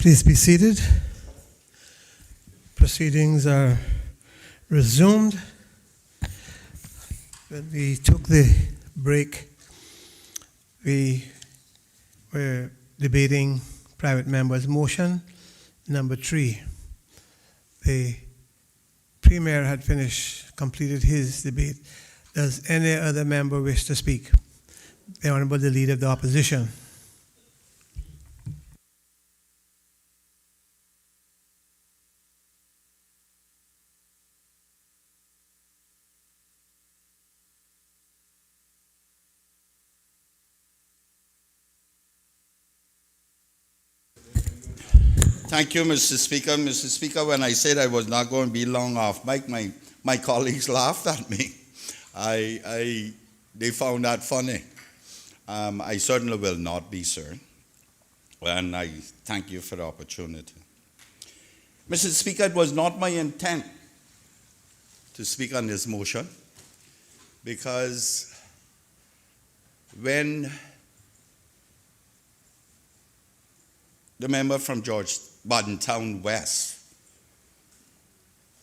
Please be seated. Proceedings are resumed. When we took the break, we were debating private members' motion number 3. The Premier had completed his debate. Does any other member wish to speak? The Honorable the Leader of the Opposition. Thank you, Mr. Speaker. Mr. Speaker, when I said I was not going to be long off mic, my colleagues laughed at me. They found that funny. I certainly will not be, sir. And I thank you for the opportunity. Mr. Speaker, it was not my intent to speak on this motion because when the member from Town West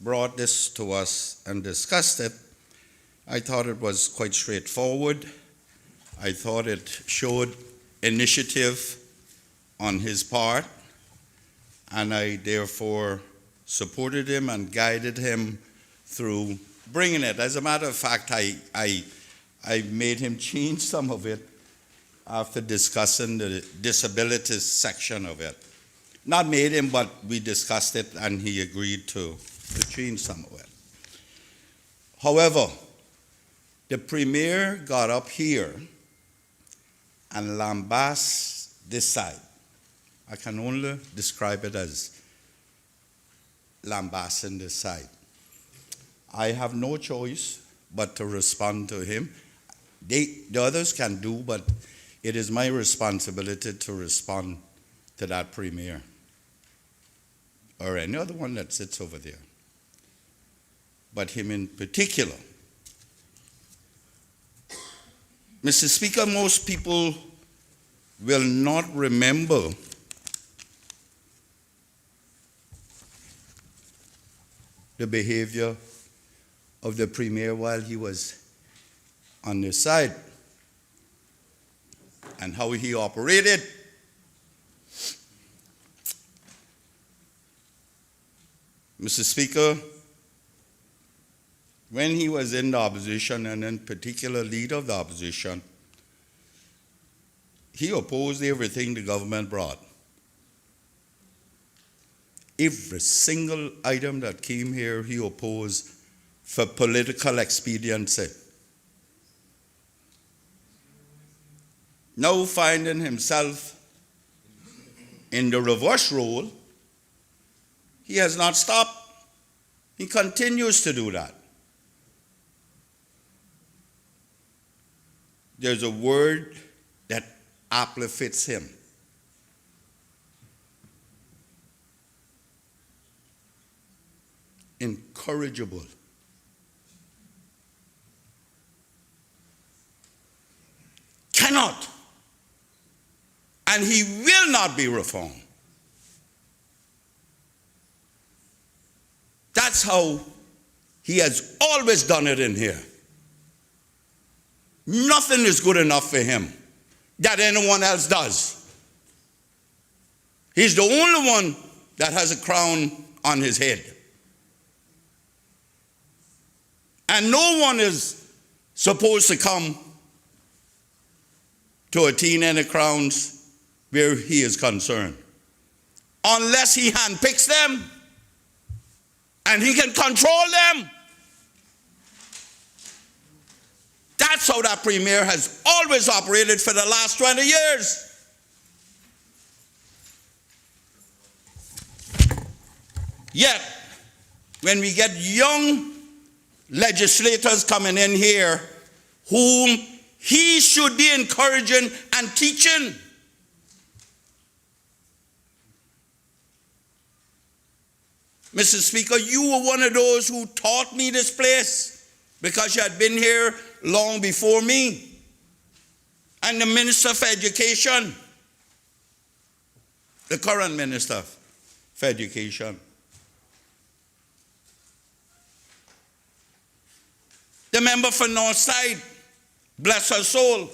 brought this to us and discussed it, I thought it was quite straightforward. I thought it showed initiative on his part, and I therefore supported him and guided him through bringing it. As a matter of fact, I made him change some of it after discussing the disabilities section of it. Not made him, but we discussed it and he agreed to change some of it. However, the Premier got up here and lambasted this side. I can only describe it as lambasting this side. I have no choice but to respond to him. The others can do, but it is my responsibility to respond to that Premier or any other one that sits over there, but him in particular. Mr. Speaker, most people will not remember the behavior of the Premier while he was on this side and how he operated. Mr. Speaker, when he was in the opposition, and in particular leader of the opposition, he opposed everything the government brought. Every single item that came here, he opposed for political expediency. Now finding himself in the reverse role, he has not stopped. He continues to do that. There's a word that aptly fits him. Incorrigible. Cannot. And he will not be reformed. That's how he has always done it in here. Nothing is good enough for him that anyone else does. He's the only one that has a crown on his head. And no one is supposed to come to attain any crowns where he is concerned, unless he handpicks them and he can control them. That's how that Premier has always operated for the last 20 years. Yet, when we get young legislators coming in here whom he should be encouraging and teaching, Mr. Speaker, you were one of those who taught me this place because you had been here long before me. And the Minister for Education. the current Minister for Education. The member for Northside, bless her soul,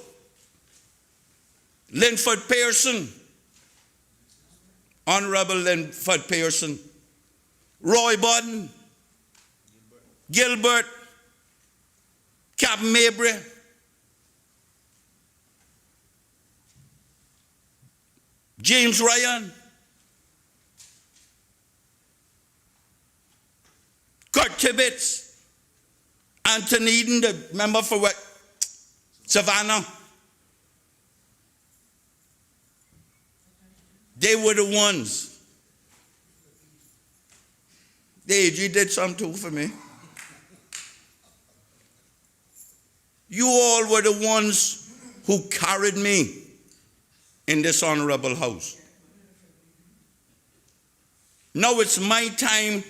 Linford Pearson, Honorable Linford Pearson, Roy Budden, Gilbert, Captain Mabry, James Ryan, Kurt Tibbetts, Anthony Eden, the member for Savannah. They were the ones. The AG did some too for me. You all were the ones who carried me in this honorable house. Now it's my time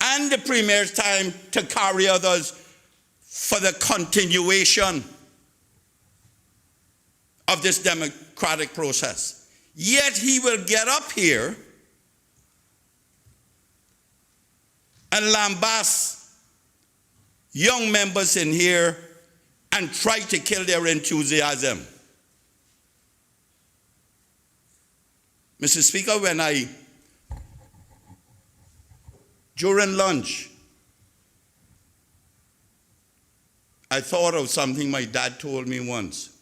and the Premier's time to carry others for the continuation of this democratic process. Yet he will get up here and lambast young members in here and try to kill their enthusiasm. Mr. Speaker, during lunch, I thought of something my dad told me once.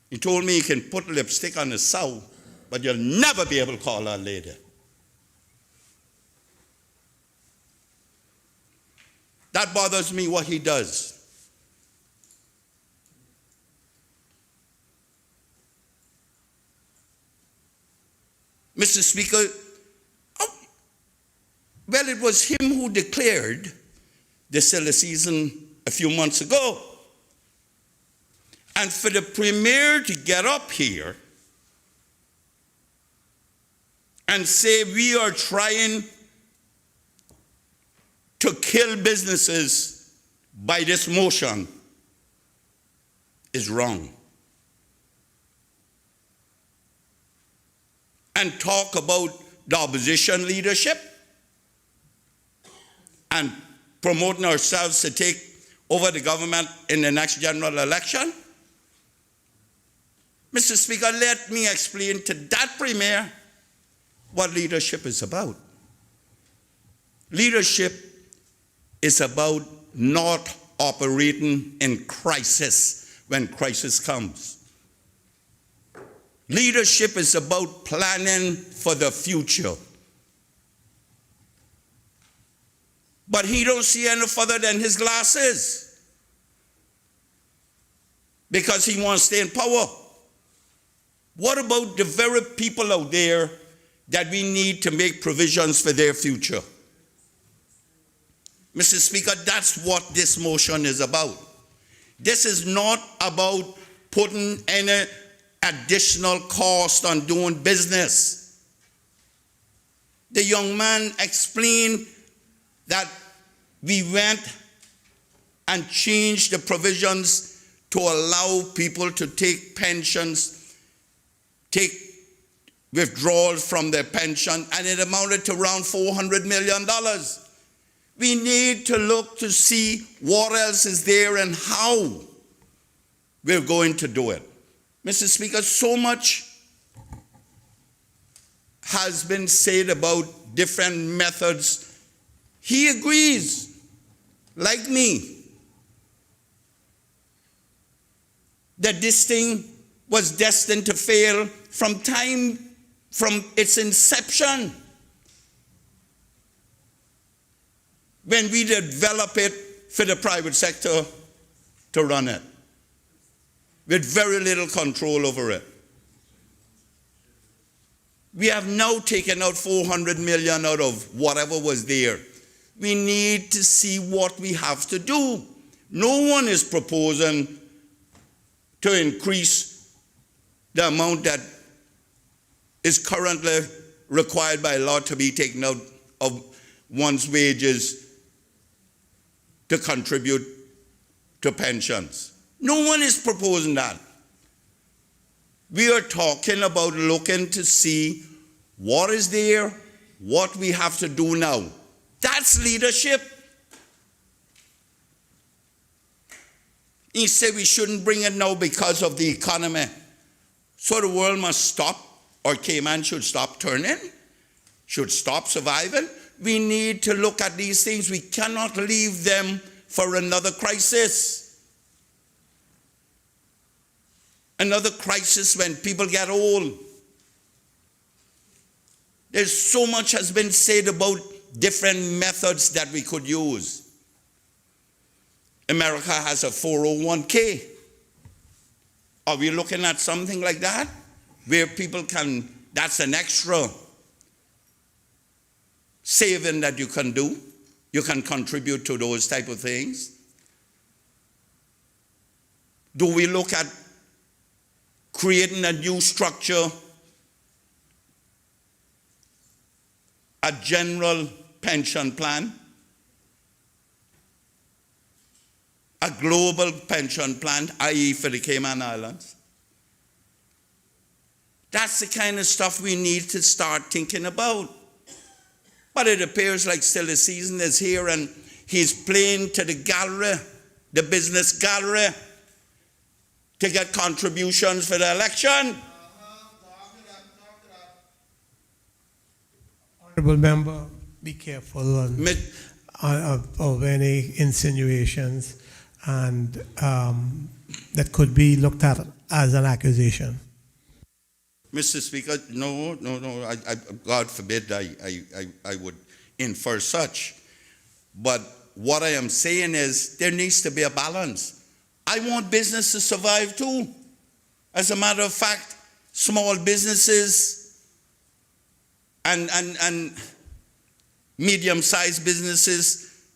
He told me you can put lipstick on a sow, but you'll never be able to call her a lady. That bothers me what he does. Mr. Speaker, well, it was him who declared the silly season a few months ago. And for the Premier to get up here and say we are trying to kill businesses by this motion is wrong. And talk about the opposition leadership and promoting ourselves to take over the government in the next general election. Mr. Speaker, let me explain to that Premier what leadership is about. Leadership is about not operating in crisis when crisis comes. Leadership is about planning for the future. But he don't see any further than his glasses because he wants to stay in power. What about the very people out there that we need to make provisions for their future? Mr. Speaker, that's what this motion is about. This is not about putting any additional cost on doing business. The young man explained that we went and changed the provisions to allow people to take pensions, take withdrawals from their pension, and it amounted to around $400 million. We need to look to see what else is there and how we're going to do it. Mr. Speaker, so much has been said about different methods. He agrees, like me, that this thing was destined to fail from its inception. When we develop it for the private sector to run it, with very little control over it. We have now taken out $400 million out of whatever was there. We need to see what we have to do. No one is proposing to increase the amount that is currently required by law to be taken out of one's wages to contribute to pensions. No one is proposing that. We are talking about looking to see what is there, what we have to do now. That's leadership. He said we shouldn't bring it now because of the economy. So the world must stop, or Cayman should stop turning, should stop surviving. We need to look at these things. We cannot leave them for another crisis. Another crisis when people get old. There's so much has been said about different methods that we could use. America has a 401k. Are we looking at something like that? Where people can, that's an extra saving that you can do. You can contribute to those type of things. Do we look at creating a new structure, a general pension plan, a global pension plan, i.e. for the Cayman Islands? That's the kind of stuff we need to start thinking about. But it appears like still the season is here and he's playing to the gallery, the business gallery, to get contributions for the election. Honorable member, be careful of any insinuations and that could be looked at as an accusation. Mr. Speaker, no, God forbid I would infer such. But what I am saying is there needs to be a balance. I want business to survive too. As a matter of fact, small businesses and medium-sized businesses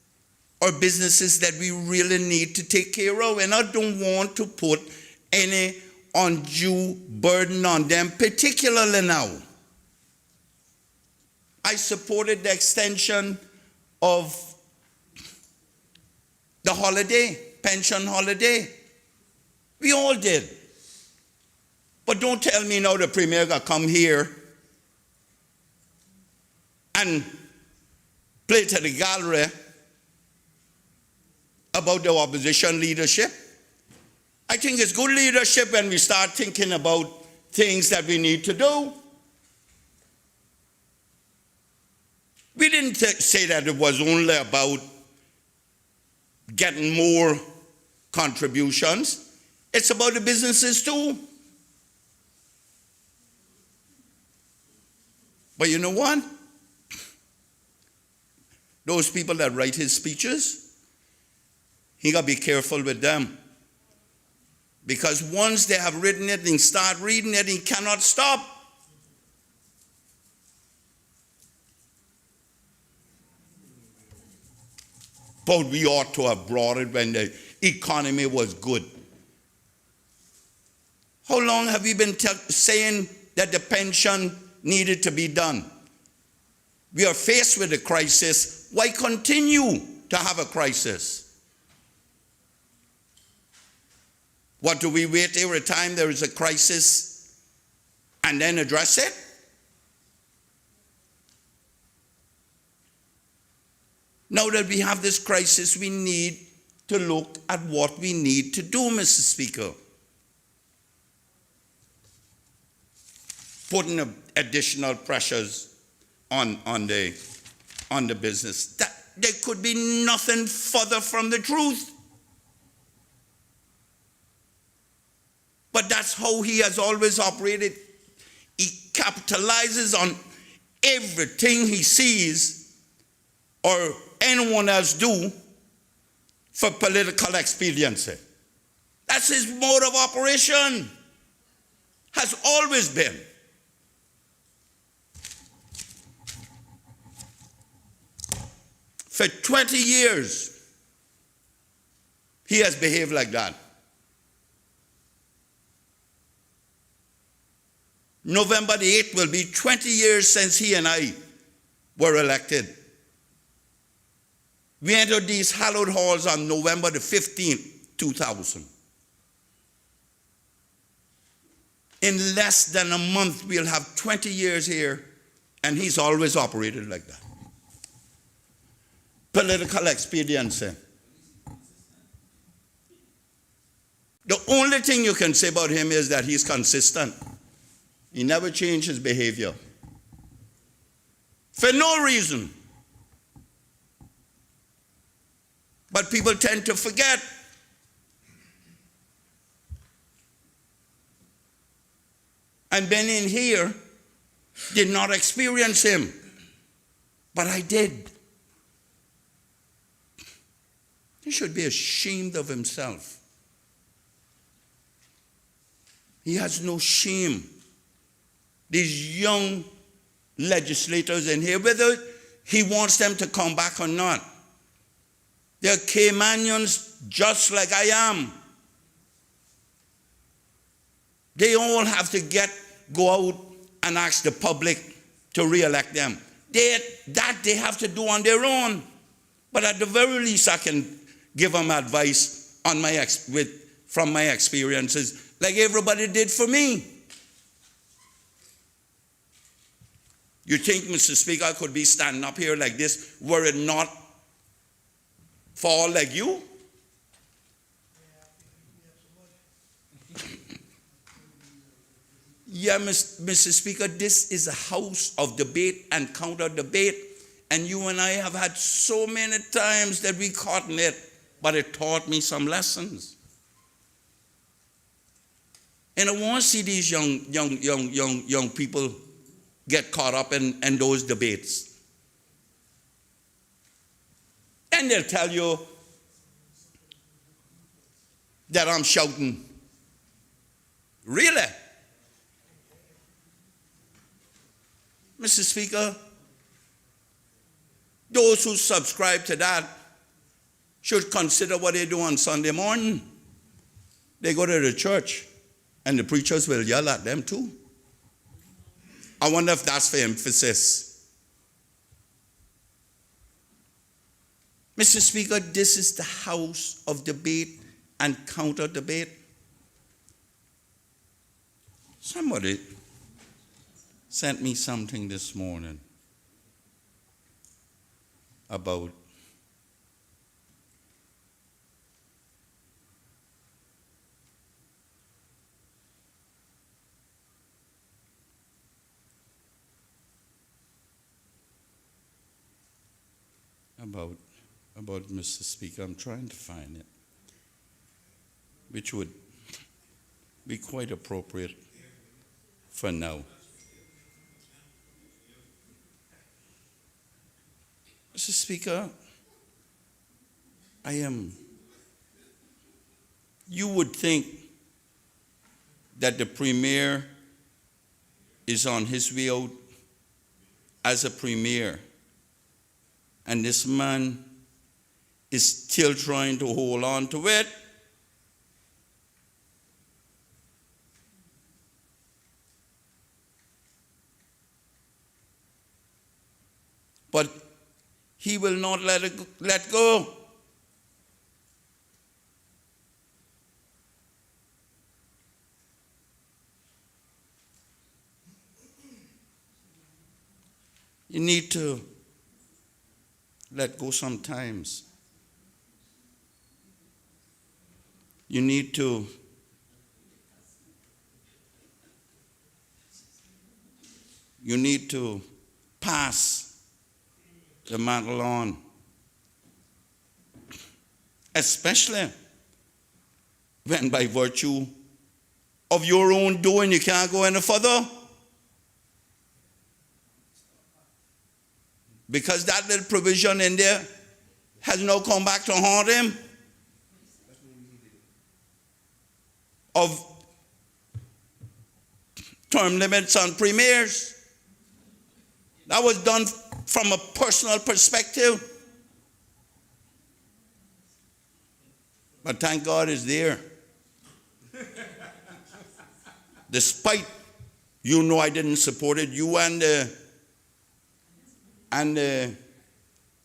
are businesses that we really need to take care of, and I don't want to put any undue burden on them, particularly now. I supported the extension of the holiday, pension holiday. We all did. But don't tell me now the Premier got to come here and play to the gallery about the opposition leadership. I think it's good leadership when we start thinking about things that we need to do. We didn't say that it was only about getting more contributions. It's about the businesses too. But you know what? Those people that write his speeches, he got to be careful with them. Because once they have written it and start reading it, he cannot stop. But we ought to have brought it when the economy was good. How long have we been saying that the pension needed to be done? We are faced with a crisis. Why continue to have a crisis? What, do we wait every time there is a crisis and then address it? Now that we have this crisis, we need to look at what we need to do, Mr. Speaker. Putting additional pressures on the business. There could be nothing further from the truth. But that's how he has always operated. He capitalizes on everything he sees or anyone else do for political expediency. That's his mode of operation. Has always been. For 20 years, he has behaved like that. November the 8th will be 20 years since he and I were elected. We entered these hallowed halls on November the 15th, 2000. in less than a month, we'll have 20 years here, and he's always operated like that. Political expediency. The only thing you can say about him is that he's consistent. He never changed his behavior. For no reason. But people tend to forget. And been in here, did not experience him. But I did. He should be ashamed of himself. He has no shame. These young legislators in here, whether he wants them to come back or not, they're Caymanians just like I am. They all have to go out and ask the public to re-elect them. That they have to do on their own. But at the very least, I can give them advice on from my experiences, like everybody did for me. You think, Mr. Speaker, I could be standing up here like this were it not for all like you? Yeah, Mr. Speaker, this is a house of debate and counter debate, and you and I have had so many times that we caught in it, but it taught me some lessons. And I want to see these young people get caught up in those debates. And they'll tell you that I'm shouting. Really? Mr. Speaker, those who subscribe to that should consider what they do on Sunday morning. They go to the church, and the preachers will yell at them too. I wonder if that's for emphasis. Mr. Speaker, this is the house of debate and counter debate. Somebody sent me something this morning about Mr. Speaker. I'm trying to find it, which would be quite appropriate for now. Mr. Speaker, you would think that the Premier is on his way out as a Premier, and this man is still trying to hold on to it. But he will not let go. You need to let go sometimes. You need to pass the mantle on, especially when by virtue of your own doing you can't go any further. Because that little provision in there has now come back to haunt him of term limits on premiers. That was done from a personal perspective. But thank God it's there. Despite, I didn't support it, you and the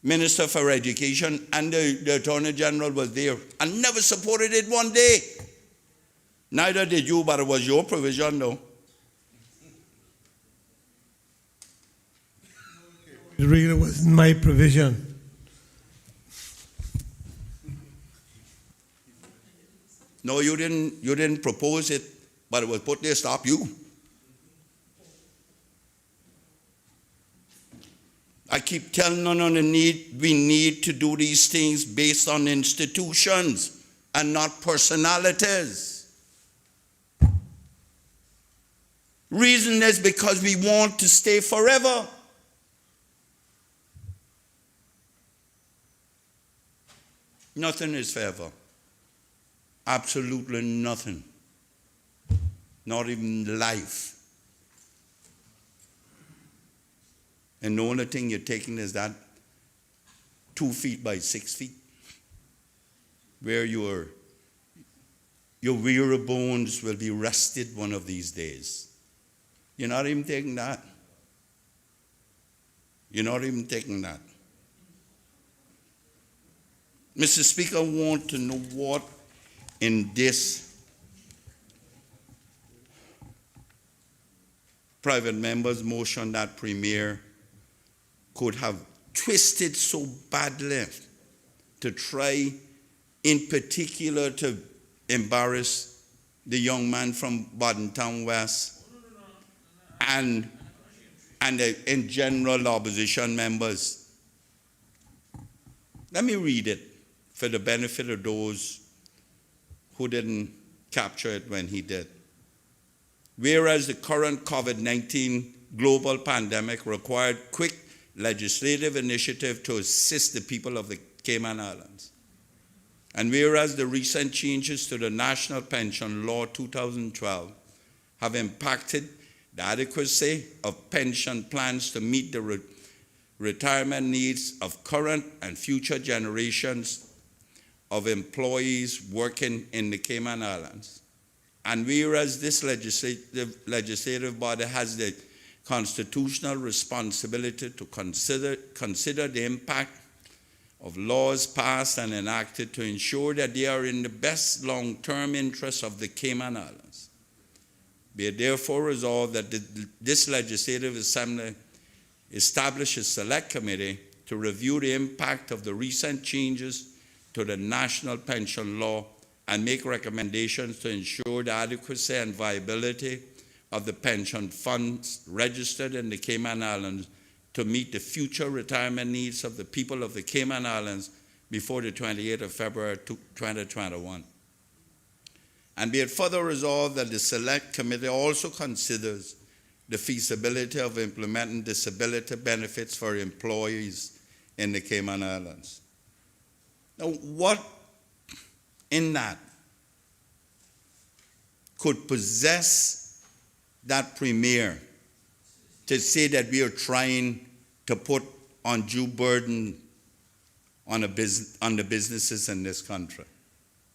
Minister for Education and the Attorney General was there. I never supported it one day. Neither did you, but it was your provision though. It really wasn't my provision. No, you didn't propose it, but it was put there to stop you. I keep telling on the need, we need to do these things based on institutions and not personalities. Reason is because we want to stay forever. Nothing is forever. Absolutely nothing. Not even life. And the only thing you're taking is that 2 feet by 6 feet, where your weary bones will be rested one of these days. You're not even taking that. You're not even taking that. Mr. Speaker, I want to know what in this private member's motion that Premier could have twisted so badly to try in particular to embarrass the young man from Town West and in general opposition members. Let me read it for the benefit of those who didn't capture it when he did. Whereas the current COVID-19 global pandemic required quick legislative initiative to assist the people of the Cayman Islands. And whereas the recent changes to the National Pension Law 2012 have impacted the adequacy of pension plans to meet the retirement needs of current and future generations of employees working in the Cayman Islands. And whereas this legislative body has the constitutional responsibility to consider the impact of laws passed and enacted to ensure that they are in the best long-term interests of the Cayman Islands. Be it therefore resolved that this Legislative Assembly establish a select committee to review the impact of the recent changes to the National Pension Law and make recommendations to ensure the adequacy and viability of the pension funds registered in the Cayman Islands to meet the future retirement needs of the people of the Cayman Islands before the 28th of February 2021. And be it further resolved that the Select Committee also considers the feasibility of implementing disability benefits for employees in the Cayman Islands. Now, what in that could possess that Premier to say that we are trying to put undue burden on the businesses in this country?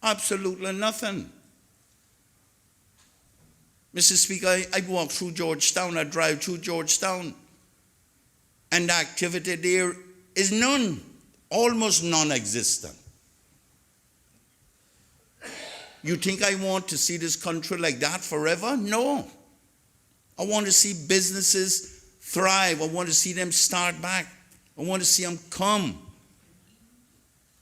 Absolutely nothing. Mr. Speaker, I walk through Georgetown, I drive through Georgetown, and the activity there is none, almost non-existent. You think I want to see this country like that forever? No. I want to see businesses thrive. I want to see them start back. I want to see them come.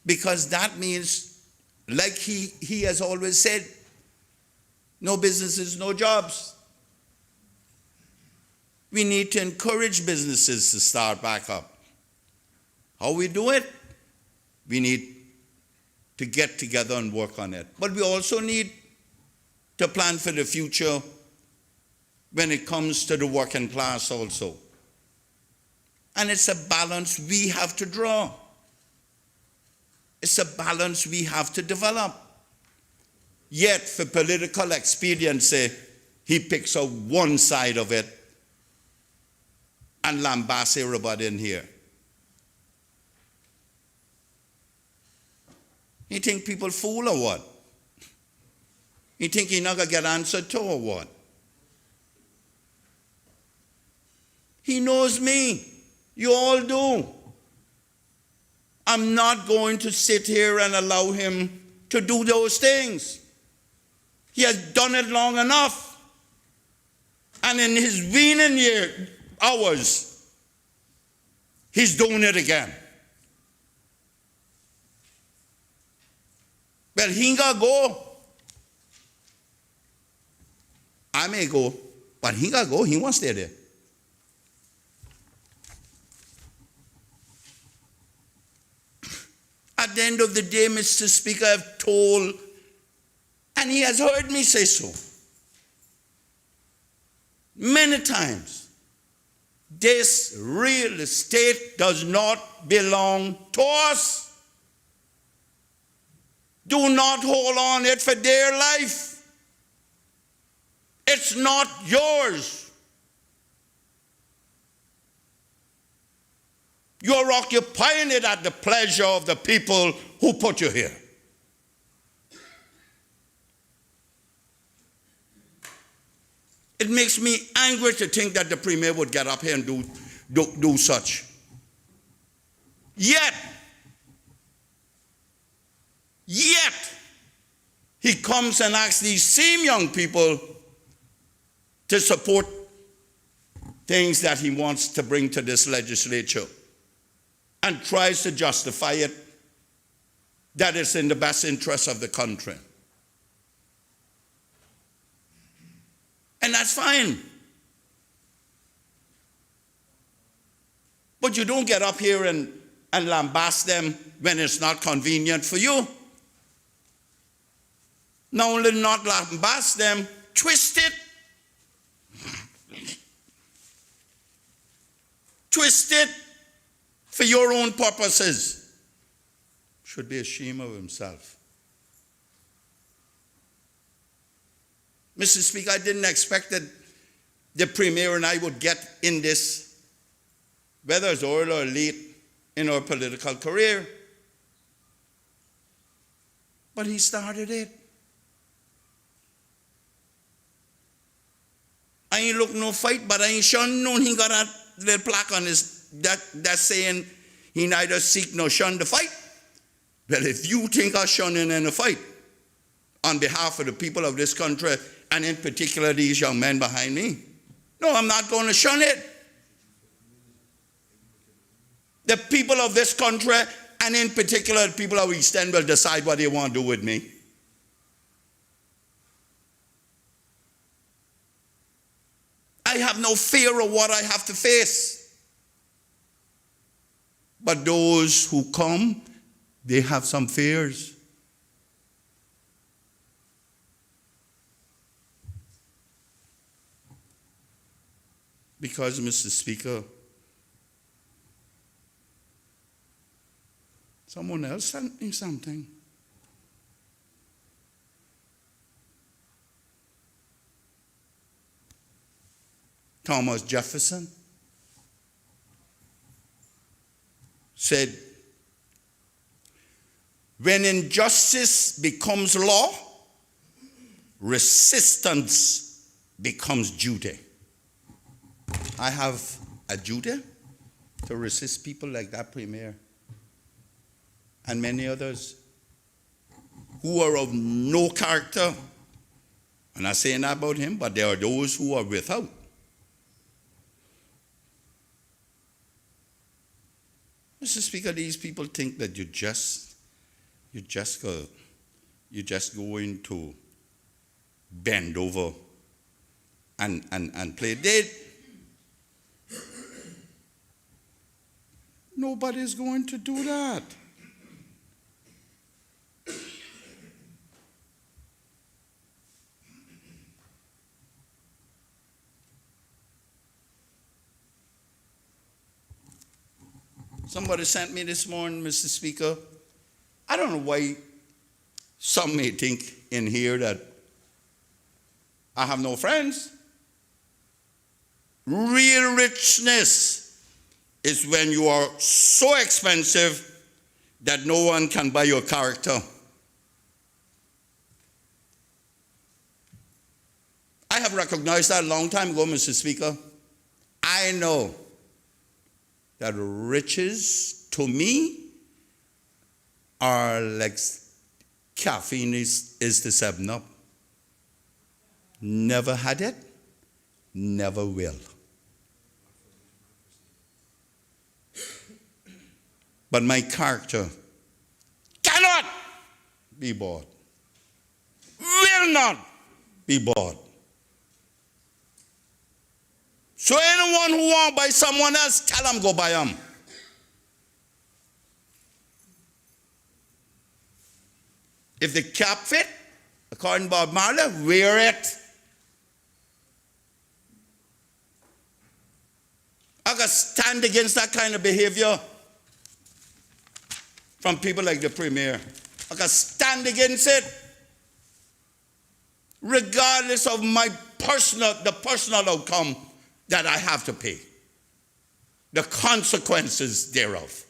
Because that means, like he has always said, no businesses, no jobs. We need to encourage businesses to start back up. How we do it? We need to get together and work on it. But we also need to plan for the future when it comes to the working class also. And it's a balance we have to draw. It's a balance we have to develop. Yet, for political expediency, he picks out one side of it and lambasts everybody in here. You think people fool or what? You think you're not going to get answered to or what? He knows me. You all do. I'm not going to sit here and allow him to do those things. He has done it long enough. And in his waning hours, he's doing it again. Well, he ain't got to go. I may go, but he got to go. He won't stay there. At the end of the day, Mr. Speaker, I've told, and he has heard me say so many times, this real estate does not belong to us. Do not hold on it for dear life. It's not yours. You're occupying it at the pleasure of the people who put you here. It makes me angry to think that the Premier would get up here and do such. Yet, he comes and asks these same young people to support things that he wants to bring to this legislature and tries to justify it that it's in the best interest of the country. And that's fine. But you don't get up here and lambast them when it's not convenient for you. Not only not lambast them, twist it. Twist it for your own purposes. Should be ashamed of himself. Mr. Speaker, I didn't expect that the Premier and I would get in this, whether it's early or late in our political career. But he started it. I ain't look no fight, but I ain't sure known he got a little plaque on his that saying he neither seek nor shun the fight. Well, if you think I'm shunning in a fight on behalf of the people of this country, and in particular these young men behind me, no, I'm not going to shun it. The people of this country, and in particular the people of East End, will decide what they want to do with me. I have no fear of what I have to face. But those who come, they have some fears. Because, Mr. Speaker, someone else sent me something. Thomas Jefferson said, when injustice becomes law, resistance becomes duty. I have a duty to resist people like that Premier and many others who are of no character. I'm not saying that about him, but there are those who are without. Mr. Speaker, these people think that you just going to bend over and play dead. Nobody's going to do that. Somebody sent me this morning, Mr. Speaker. I don't know why some may think in here that I have no friends. Real richness is when you are so expensive that no one can buy your character. I have recognized that a long time ago, Mr. Speaker. I know that riches, to me, are like caffeine is the 7-Up. Never had it, never will. but my character cannot be bought, will not be bought. So anyone who wants to buy someone else, tell them go buy them. If the cap fit, according to Bob Marley, wear it. I got to stand against that kind of behavior from people like the Premier. I got to stand against it, regardless of the personal outcome that I have to pay, the consequences thereof.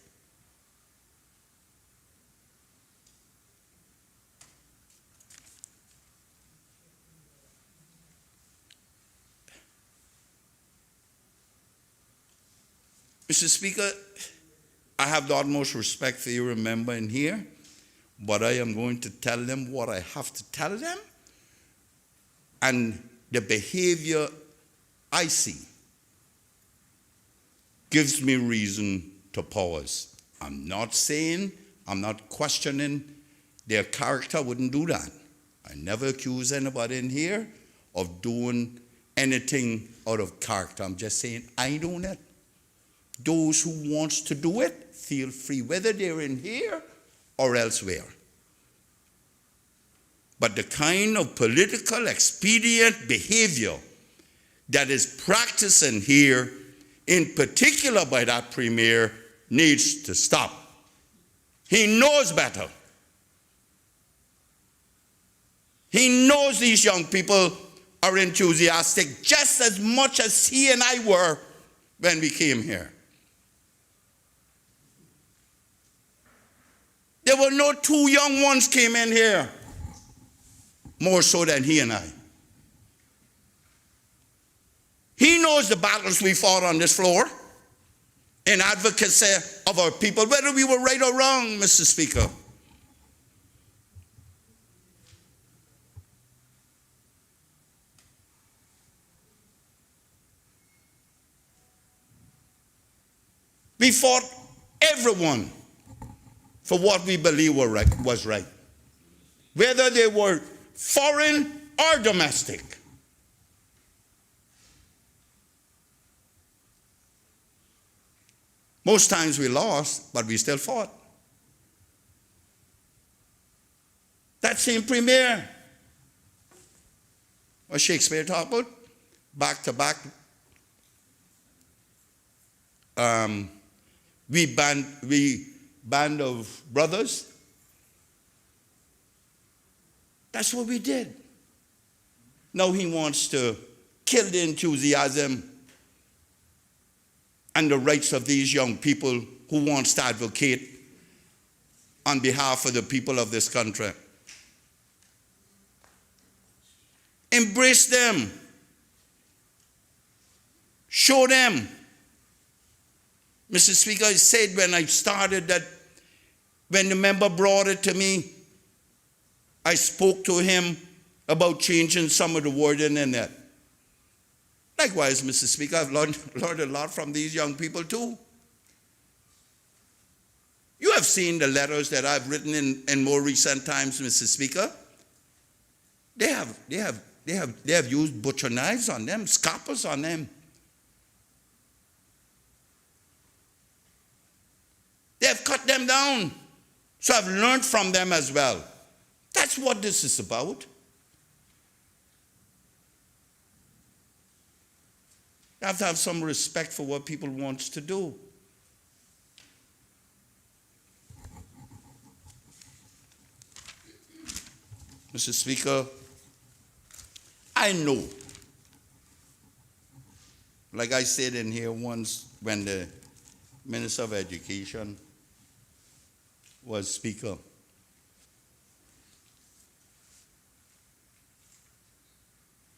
Mr. Speaker, I have the utmost respect for you, remember, in here, but I am going to tell them what I have to tell them, and the behavior I see gives me reason to pause. I'm not saying, I'm not questioning their character, wouldn't do that. I never accuse anybody in here of doing anything out of character. I'm just saying I don't know. Those who wants to do it, feel free, whether they're in here or elsewhere. But the kind of political expedient behavior that is practiced in here, in particular by that Premier, needs to stop. He knows better. He knows these young people are enthusiastic just as much as he and I were when we came here. There were no two young ones came in here more so than he and I. He knows the battles we fought on this floor in advocacy of our people, whether we were right or wrong, Mr. Speaker. We fought everyone for what we believe was right, whether they were foreign or domestic. Most times we lost, but we still fought. That same Premier, what Shakespeare talked about, back to back, we band of brothers. That's what we did. Now he wants to kill the enthusiasm and the rights of these young people who wants to advocate on behalf of the people of this country. Embrace them. Show them. Mr. Speaker, I said when I started that when the member brought it to me, I spoke to him about changing some of the wording in it. Likewise, Mr. Speaker, I've learned a lot from these young people too. You have seen the letters that I've written in more recent times, Mr. Speaker. They have used butcher knives on them, scalpels on them. They have cut them down. So I've learned from them as well. That's what this is about. You have to have some respect for what people want to do. Mr. Speaker, I know, like I said in here once when the Minister of Education was Speaker,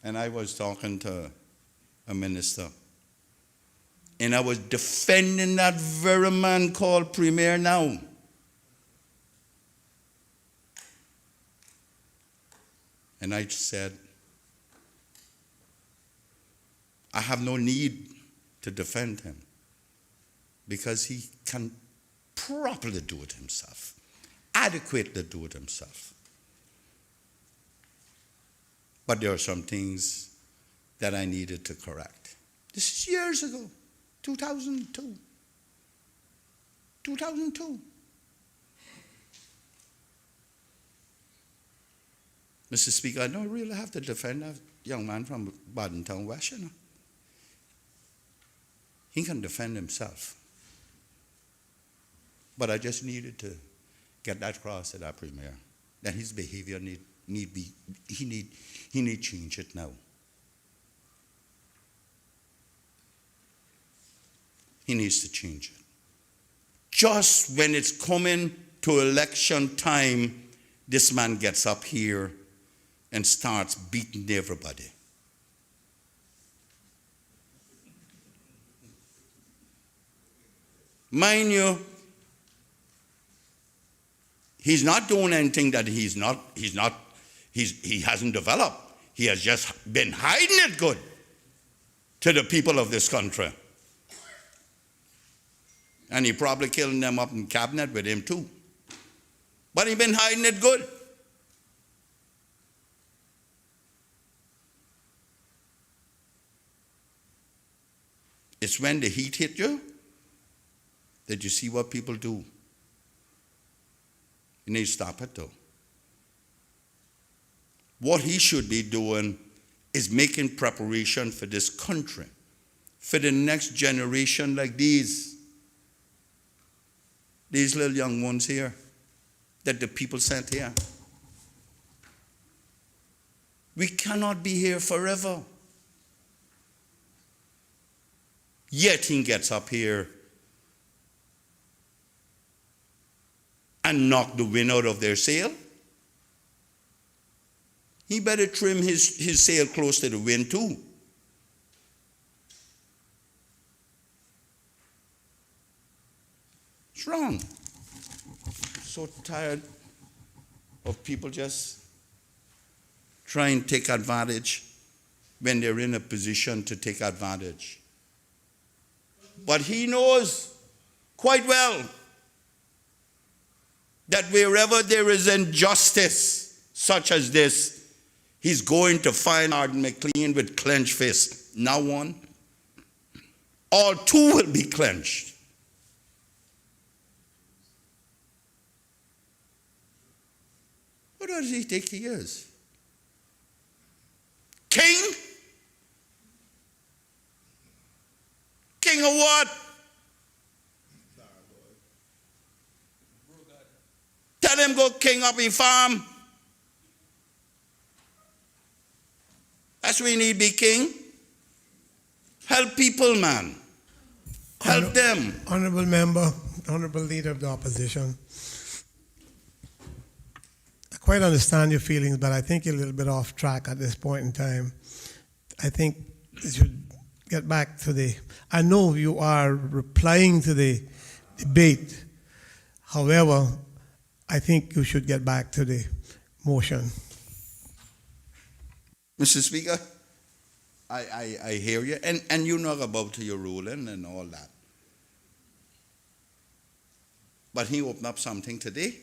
and I was talking to a minister, and I was defending that very man called Premier now. And I said, I have no need to defend him because he can properly do it himself, adequately do it himself. But there are some things that I needed to correct. This is years ago, 2002. 2002. Mr. Speaker, I don't really have to defend that young man from Badintown West, you know. He can defend himself. But I just needed to get that across to that premier, that his behavior need change it now. He needs to change it. Just when it's coming to election time, this man gets up here and starts beating everybody. Mind you, he's not doing anything that he hasn't developed. He has just been hiding it good to the people of this country. And he probably killing them up in cabinet with him too. But he been hiding it good. It's when the heat hit you that you see what people do. You need to stop it though. What he should be doing is making preparation for this country, for the next generation like these little young ones here that the people sent here. We cannot be here forever. Yet he gets up here and knock the wind out of their sail. He better trim his sail close to the wind too. It's wrong. I'm so tired of people just trying to take advantage when they're in a position to take advantage. But he knows quite well that wherever there is injustice such as this, he's going to find Arden McLean with clenched fists. Now one, all two will be clenched. What does he think he is? King? King of what? Tell him go king up in farm. That's where you need to be king. Help people, man. Help them. Honorable member, honorable leader of the opposition. I quite understand your feelings, but I think you're a little bit off track at this point in time. I think you should get back to I know you are replying to the debate. However, I think you should get back to the motion. Mr. Speaker, I hear you, and you know about your ruling and all that. But he opened up something today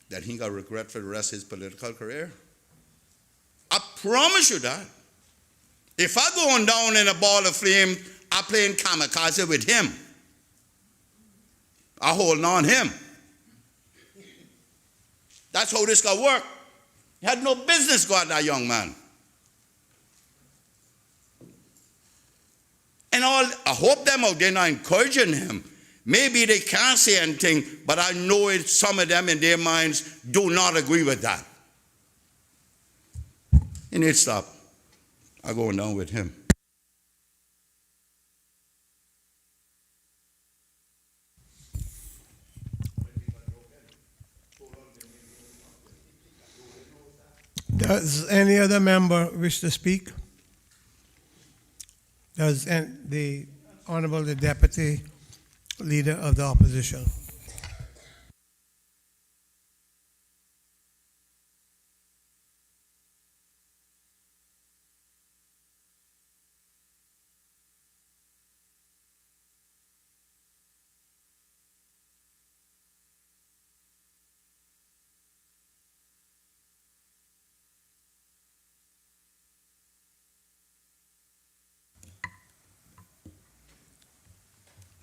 that he got regret for the rest of his political career. I promise you that. If I go on down in a ball of flame, I playing kamikaze with him. I hold on him. That's how this got work. He had no business going, that young man. And I hope them out there not encouraging him. Maybe they can't say anything, but I know some of them in their minds do not agree with that. You need to stop. I'm going down with him. Does any other member wish to speak? Does the Honorable the Deputy Leader of the Opposition?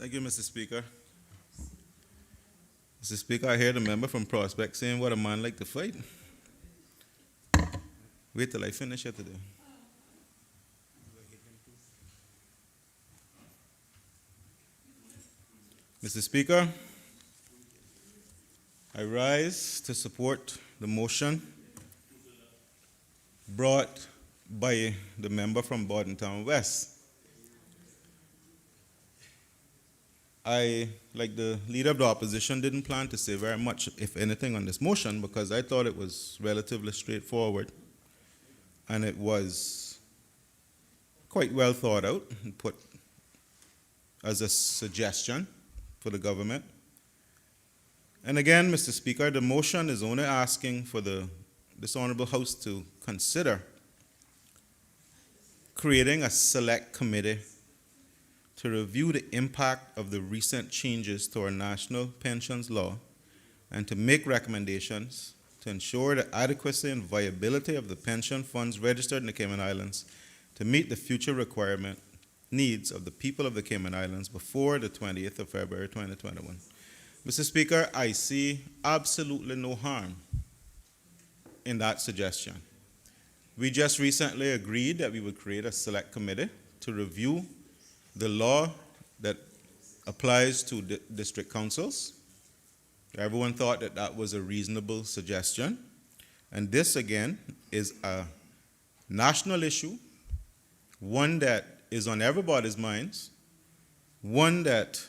Thank you, Mr. Speaker. Mr. Speaker, I hear the member from Prospect saying what a man like to fight. Wait till I finish it today. Mr. Speaker, I rise to support the motion brought by the member from Bordentown West. I, like the leader of the opposition, didn't plan to say very much, if anything, on this motion because I thought it was relatively straightforward and it was quite well thought out and put as a suggestion for the government. And again, Mr. Speaker, the motion is only asking for this Honorable House to consider creating a select committee to review the impact of the recent changes to our national pensions law and to make recommendations to ensure the adequacy and viability of the pension funds registered in the Cayman Islands to meet the future requirement needs of the people of the Cayman Islands before the 20th of February 2021. Mr. Speaker, I see absolutely no harm in that suggestion. We just recently agreed that we would create a select committee to review the law that applies to district councils. Everyone thought that that was a reasonable suggestion. And this, again, is a national issue, one that is on everybody's minds, one that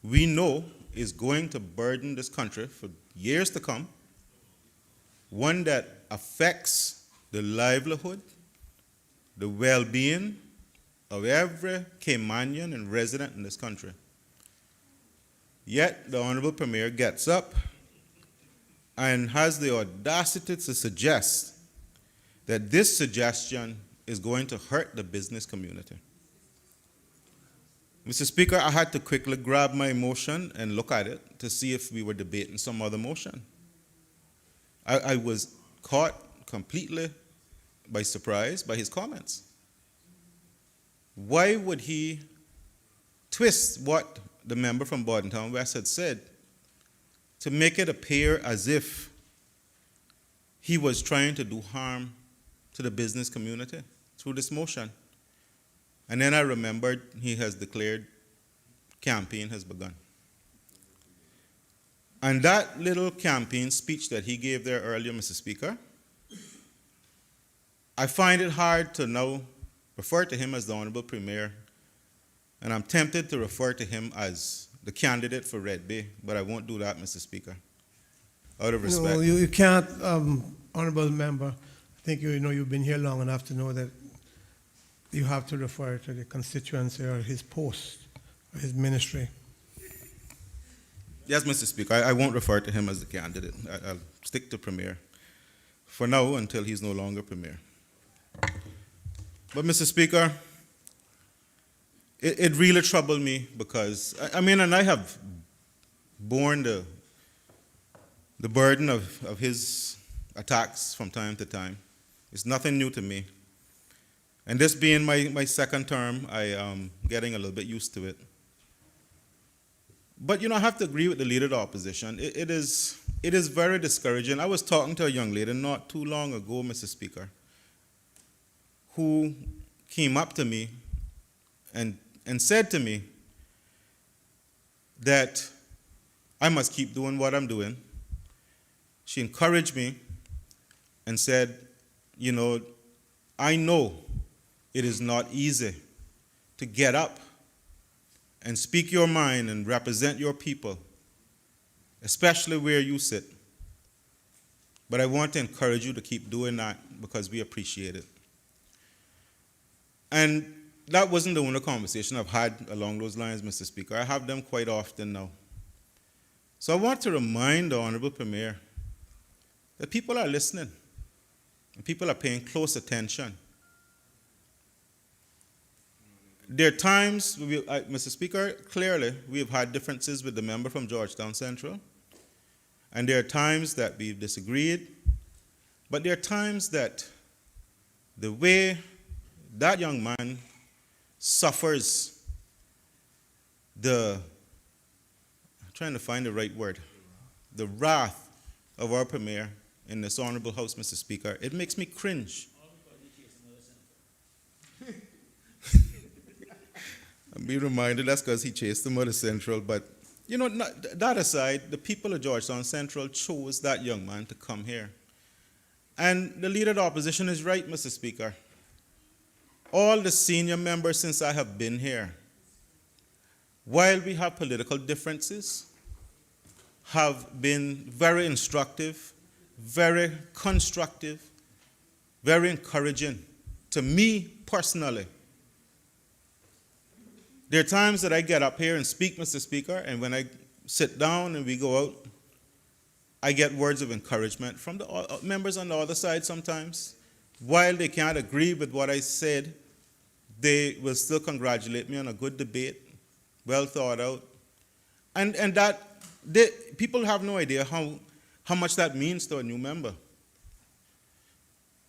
we know is going to burden this country for years to come, one that affects the livelihood, the well-being of every Caymanian and resident in this country. Yet the Honorable Premier gets up and has the audacity to suggest that this suggestion is going to hurt the business community. Mr. Speaker, I had to quickly grab my motion and look at it to see if we were debating some other motion. I was caught completely by surprise by his comments. Why would he twist what the member from Bordentown West had said to make it appear as if he was trying to do harm to the business community through this motion? And then I remembered he has declared campaign has begun. And that little campaign speech that he gave there earlier, Mr. Speaker, I find it hard to now refer to him as the Honorable Premier, and I'm tempted to refer to him as the candidate for Red Bay, but I won't do that, Mr. Speaker, out of respect. No, you can't, Honorable Member. I think you've been here long enough to know that you have to refer to the constituency or his post or his ministry. Yes, Mr. Speaker, I won't refer to him as the candidate. I'll stick to Premier for now until he's no longer Premier. But, Mr. Speaker, it really troubled me because, and I have borne the burden of his attacks from time to time. It's nothing new to me. And this being my second term, I am getting a little bit used to it. But, I have to agree with the leader of the opposition. It is very discouraging. I was talking to a young lady not too long ago, Mr. Speaker, who came up to me and said to me that I must keep doing what I'm doing. She encouraged me and said, I know it is not easy to get up and speak your mind and represent your people, especially where you sit. But I want to encourage you to keep doing that because we appreciate it. And that wasn't the only conversation I've had along those lines, Mr. Speaker. I have them quite often now. So I want to remind the Honorable Premier that people are listening and people are paying close attention. There are times, Mr. Speaker, clearly we have had differences with the member from Georgetown Central, and there are times that we've disagreed, but there are times that the way that young man suffers I'm trying to find the right word, the wrath of our Premier in this honorable House, Mr. Speaker, it makes me cringe. And be reminded that's because he chased them out of Central. But, you know, that aside, the people of Georgetown Central chose that young man to come here. And the leader of the opposition is right, Mr. Speaker. All the senior members since I have been here, while we have political differences, have been very instructive, very constructive, very encouraging to me personally. There are times that I get up here and speak, Mr. Speaker, and when I sit down and we go out, I get words of encouragement from the members on the other side sometimes. While they can't agree with what I said, they will still congratulate me on a good debate, well thought out. And that people have no idea how much that means to a new member.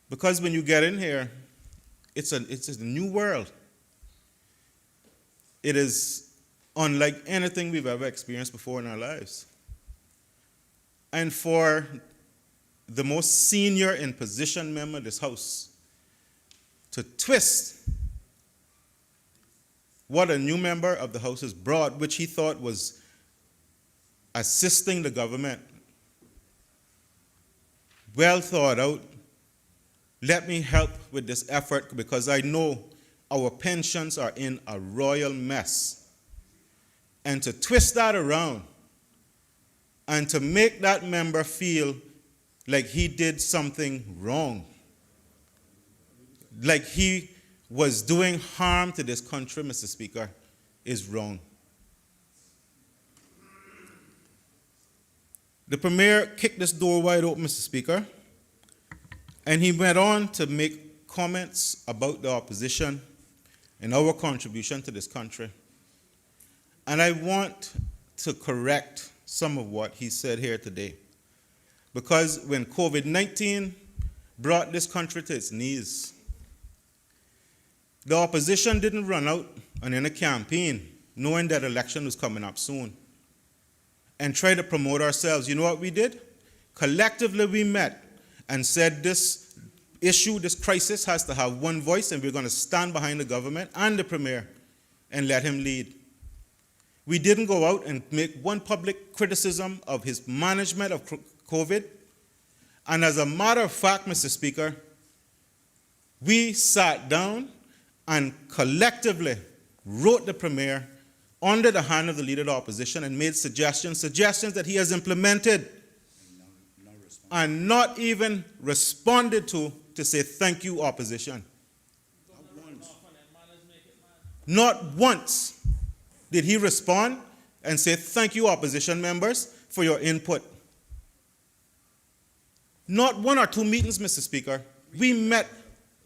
Because when you get in here, it's a new world. It is unlike anything we've ever experienced before in our lives. And for the most senior in position member of this House to twist what a new member of the House has brought, which he thought was assisting the government, well thought out, let me help with this effort because I know our pensions are in a royal mess. And to twist that around and to make that member feel like he did something wrong, like he was doing harm to this country, Mr. Speaker, is wrong. The Premier kicked this door wide open, Mr. Speaker, and he went on to make comments about the opposition and our contribution to this country. And I want to correct some of what he said here today. Because when COVID-19 brought this country to its knees, the opposition didn't run out on any campaign knowing that election was coming up soon and try to promote ourselves. You know what we did? Collectively we met and said this issue, this crisis has to have one voice, and we're going to stand behind the government and the Premier and let him lead. We didn't go out and make one public criticism of his management of COVID. And as a matter of fact, Mr. Speaker, we sat down and collectively wrote the Premier under the hand of the Leader of the Opposition and made suggestions that he has implemented and not even responded to say thank you, opposition. Not once did he respond and say thank you, opposition members, for your input. Not one or two meetings, Mr. Speaker. We met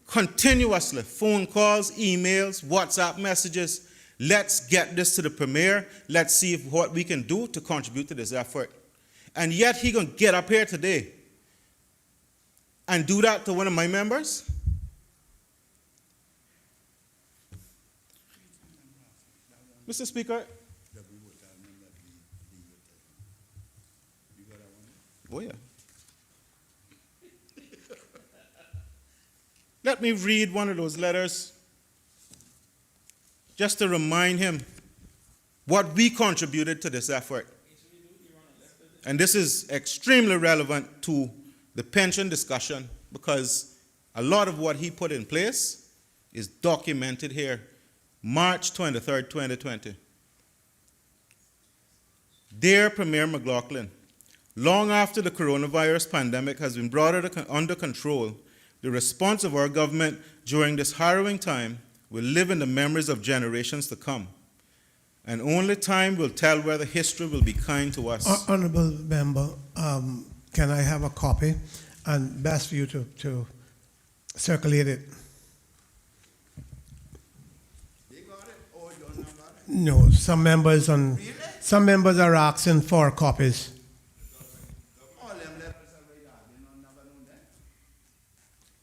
continuously, phone calls, emails, WhatsApp messages. Let's get this to the Premier. Let's see what we can do to contribute to this effort. And yet he going to get up here today and do that to one of my members? Mr. Speaker. Oh, yeah. Let me read one of those letters just to remind him what we contributed to this effort. And this is extremely relevant to the pension discussion because a lot of what he put in place is documented here. March 23rd, 2020. Dear Premier McLaughlin, long after the coronavirus pandemic has been brought under control, the response of our government during this harrowing time will live in the memories of generations to come. And only time will tell whether history will be kind to us. Honorable Member, can I have a copy? And best for you to circulate it. They got it or you're not got it? No, some members are asking for copies. All them letters are right there. You know, never known that.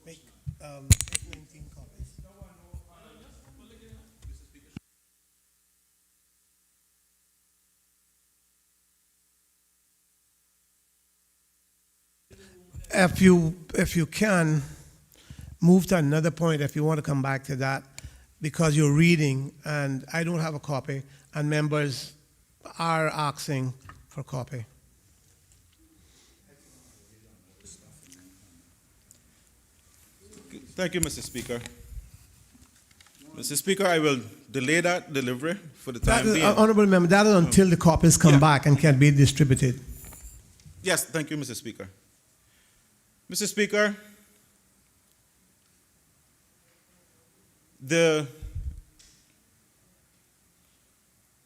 Make 19 copies. if you can, move to another point if you want to come back to that, because you're reading, and I don't have a copy, and members are asking for a copy. Thank you, Mr. Speaker. Mr. Speaker, I will delay that delivery for the time being. Honorable member, that is until the copies come Yeah. back and can be distributed. Yes, thank you, Mr. Speaker. Mr. Speaker, and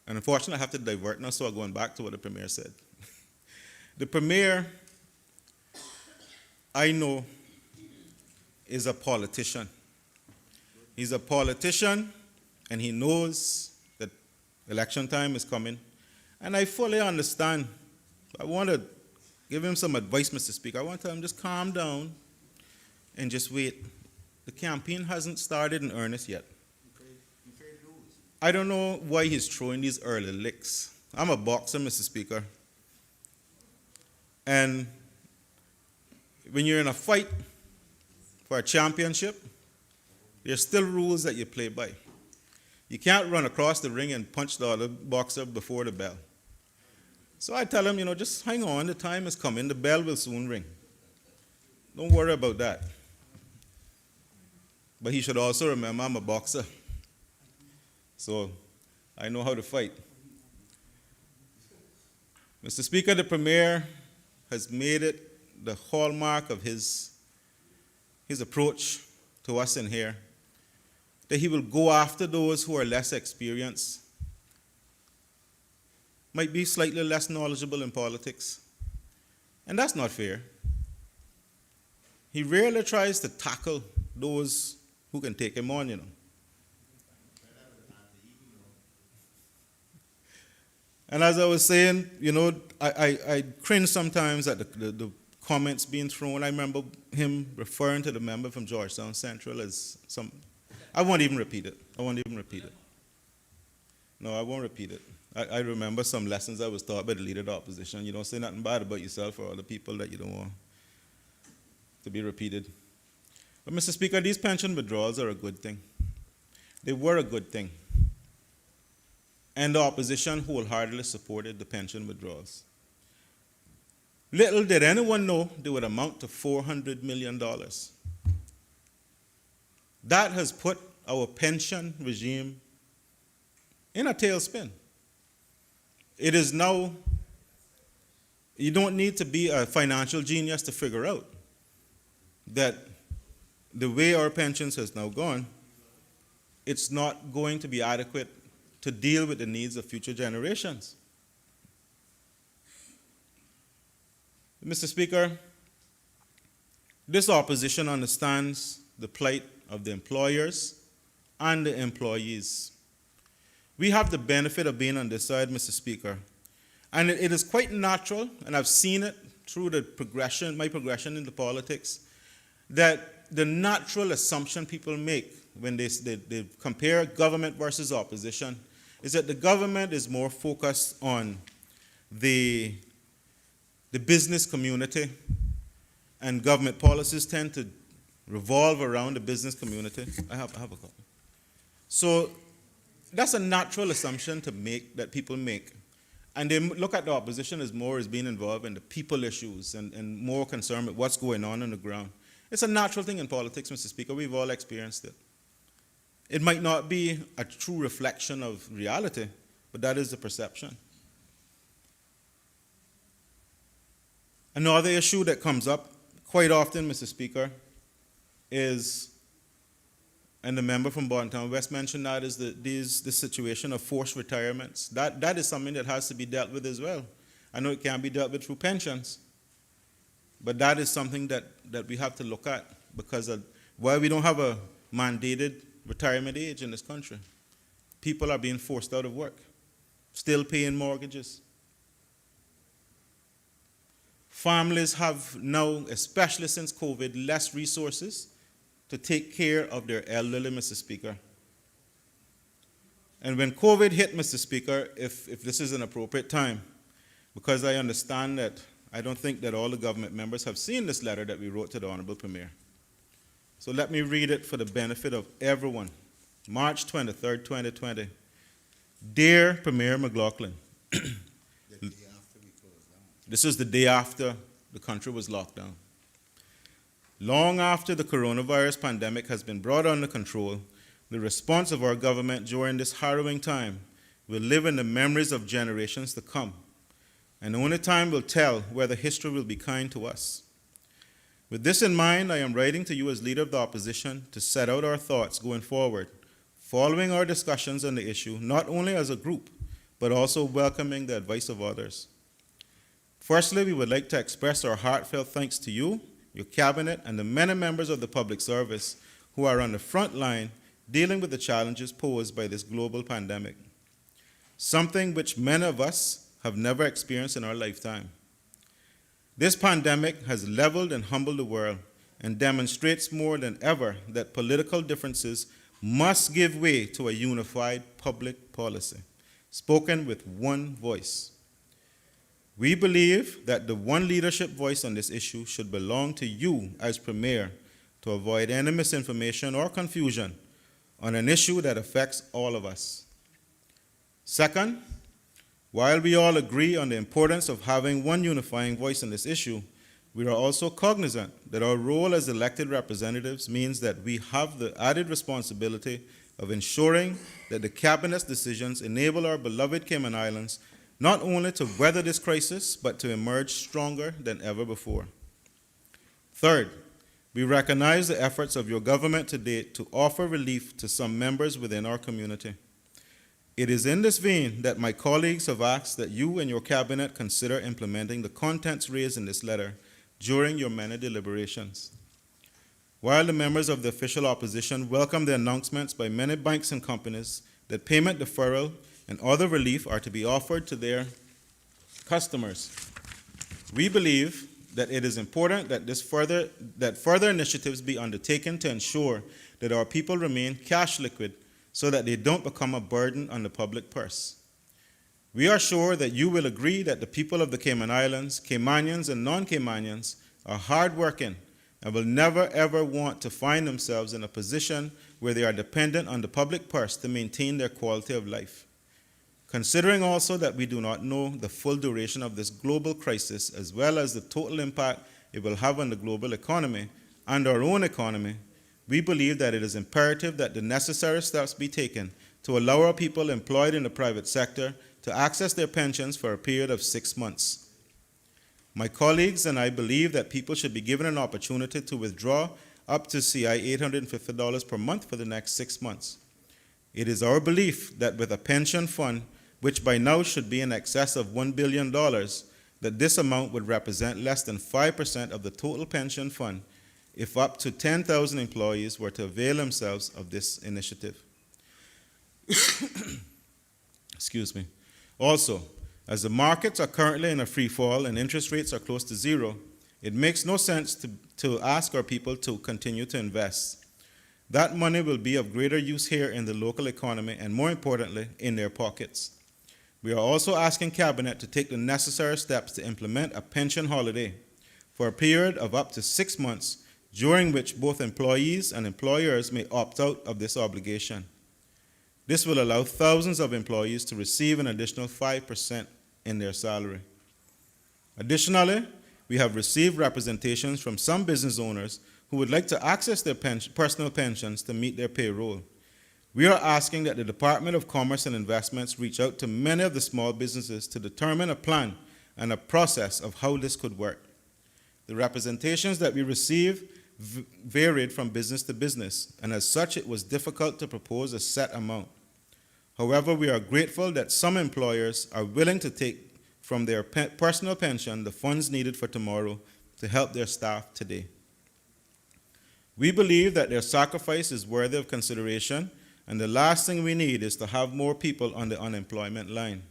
unfortunately I have to divert now, so I'm going back to what the Premier said. The Premier, I know, is a politician. He's a politician, and he knows that election time is coming. And I fully understand. I want to give him some advice, Mr. Speaker. I want to tell him just calm down and just wait. The campaign hasn't started in earnest yet. I don't know why he's throwing these early licks. I'm a boxer, Mr. Speaker. And when you're in a fight for a championship, there's still rules that you play by. You can't run across the ring and punch the other boxer before the bell. So I tell him, just hang on, the time is coming, the bell will soon ring. Don't worry about that. But he should also remember I'm a boxer. So I know how to fight. Mr. Speaker, the Premier has made it the hallmark of his approach to us in here that he will go after those who are less experienced, might be slightly less knowledgeable in politics. And that's not fair. He rarely tries to tackle those who can take him on, And as I was saying, I cringe sometimes at the comments being thrown. I remember him referring to the member from Georgetown Central as some. I won't even repeat it. No, I won't repeat it. I remember some lessons I was taught by the leader of the opposition. You don't say nothing bad about yourself or other people that you don't want to be repeated. But, Mr. Speaker, these pension withdrawals are a good thing. They were a good thing. And the opposition wholeheartedly supported the pension withdrawals. Little did anyone know they would amount to $400 million. That has put our pension regime in a tailspin. It is now, you don't need to be a financial genius to figure out that the way our pensions has now gone, it's not going to be adequate to deal with the needs of future generations. Mr. Speaker, this opposition understands the plight of the employers and the employees. We have the benefit of being on this side, Mr. Speaker, and it is quite natural, and I've seen it through my progression into politics, that the natural assumption people make when they compare government versus opposition is that the government is more focused on the business community, and government policies tend to revolve around the business community. I have a copy. So that's a natural assumption to make, that people make. And they look at the opposition as being involved in the people issues and more concerned with what's going on the ground. It's a natural thing in politics, Mr. Speaker. We've all experienced it. It might not be a true reflection of reality, but that is the perception. Another issue that comes up quite often, Mr. Speaker, is, and the member from Bontown West mentioned that, is the situation of forced retirements. That is something that has to be dealt with as well. I know it can't be dealt with through pensions, but that is something that we have to look at, because while we don't have a mandated retirement age in this country, people are being forced out of work, still paying mortgages. Families have now, especially since COVID, less resources to take care of their elderly, Mr. Speaker. And when COVID hit, Mr. Speaker, if this is an appropriate time, because I understand that I don't think that all the government members have seen this letter that we wrote to the Honorable Premier. So let me read it for the benefit of everyone. March 23rd, 2020. Dear Premier McLaughlin, this is the day after the country was locked down. Long after the coronavirus pandemic has been brought under control, the response of our government during this harrowing time will live in the memories of generations to come, and only time will tell whether history will be kind to us. With this in mind, I am writing to you as leader of the opposition to set out our thoughts going forward, following our discussions on the issue, not only as a group, but also welcoming the advice of others. Firstly, we would like to express our heartfelt thanks to you, your cabinet, and the many members of the public service who are on the front line dealing with the challenges posed by this global pandemic, something which many of us have never experienced in our lifetime. This pandemic has leveled and humbled the world and demonstrates more than ever that political differences must give way to a unified public policy, spoken with one voice. We believe that the one leadership voice on this issue should belong to you as Premier to avoid any misinformation or confusion on an issue that affects all of us. Second, while we all agree on the importance of having one unifying voice on this issue, we are also cognizant that our role as elected representatives means that we have the added responsibility of ensuring that the Cabinet's decisions enable our beloved Cayman Islands not only to weather this crisis, but to emerge stronger than ever before. Third, we recognize the efforts of your government to date to offer relief to some members within our community. It is in this vein that my colleagues have asked that you and your cabinet consider implementing the contents raised in this letter during your many deliberations. While the members of the official opposition welcome the announcements by many banks and companies that payment deferral and other relief are to be offered to their customers, we believe that it is important that further initiatives be undertaken to ensure that our people remain cash liquid so that they don't become a burden on the public purse. We are sure that you will agree that the people of the Cayman Islands, Caymanians and non-Caymanians, are hardworking and will never ever want to find themselves in a position where they are dependent on the public purse to maintain their quality of life. Considering also that we do not know the full duration of this global crisis, as well as the total impact it will have on the global economy and our own economy, we believe that it is imperative that the necessary steps be taken to allow our people employed in the private sector to access their pensions for a period of 6 months. My colleagues and I believe that people should be given an opportunity to withdraw up to CI $850 per month for the next 6 months. It is our belief that with a pension fund, which by now should be in excess of $1 billion, that this amount would represent less than 5% of the total pension fund if up to 10,000 employees were to avail themselves of this initiative. Excuse me. Also, as the markets are currently in a free fall and interest rates are close to zero, it makes no sense to ask our people to continue to invest. That money will be of greater use here in the local economy and, more importantly, in their pockets. We are also asking Cabinet to take the necessary steps to implement a pension holiday for a period of up to 6 months, during which both employees and employers may opt out of this obligation. This will allow thousands of employees to receive an additional 5% in their salary. Additionally, we have received representations from some business owners who would like to access their personal pensions to meet their payroll. We are asking that the Department of Commerce and Investments reach out to many of the small businesses to determine a plan and a process of how this could work. The representations that we received varied from business to business, and as such, it was difficult to propose a set amount. However, we are grateful that some employers are willing to take from their personal pension the funds needed for tomorrow to help their staff today. We believe that their sacrifice is worthy of consideration, and the last thing we need is to have more people on the unemployment line.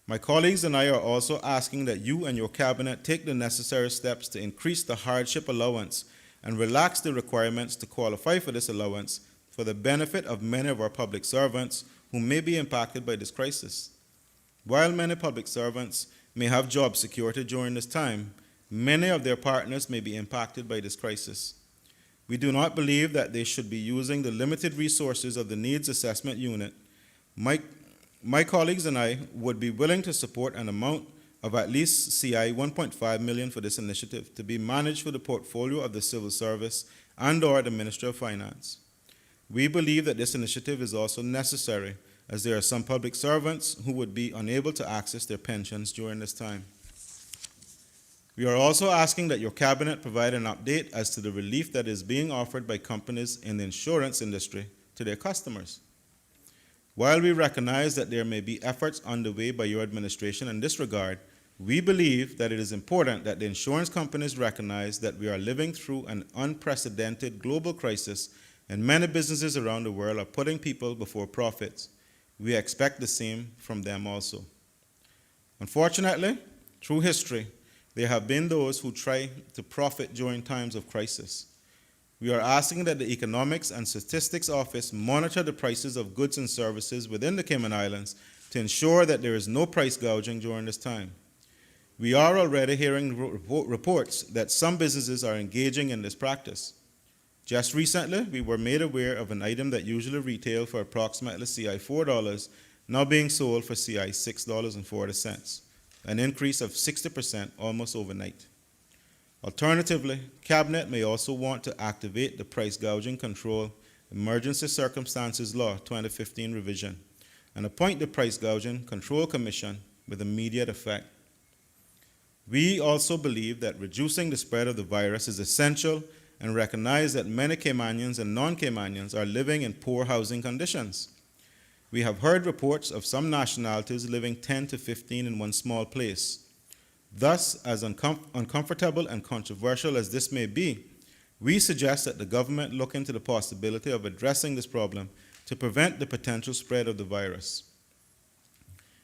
My colleagues and I are also asking that you and your cabinet take the necessary steps to increase the hardship allowance and relax the requirements to qualify for this allowance for the benefit of many of our public servants who may be impacted by this crisis. While many public servants may have job security during this time, many of their partners may be impacted by this crisis. We do not believe that they should be using the limited resources of the Needs Assessment Unit. My colleagues and I would be willing to support an amount of at least CI 1.5 million for this initiative to be managed for the portfolio of the Civil Service and/or the Ministry of Finance. We believe that this initiative is also necessary as there are some public servants who would be unable to access their pensions during this time. We are also asking that your Cabinet provide an update as to the relief that is being offered by companies in the insurance industry to their customers. While we recognize that there may be efforts underway by your administration in this regard, we believe that it is important that the insurance companies recognize that we are living through an unprecedented global crisis and many businesses around the world are putting people before profits. We expect the same from them also. Unfortunately, through history, there have been those who try to profit during times of crisis. We are asking that the Economics and Statistics Office monitor the prices of goods and services within the Cayman Islands to ensure that there is no price gouging during this time. We are already hearing reports that some businesses are engaging in this practice. Just recently, we were made aware of an item that usually retailed for approximately CI $4, now being sold for CI $6.40, an increase of 60% almost overnight. Alternatively, Cabinet may also want to activate the Price Gouging Control Emergency Circumstances Law 2015 revision and appoint the Price Gouging Control Commission with immediate effect. We also believe that reducing the spread of the virus is essential and recognize that many Caymanians and non-Caymanians are living in poor housing conditions. We have heard reports of some nationalities living 10 to 15 in one small place. Thus, as uncomfortable and controversial as this may be, we suggest that the government look into the possibility of addressing this problem to prevent the potential spread of the virus.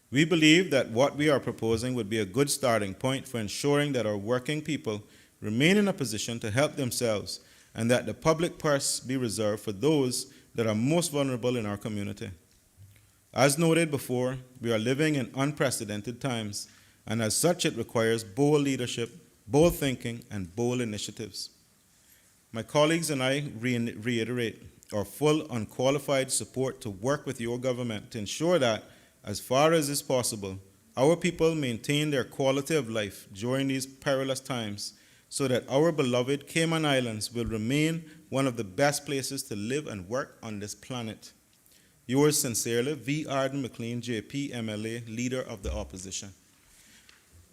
We believe that what we are proposing would be a good starting point for ensuring that our working people remain in a position to help themselves and that the public purse be reserved for those that are most vulnerable in our community. As noted before, we are living in unprecedented times, and as such it requires bold leadership, bold thinking, and bold initiatives. My colleagues and I reiterate our full unqualified support to work with your government to ensure that, as far as is possible, our people maintain their quality of life during these perilous times so that our beloved Cayman Islands will remain one of the best places to live and work on this planet. Yours sincerely, V. Arden McLean, JP, MLA, Leader of the Opposition.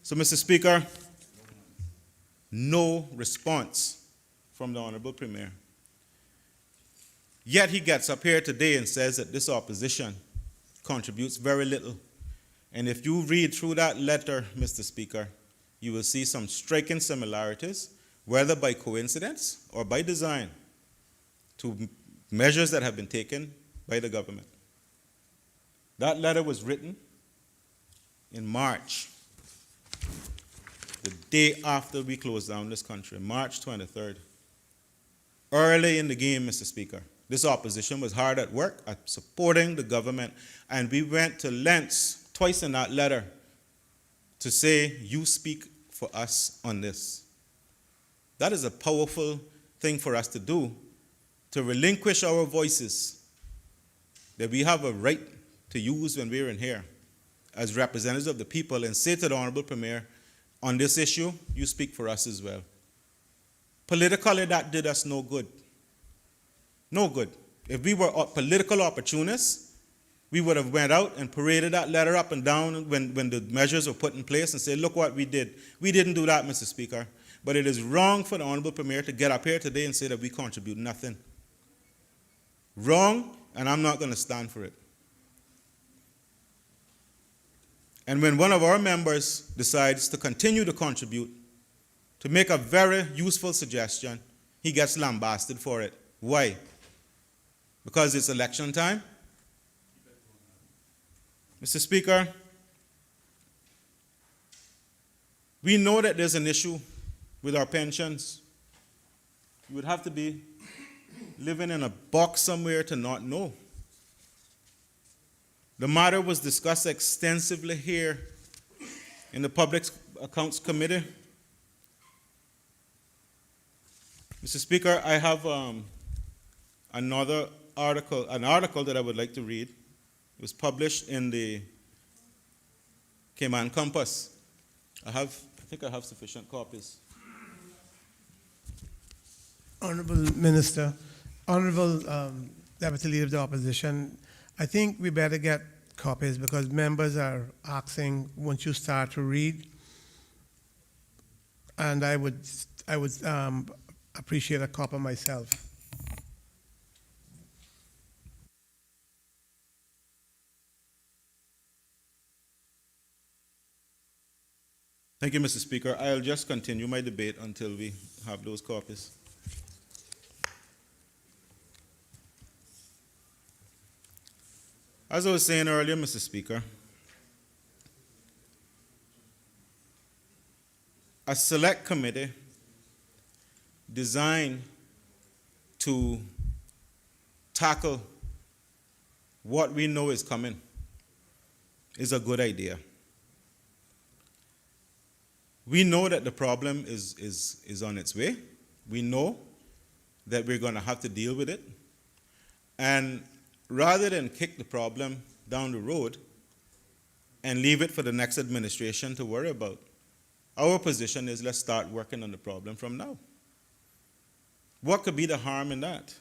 So, Mr. Speaker, no response from the Honorable Premier. Yet he gets up here today and says that this opposition contributes very little. And if you read through that letter, Mr. Speaker, you will see some striking similarities, whether by coincidence or by design, to measures that have been taken by the government. That letter was written in March, the day after we closed down this country, March 23rd. Early in the game, Mr. Speaker, this opposition was hard at work at supporting the government, and we went to lengths twice in that letter to say, you speak for us on this. That is a powerful thing for us to do, to relinquish our voices that we have a right to use when we're in here as representatives of the people and say to the Honorable Premier, on this issue, you speak for us as well. Politically, that did us no good. No good. If we were political opportunists, we would have went out and paraded that letter up and down when the measures were put in place and said, look what we did. We didn't do that, Mr. Speaker. But it is wrong for the Honorable Premier to get up here today and say that we contribute nothing. Wrong, and I'm not going to stand for it. And when one of our members decides to continue to contribute, to make a very useful suggestion, he gets lambasted for it. Why? Because it's election time? Mr. Speaker, we know that there's an issue with our pensions. You would have to be living in a box somewhere to not know. The matter was discussed extensively here In the Public Accounts Committee, Mr. Speaker, I have another article, an article that I would like to read. It was published in the Cayman Compass. I think I have sufficient copies. Honorable Minister, Honorable Deputy Leader of the Opposition, I think we better get copies because members are asking once you start to read, and I would appreciate a copy myself. Thank you, Mr. Speaker. I'll just continue my debate until we have those copies. As I was saying earlier, Mr. Speaker, a select committee designed to tackle what we know is coming is a good idea. We know that the problem is on its way. We know that we're going to have to deal with it. And rather than kick the problem down the road and leave it for the next administration to worry about, our position is let's start working on the problem from now. What could be the harm in that?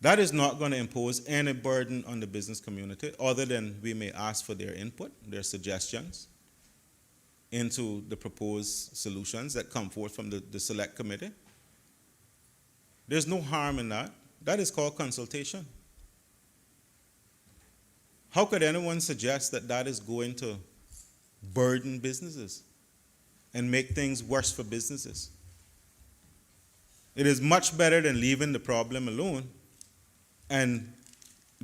That is not going to impose any burden on the business community other than we may ask for their input, their suggestions into the proposed solutions that come forth from the select committee. There's no harm in that. That is called consultation. How could anyone suggest that that is going to burden businesses and make things worse for businesses? It is much better than leaving the problem alone and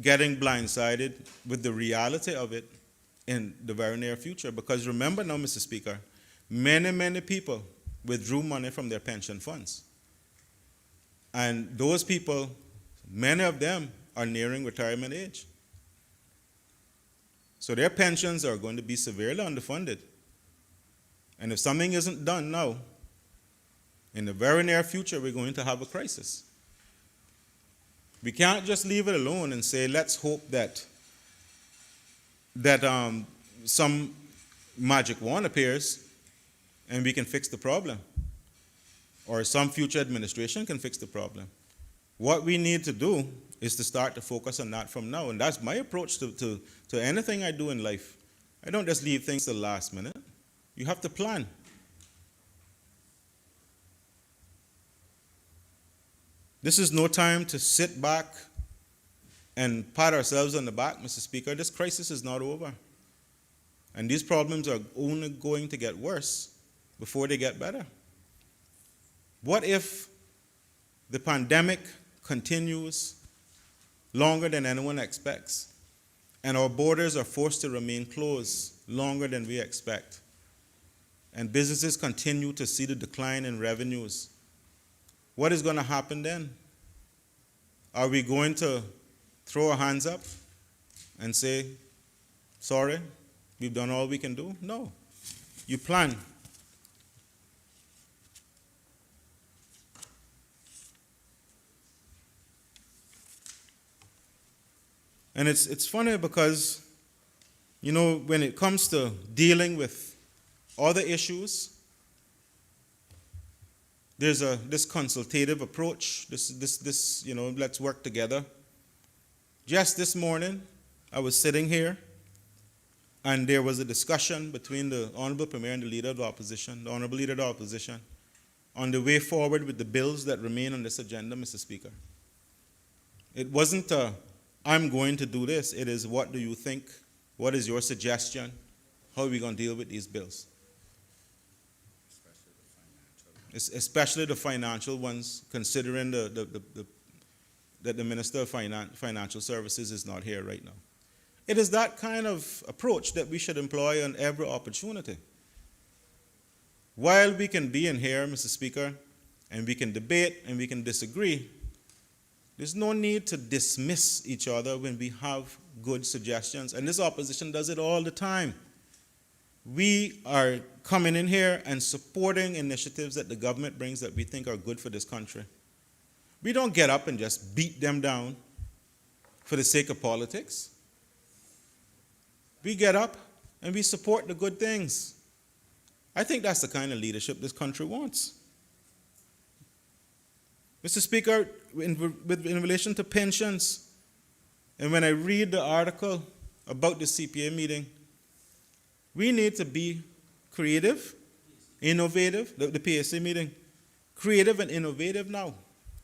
getting blindsided with the reality of it in the very near future. Because remember now, Mr. Speaker, many people withdrew money from their pension funds. And those people, many of them are nearing retirement age. So their pensions are going to be severely underfunded. And if something isn't done now, in the very near future, we're going to have a crisis. We can't just leave it alone and say, let's hope that some magic wand appears and we can fix the problem, or some future administration can fix the problem. What we need to do is to start to focus on that from now, and that's my approach to anything I do in life. I don't just leave things to the last minute. You have to plan. This is no time to sit back and pat ourselves on the back, Mr. Speaker. This crisis is not over. And these problems are only going to get worse before they get better. What if the pandemic continues longer than anyone expects, and our borders are forced to remain closed longer than we expect, and businesses continue to see the decline in revenues? What is going to happen then? Are we going to throw our hands up and say, sorry, we've done all we can do? No. You plan. And it's funny because, you know, when it comes to dealing with other issues, there's this consultative approach, this you know, let's work together. Just this morning, I was sitting here, and there was a discussion between the Honorable Premier and the Leader of the Opposition, the Honorable Leader of the Opposition, on the way forward with the bills that remain on this agenda, Mr. Speaker. It wasn't I'm going to do this. It is, what do you think? What is your suggestion? How are we going to deal with these bills? Especially the financial ones, considering that the Minister of Financial Services is not here right now. It is that kind of approach that we should employ on every opportunity. While we can be in here, Mr. Speaker, and we can debate and we can disagree, there's no need to dismiss each other when we have good suggestions. And this opposition does it all the time. we are coming in here and supporting initiatives that the government brings that we think are good for this country. We don't get up and just beat them down for the sake of politics. We get up and we support the good things. I think that's the kind of leadership this country wants. Mr. Speaker, in relation to pensions, and when I read the article about the CPA meeting, we need to be creative, innovative, the PSA meeting, creative and innovative now.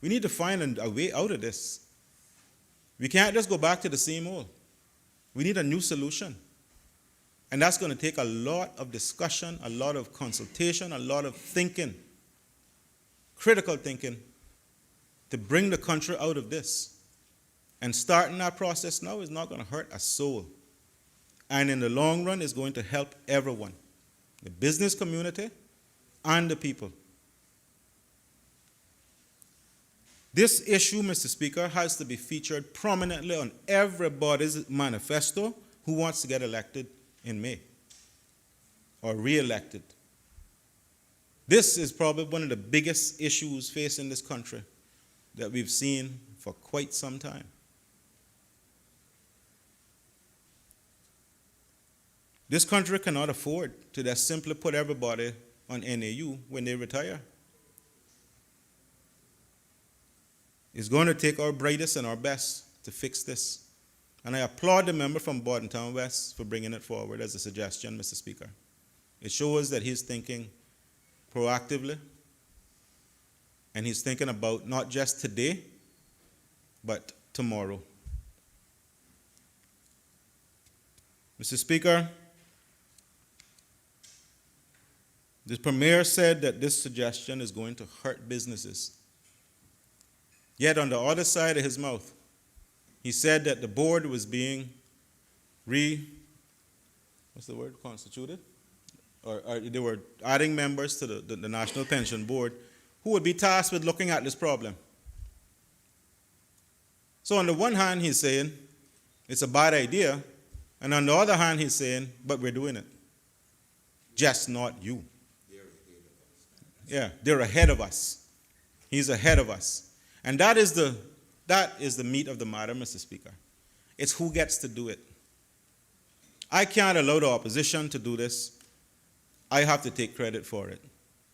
We need to find a way out of this. We can't just go back to the same old. We need a new solution. And that's going to take a lot of discussion, a lot of consultation, a lot of thinking, critical thinking, to bring the country out of this. And starting that process now is not going to hurt a soul. And in the long run, it's going to help everyone, the business community and the people. This issue, Mr. Speaker, has to be featured prominently on everybody's manifesto who wants to get elected in May or re-elected. This is probably one of the biggest issues facing this country that we've seen for quite some time. This country cannot afford to just simply put everybody on NAU when they retire. It's going to take our brightest and our best to fix this. And I applaud the member from Bordentown West for bringing it forward as a suggestion, Mr. Speaker. It shows that he's thinking proactively, and he's thinking about not just today, but tomorrow. Mr. Speaker, the Premier said that this suggestion is going to hurt businesses. Yet on the other side of his mouth, he said that the board was being constituted? Or they were adding members to the National Pension Board who would be tasked with looking at this problem. So on the one hand, he's saying it's a bad idea, and on the other hand, he's saying, but we're doing it. Just not you. Yeah, they're ahead of us. He's ahead of us. And that is the meat of the matter, Mr. Speaker. It's who gets to do it. I can't allow the opposition to do this. I have to take credit for it.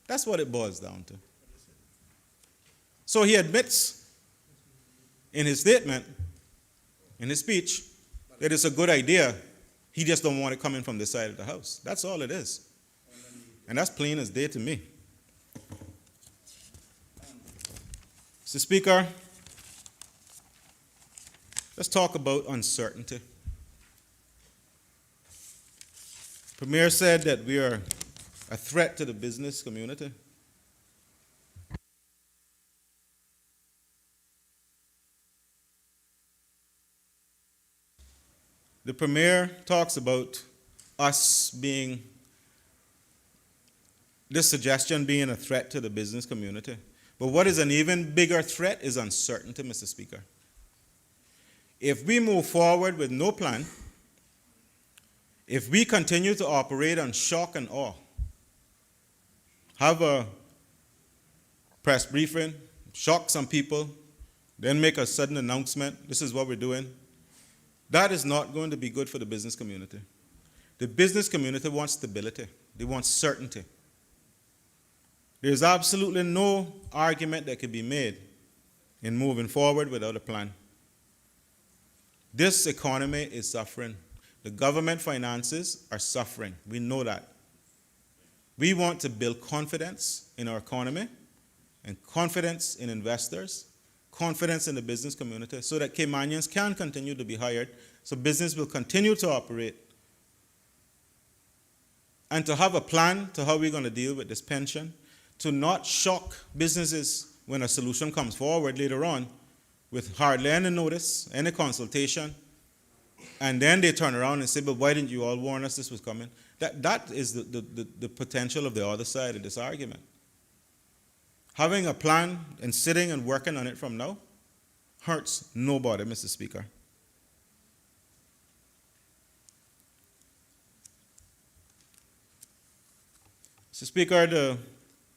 That's what it boils down to. So he admits in his statement, in his speech, that it's a good idea. He just don't want it coming from this side of the House. That's all it is. And that's plain as day to me. Mr. Speaker, let's talk about uncertainty. The Premier said that we are a threat to the business community. The Premier talks about us being, this suggestion being a threat to the business community. But what is an even bigger threat is uncertainty, Mr. Speaker. If we move forward with no plan, if we continue to operate on shock and awe, have a press briefing, shock some people, then make a sudden announcement, this is what we're doing, that is not going to be good for the business community. The business community wants stability. They want certainty. There's absolutely no argument that can be made in moving forward without a plan. This economy is suffering. The government finances are suffering. We know that. We want to build confidence in our economy and confidence in investors, confidence in the business community so that Caymanians can continue to be hired, so business will continue to operate, and to have a plan to how we're going to deal with this pension, to not shock businesses when a solution comes forward later on with hardly any notice, any consultation, and then they turn around and say, but why didn't you all warn us this was coming? That is the potential of the other side of this argument. Having a plan and sitting and working on it from now hurts nobody, Mr. Speaker. Mr. Speaker, the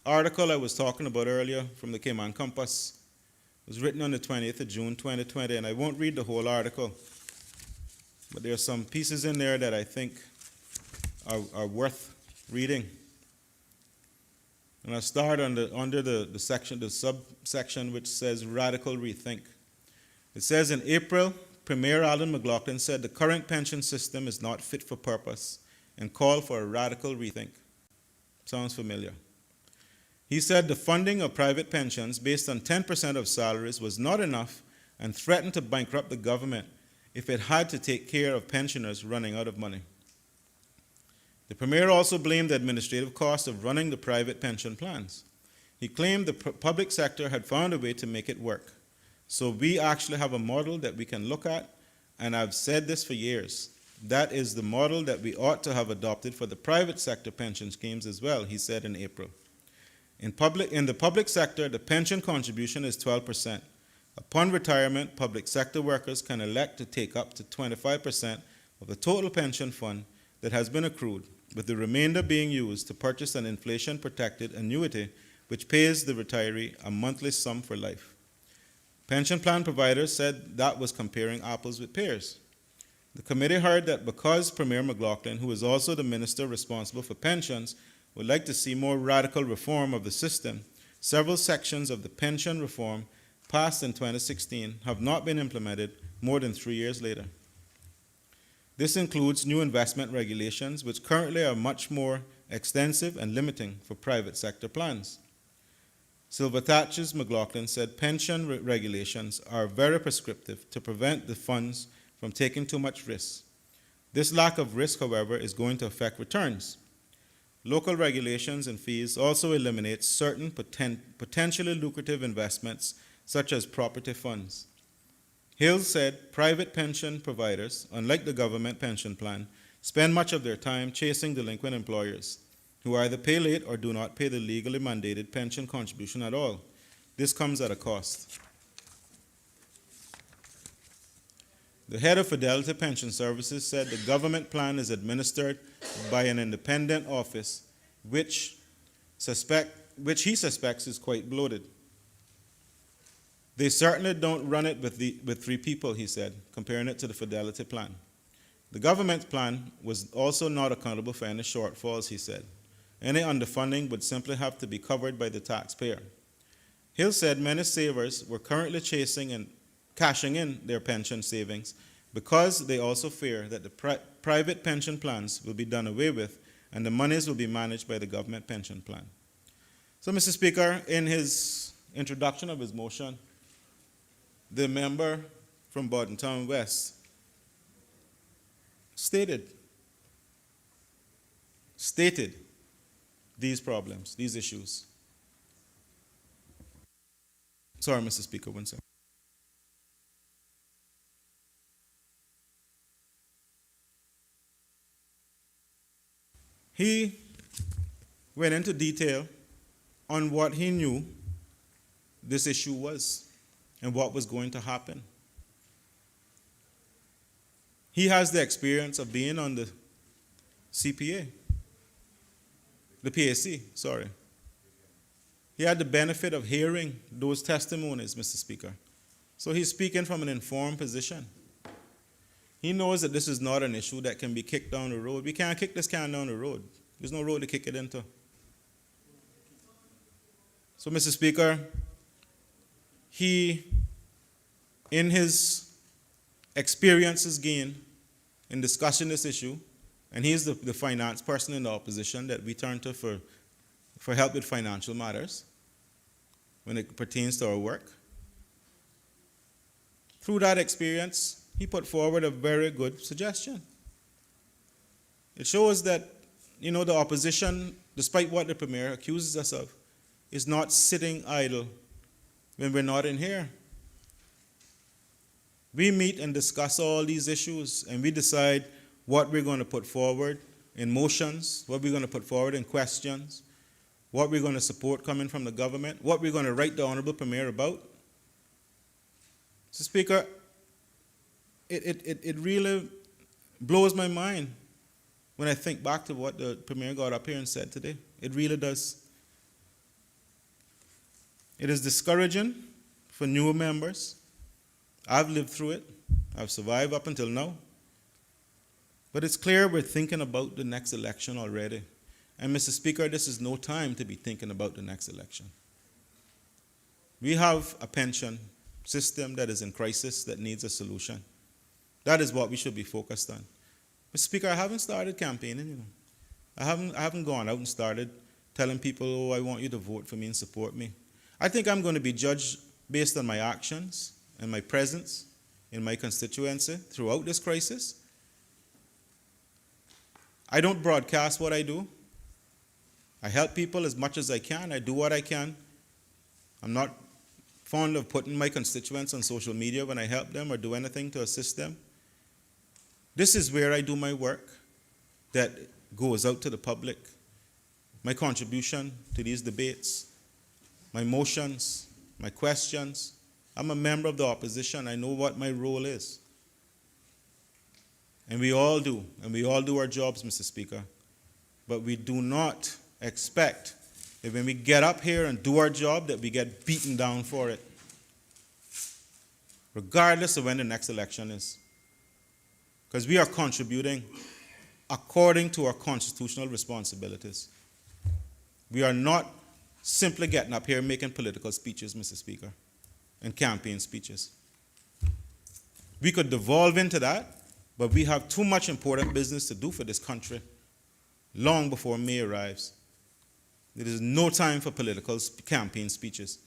article I was talking about earlier from the Cayman Compass was written on the 20th of June 2020, and I won't read the whole article, but there are some pieces in there that I think are worth reading. And I'll start under the subsection which says radical rethink. It says in April, Premier Alden McLaughlin said the current pension system is not fit for purpose and called for a radical rethink. Sounds familiar. He said the funding of private pensions based on 10% of salaries was not enough and threatened to bankrupt the government if it had to take care of pensioners running out of money. The Premier also blamed the administrative cost of running the private pension plans. He claimed the public sector had found a way to make it work. So we actually have a model that we can look at, and I've said this for years. That is the model that we ought to have adopted for the private sector pension schemes as well, he said in April. In the public sector, the pension contribution is 12%. Upon retirement, public sector workers can elect to take up to 25% of the total pension fund that has been accrued, with the remainder being used to purchase an inflation-protected annuity which pays the retiree a monthly sum for life. Pension plan providers said that was comparing apples with pears. The committee heard that because Premier McLaughlin, who is also the minister responsible for pensions, would like to see more radical reform of the system, several sections of the pension reform passed in 2016 have not been implemented more than 3 years later. This includes new investment regulations, which currently are much more extensive and limiting for private sector plans. Silver Thatcher's McLaughlin said pension regulations are very prescriptive to prevent the funds from taking too much risk. This lack of risk, however, is going to affect returns. Local regulations and fees also eliminate certain potentially lucrative investments, such as property funds. Hill said private pension providers, unlike the government pension plan, spend much of their time chasing delinquent employers who either pay late or do not pay the legally mandated pension contribution at all. This comes at a cost. The head of Fidelity Pension Services said the government plan is administered by an independent office, which he suspects is quite bloated. They certainly don't run it with 3 people, he said, comparing it to the Fidelity plan. The government plan was also not accountable for any shortfalls, he said. Any underfunding would simply have to be covered by the taxpayer. Hill said many savers were currently chasing and cashing in their pension savings because they also fear that the private pension plans will be done away with and the monies will be managed by the government pension plan. So, Mr. Speaker, in his introduction of his motion, the member from Bordentown West stated these problems, these issues. Sorry, Mr. Speaker, one second. He went into detail on what he knew this issue was and what was going to happen. He has the experience of being on the CPA, the PAC, sorry. He had the benefit of hearing those testimonies, Mr. Speaker. So he's speaking from an informed position. He knows that this is not an issue that can be kicked down the road. We can't kick this can down the road. There's no road to kick it into. So, Mr. Speaker, he, in his experiences gained in discussing this issue, and he's the finance person in the opposition that we turn to for help with financial matters when it pertains to our work. Through that experience, he put forward a very good suggestion. It shows that, the opposition, despite what the Premier accuses us of, is not sitting idle when we're not in here. We meet and discuss all these issues, and we decide what we're going to put forward in motions, what we're going to put forward in questions, what we're going to support coming from the government, what we're going to write the Honorable Premier about. So, Speaker, it really blows my mind when I think back to what the Premier got up here and said today. It really does. It is discouraging for newer members. I've lived through it. I've survived up until now. But it's clear we're thinking about the next election already. And Mr. Speaker, this is no time to be thinking about the next election. We have a pension system that is in crisis that needs a solution. That is what we should be focused on. Mr. Speaker, I haven't started campaigning, I haven't gone out and started telling people, oh, I want you to vote for me and support me. I think I'm going to be judged based on my actions and my presence in my constituency throughout this crisis. I don't broadcast what I do. I help people as much as I can. I do what I can. I'm not fond of putting my constituents on social media when I help them or do anything to assist them. This is where I do my work that goes out to the public. My contribution to these debates, my motions, my questions. I'm a member of the opposition. I know what my role is. And we all do. And we all do our jobs, Mr. Speaker. But we do not expect that when we get up here and do our job that we get beaten down for it, regardless of when the next election is. Because we are contributing according to our constitutional responsibilities. We are not simply getting up here making political speeches, Mr. Speaker, and campaign speeches. We could devolve into that, but we have too much important business to do for this country long before May arrives. There is no time for political campaign speeches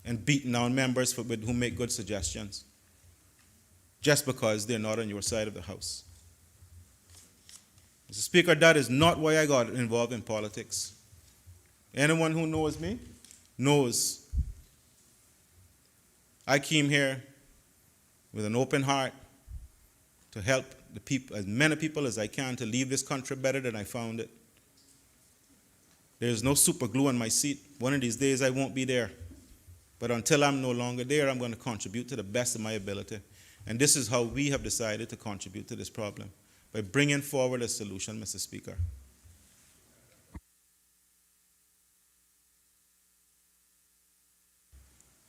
and beating down members who make good suggestions just because they're not on your side of the House. Mr. Speaker, that is not why I got involved in politics. Anyone who knows me knows I came here with an open heart to help the people, as many people as I can, to leave this country better than I found it. There's no super glue on my seat. One of these days I won't be there. But until I'm no longer there, I'm going to contribute to the best of my ability. And this is how we have decided to contribute to this problem, by bringing forward a solution, Mr. Speaker.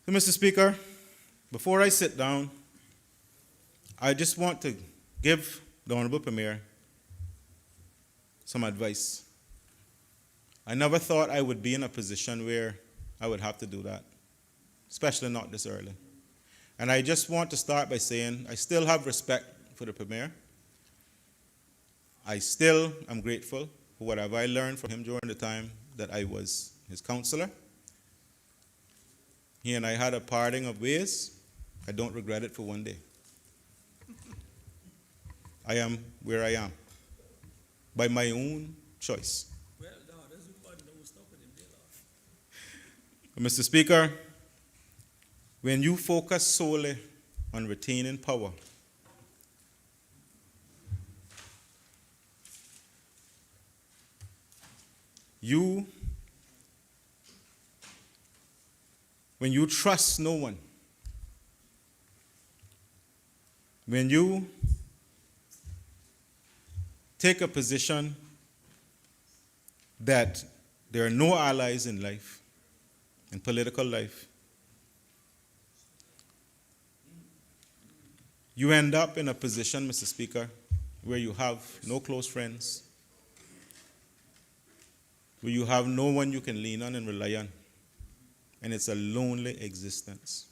So, Mr. Speaker, before I sit down, I just want to give the Honorable Premier some advice. I never thought I would be in a position where I would have to do that, especially not this early. And I just want to start by saying I still have respect for the Premier. I still am grateful for whatever I learned from him during the time that I was his counselor. He and I had a parting of ways. I don't regret it for one day. I am where I am by my own choice. Mr. Speaker, when you focus solely on retaining power, when you trust no one, when you take a position that there are no allies in life, in political life, you end up in a position, Mr. Speaker, where you have no close friends, where you have no one you can lean on and rely on, and it's a lonely existence.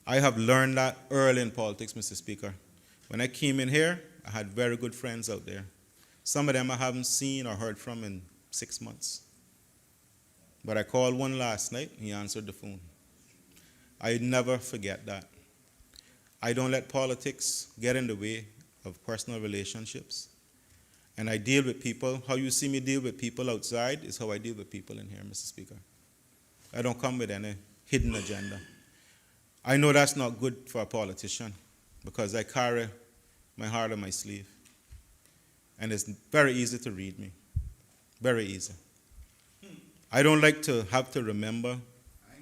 I have learned that early in politics, Mr. Speaker. When I came in here, I had very good friends out there. Some of them I haven't seen or heard from in 6 months. But I called one last night, he answered the phone. I never forget that. I don't let politics get in the way of personal relationships. And I deal with people, how you see me deal with people outside is how I deal with people in here, Mr. Speaker. I don't come with any hidden agenda. I know that's not good for a politician because I carry my heart on my sleeve. And it's very easy to read me, very easy. I don't like to have to remember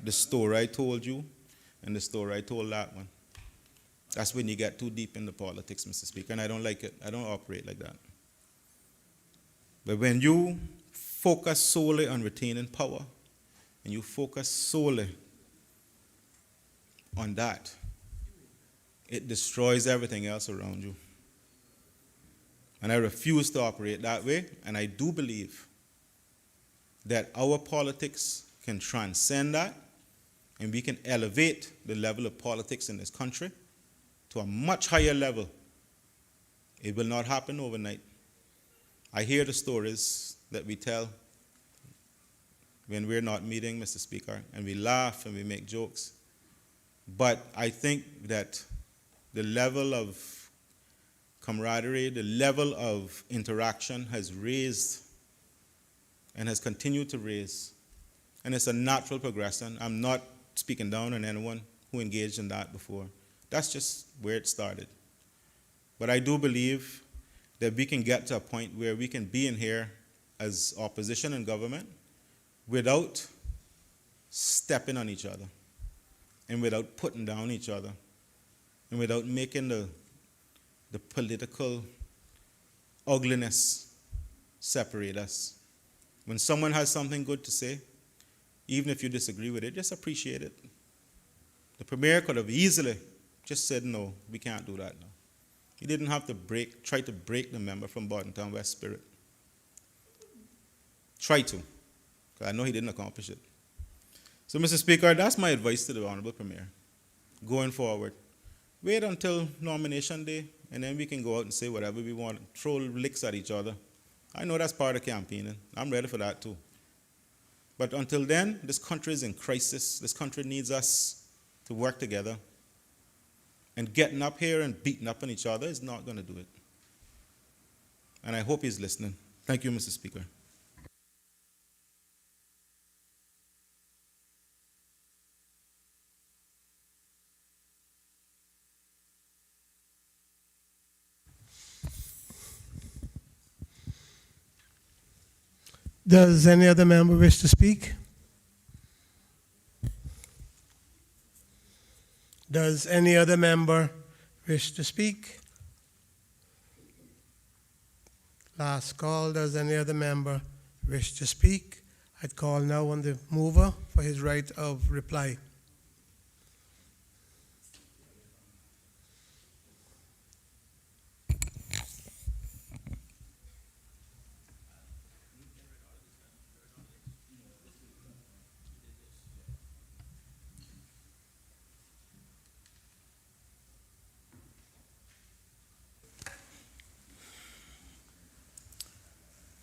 the story I told you and the story I told that one. That's when you get too deep into politics, Mr. Speaker, and I don't like it. I don't operate like that. But when you focus solely on retaining power, and you focus solely on that, it destroys everything else around you. And I refuse to operate that way, and I do believe that our politics can transcend that, and we can elevate the level of politics in this country to a much higher level. It will not happen overnight. I hear the stories that we tell when we're not meeting, Mr. Speaker, and we laugh and we make jokes. But I think that the level of camaraderie, the level of interaction has raised and has continued to raise. And it's a natural progression. I'm not speaking down on anyone who engaged in that before. That's just where it started. But I do believe that we can get to a point where we can be in here as opposition and government without stepping on each other and without putting down each other and without making the political ugliness separate us. When someone has something good to say, even if you disagree with it, just appreciate it. The Premier could have easily just said, no, we can't do that now. He didn't have to try to break the member from Bordentown West Spirit. Try to, because I know he didn't accomplish it. So, Mr. Speaker, that's my advice to the Honorable Premier. Going forward, wait until nomination day, and then we can go out and say whatever we want, throw licks at each other. I know that's part of campaigning. I'm ready for that too. But until then, this country is in crisis. This country needs us to work together. And getting up here and beating up on each other is not going to do it. And I hope he's listening. Thank you, Mr. Speaker. Does any other member wish to speak? Does any other member wish to speak? Last call. Does any other member wish to speak? I'd call now on the mover for his right of reply.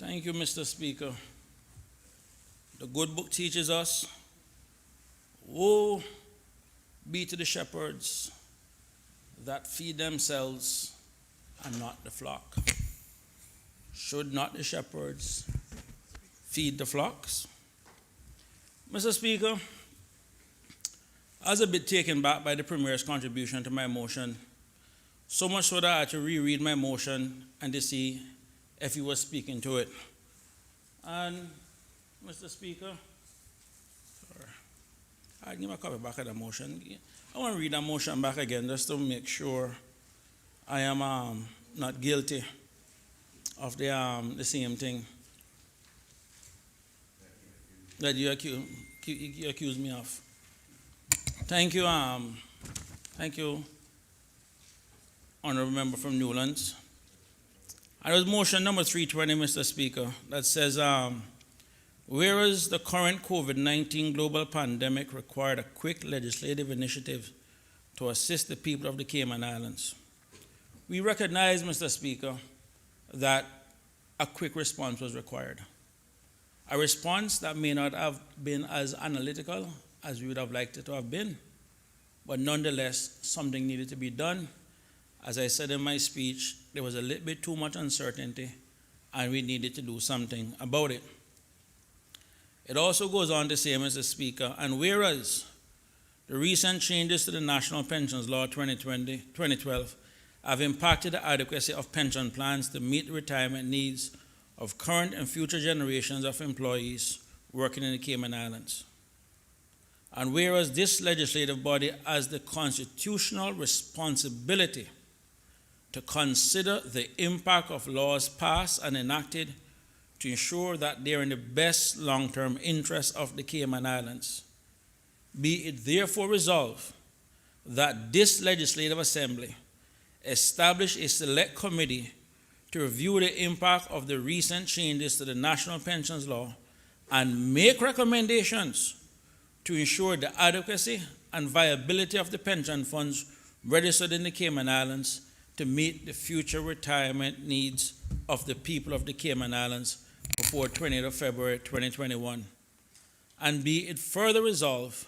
Thank you, Mr. Speaker. The good book teaches us, woe be to the shepherds that feed themselves and not the flock. Should not the shepherds feed the flocks? Mr. Speaker, I was a bit taken back by the Premier's contribution to my motion, so much so that I had to reread my motion and to see if he was speaking to it. And, Mr. Speaker, I'll give a copy back of the motion. I want to read the motion back again just to make sure I am not guilty of the same thing that you accuse me of. Thank you, Honorable Member from Newlands. And it was motion number 320, Mr. Speaker, that says, whereas the current COVID-19 global pandemic required a quick legislative initiative to assist the people of the Cayman Islands, we recognize, Mr. Speaker, that a quick response was required. A response that may not have been as analytical as we would have liked it to have been, but nonetheless, something needed to be done. As I said in my speech, there was a little bit too much uncertainty, and we needed to do something about it. It also goes on to say, Mr. Speaker, and whereas the recent changes to the National Pensions Law 2012 have impacted the adequacy of pension plans to meet the retirement needs of current and future generations of employees working in the Cayman Islands. And whereas this legislative body has the constitutional responsibility to consider the impact of laws passed and enacted to ensure that they are in the best long-term interest of the Cayman Islands. Be it therefore resolved that this Legislative Assembly establish a select committee to review the impact of the recent changes to the National Pensions Law and make recommendations to ensure the adequacy and viability of the pension funds registered in the Cayman Islands to meet the future retirement needs of the people of the Cayman Islands before 20th of February 2021. And be it further resolved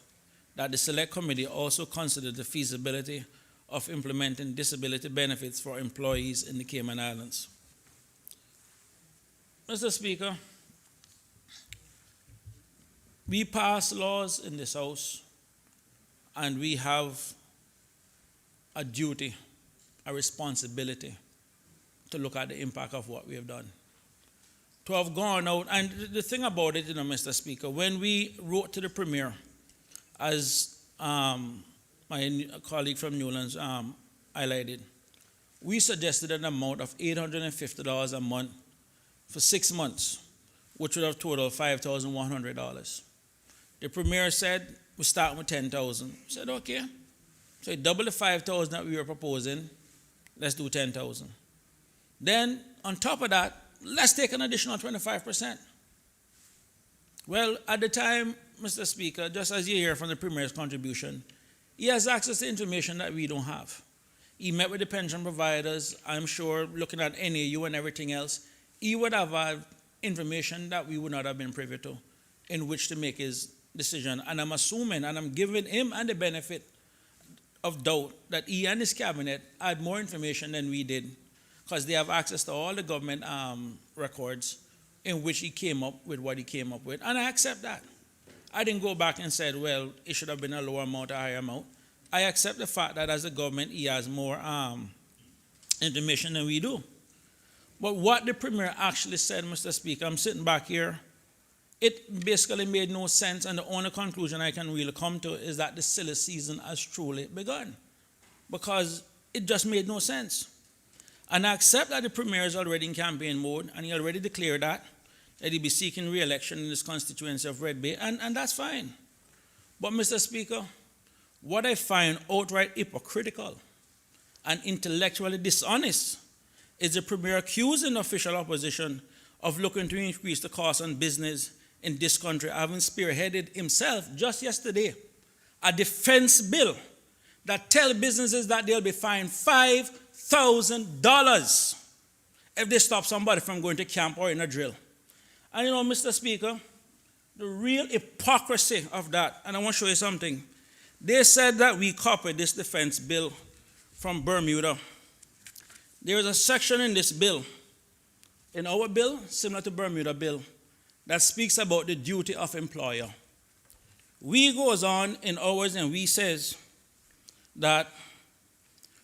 that the Select Committee also consider the feasibility of implementing disability benefits for employees in the Cayman Islands. Mr. Speaker, we pass laws in this House, and we have a duty, a responsibility to look at the impact of what we have done. To have gone out, and the thing about it, Mr. Speaker, when we wrote to the Premier, as my colleague from Newlands highlighted, we suggested an amount of $850 a month for 6 months, which would have totaled $5,100. The Premier said, we start with $10,000. We said, okay. So double the $5,000 that we were proposing, let's do $10,000. Then, on top of that, let's take an additional 25%. Well, at the time, Mr. Speaker, just as you hear from the Premier's contribution, he has access to information that we don't have. He met with the pension providers. I'm sure, looking at NAU and everything else, he would have had information that we would not have been privy to in which to make his decision. And I'm assuming, and I'm giving him and the benefit of doubt, that he and his cabinet had more information than we did, because they have access to all the government records in which he came up with what he came up with. And I accept that. I didn't go back and said, well, it should have been a lower amount, a higher amount. I accept the fact that as a government, he has more information than we do. But what the Premier actually said, Mr. Speaker, I'm sitting back here, it basically made no sense, and the only conclusion I can really come to is that the silly season has truly begun, because it just made no sense. And I accept that the Premier is already in campaign mode, and he already declared that he'll be seeking re-election in his constituency of Red Bay, and that's fine. But, Mr. Speaker, what I find outright hypocritical and intellectually dishonest is the Premier accusing the official opposition of looking to increase the cost on business in this country, having spearheaded himself just yesterday a defense bill that tells businesses that they'll be fined $5,000 if they stop somebody from going to camp or in a drill. And Mr. Speaker, the real hypocrisy of that, and I want to show you something. They said that we copied this defense bill from Bermuda. There is a section in this bill, in our bill, similar to Bermuda bill, that speaks about the duty of employer. We goes on in ours and we says that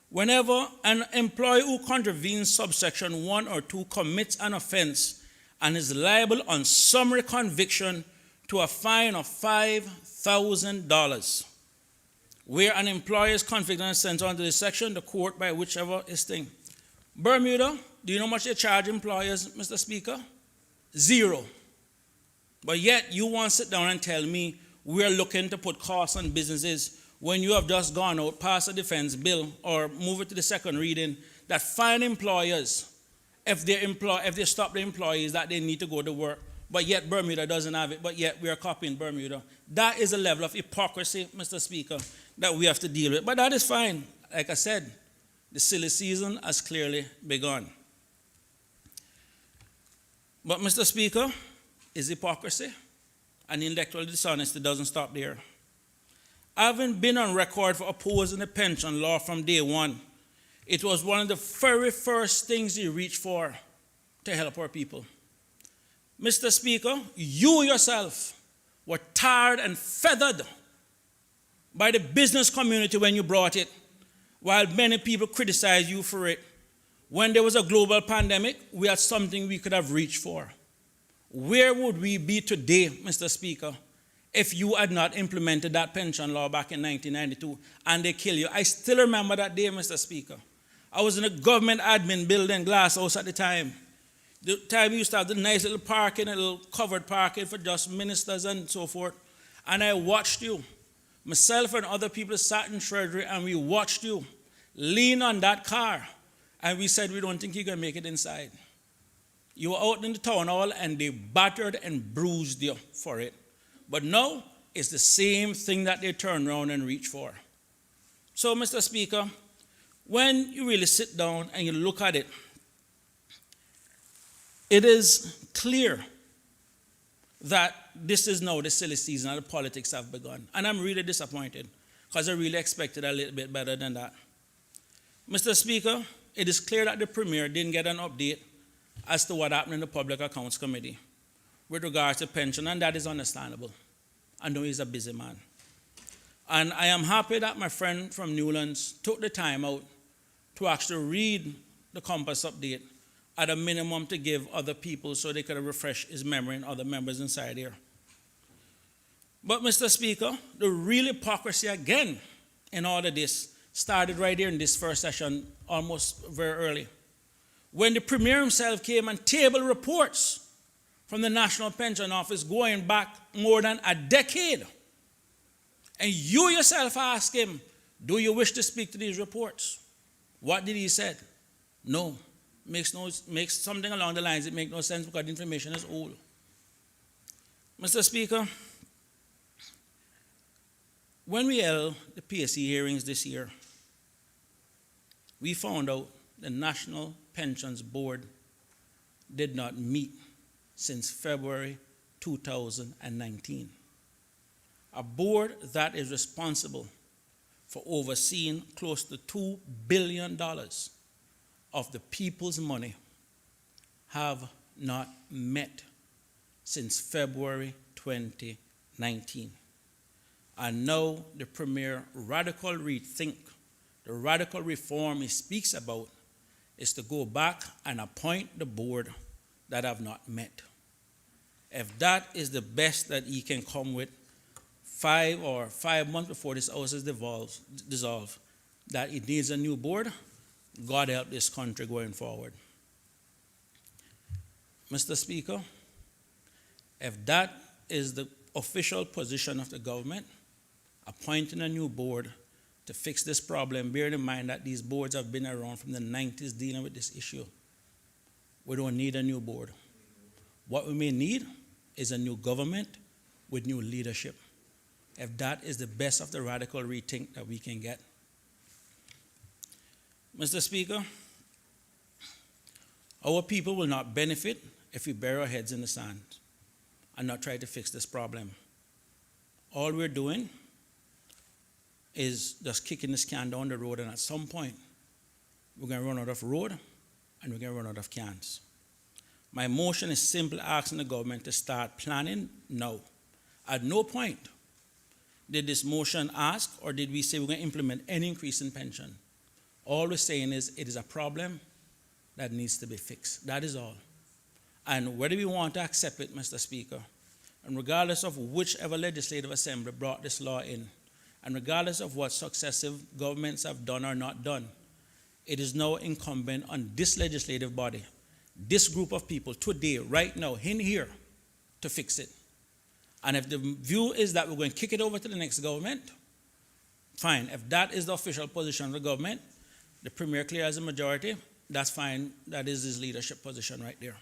whenever an employee who contravenes subsection 1 or 2 commits an offense and is liable on summary conviction to a fine of $5,000. Where an employer is convicted and sent on to this section, the court by whichever is thing. Bermuda, do you know how much they charge employers, Mr. Speaker? 0. But yet you want to sit down and tell me we're looking to put costs on businesses when you have just gone out, passed a defense bill, or move it to the second reading, that fine employers if they stop the employees that they need to go to work, but yet Bermuda doesn't have it, but yet we are copying Bermuda. That is a level of hypocrisy, Mr. Speaker, that we have to deal with. But that is fine. Like I said, the silly season has clearly begun. But, Mr. Speaker, is hypocrisy and intellectual dishonesty doesn't stop there. Having been on record for opposing the pension law from day one, it was one of the very first things you reached for to help our people. Mr. Speaker, you yourself were tarred and feathered by the business community when you brought it, while many people criticized you for it. When there was a global pandemic, we had something we could have reached for. Where would we be today, Mr. Speaker, if you had not implemented that pension law back in 1992 and they kill you? I still remember that day, Mr. Speaker. I was in a government admin building, glass house at the time. The time we used to have the nice little parking, a little covered parking for just ministers and so forth. And I watched you. Myself and other people sat in Treasury and we watched you lean on that car. And we said, we don't think you're going to make it inside. You were out in the town hall and they battered and bruised you for it. But now, it's the same thing that they turn around and reach for. So, Mr. Speaker, when you really sit down and you look at it, it is clear that this is now the silly season and the politics have begun. And I'm really disappointed because I really expected a little bit better than that. Mr. Speaker, it is clear that the Premier didn't get an update as to what happened in the Public Accounts Committee with regards to pension, and that is understandable. I know he's a busy man. And I am happy that my friend from Newlands took the time out to actually read the Compass update at a minimum to give other people so they could refresh his memory and other members inside here. But, Mr. Speaker, the real hypocrisy again in all of this started right here in this first session almost very early, when the Premier himself came and tabled reports from the National Pension Office going back more than a decade. And you yourself asked him, do you wish to speak to these reports? What did he say? No. Makes something along the lines, it makes no sense because the information is old. Mr. Speaker, when we held the PSC hearings this year, we found out the National Pensions Board did not meet since February 2019. A board that is responsible for overseeing close to $2 billion of the people's money have not met since February 2019. And now the Premier radical rethink, the radical reform he speaks about is to go back and appoint the board that have not met. If that is the best that he can come with 5 months before this House is dissolved, that it needs a new board, God help this country going forward. Mr. Speaker, if that is the official position of the government, appointing a new board to fix this problem, bearing in mind that these boards have been around from the 90s dealing with this issue, we don't need a new board. What we may need is a new government with new leadership. If that is the best of the radical rethink that we can get. Mr. Speaker, our people will not benefit if we bury our heads in the sand and not try to fix this problem. All we're doing is just kicking this can down the road, and at some point, we're going to run out of road and we're going to run out of cans. My motion is simply asking the government to start planning now. At no point did this motion ask or did we say we're going to implement any increase in pension. All we're saying is it is a problem that needs to be fixed. That is all. And whether we want to accept it, Mr. Speaker, and regardless of whichever legislative assembly brought this law in, and regardless of what successive governments have done or not done, it is now incumbent on this legislative body, this group of people today, right now, in here, to fix it. And if the view is that we're going to kick it over to the next government, fine. If that is the official position of the government, the Premier clears the majority, that's fine. That is his leadership position right there.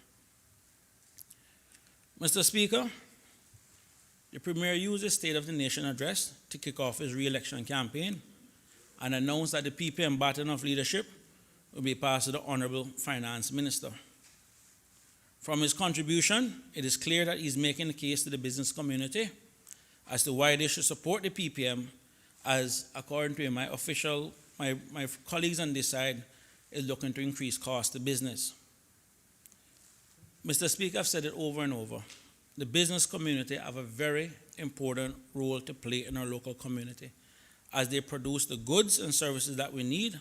Mr. Speaker, the Premier used his State of the Nation address to kick off his re-election campaign and announced that the PPM baton of leadership will be passed to the Honorable Finance Minister. From his contribution, it is clear that he's making the case to the business community as to why they should support the PPM, as according to him, my colleagues on this side is looking to increase cost to business. Mr. Speaker, I've said it over and over. The business community have a very important role to play in our local community as they produce the goods and services that we need,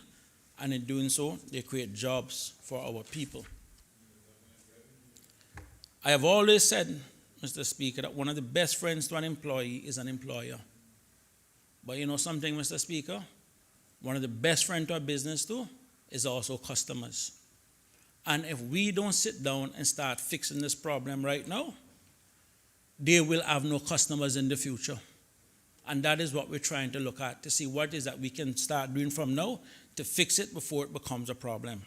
and in doing so, they create jobs for our people. I have always said, Mr. Speaker, that one of the best friends to an employee is an employer. But you know something, Mr. Speaker? One of the best friends to a business too is also customers. And if we don't sit down and start fixing this problem right now, they will have no customers in the future. And that is what we're trying to look at, to see what is that we can start doing from now to fix it before it becomes a problem.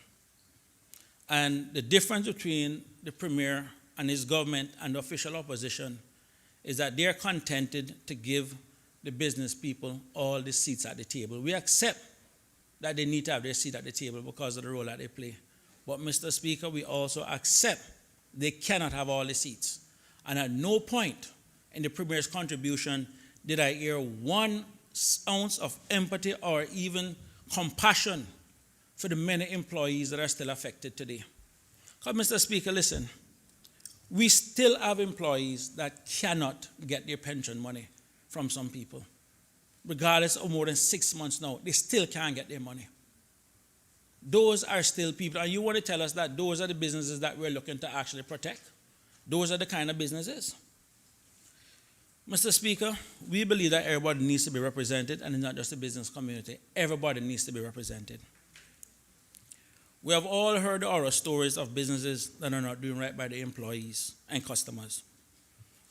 And the difference between the Premier and his government and the official opposition is that they're contented to give the business people all the seats at the table. We accept that they need to have their seat at the table because of the role that they play. But, Mr. Speaker, we also accept they cannot have all the seats. And at no point in the Premier's contribution did I hear 1 ounce of empathy or even compassion for the many employees that are still affected today. Because, Mr. Speaker, listen, we still have employees that cannot get their pension money from some people. Regardless of more than 6 months now, they still can't get their money. Those are still people, and you want to tell us that those are the businesses that we're looking to actually protect? Those are the kind of businesses. Mr. Speaker, we believe that everybody needs to be represented, and it's not just the business community. Everybody needs to be represented. We have all heard the horror stories of businesses that are not doing right by the employees and customers.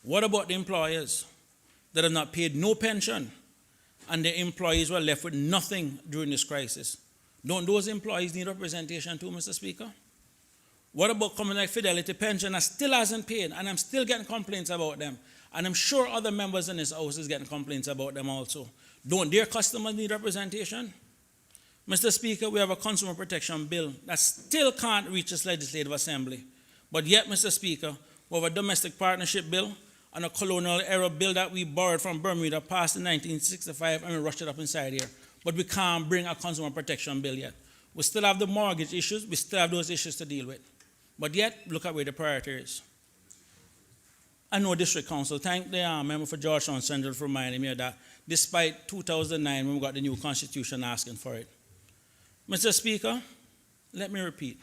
What about the employers that have not paid no pension and the employees were left with nothing during this crisis? Don't those employees need representation too, Mr. Speaker? What about companies like Fidelity Pension that still hasn't paid, and I'm still getting complaints about them? And I'm sure other members in this house is getting complaints about them also. Don't their customers need representation? Mr. Speaker, we have a consumer protection bill that still can't reach this legislative assembly. But yet, Mr. Speaker, we have a domestic partnership bill and a colonial era bill that we borrowed from Bermuda, passed in 1965, and we rushed it up inside here. But we can't bring a consumer protection bill yet. We still have the mortgage issues. We still have those issues to deal with. But yet, look at where the priority is. I know District Council, thank the member for Georgetown Central for reminding me of that, despite 2009 when we got the new constitution asking for it. Mr. Speaker, let me repeat.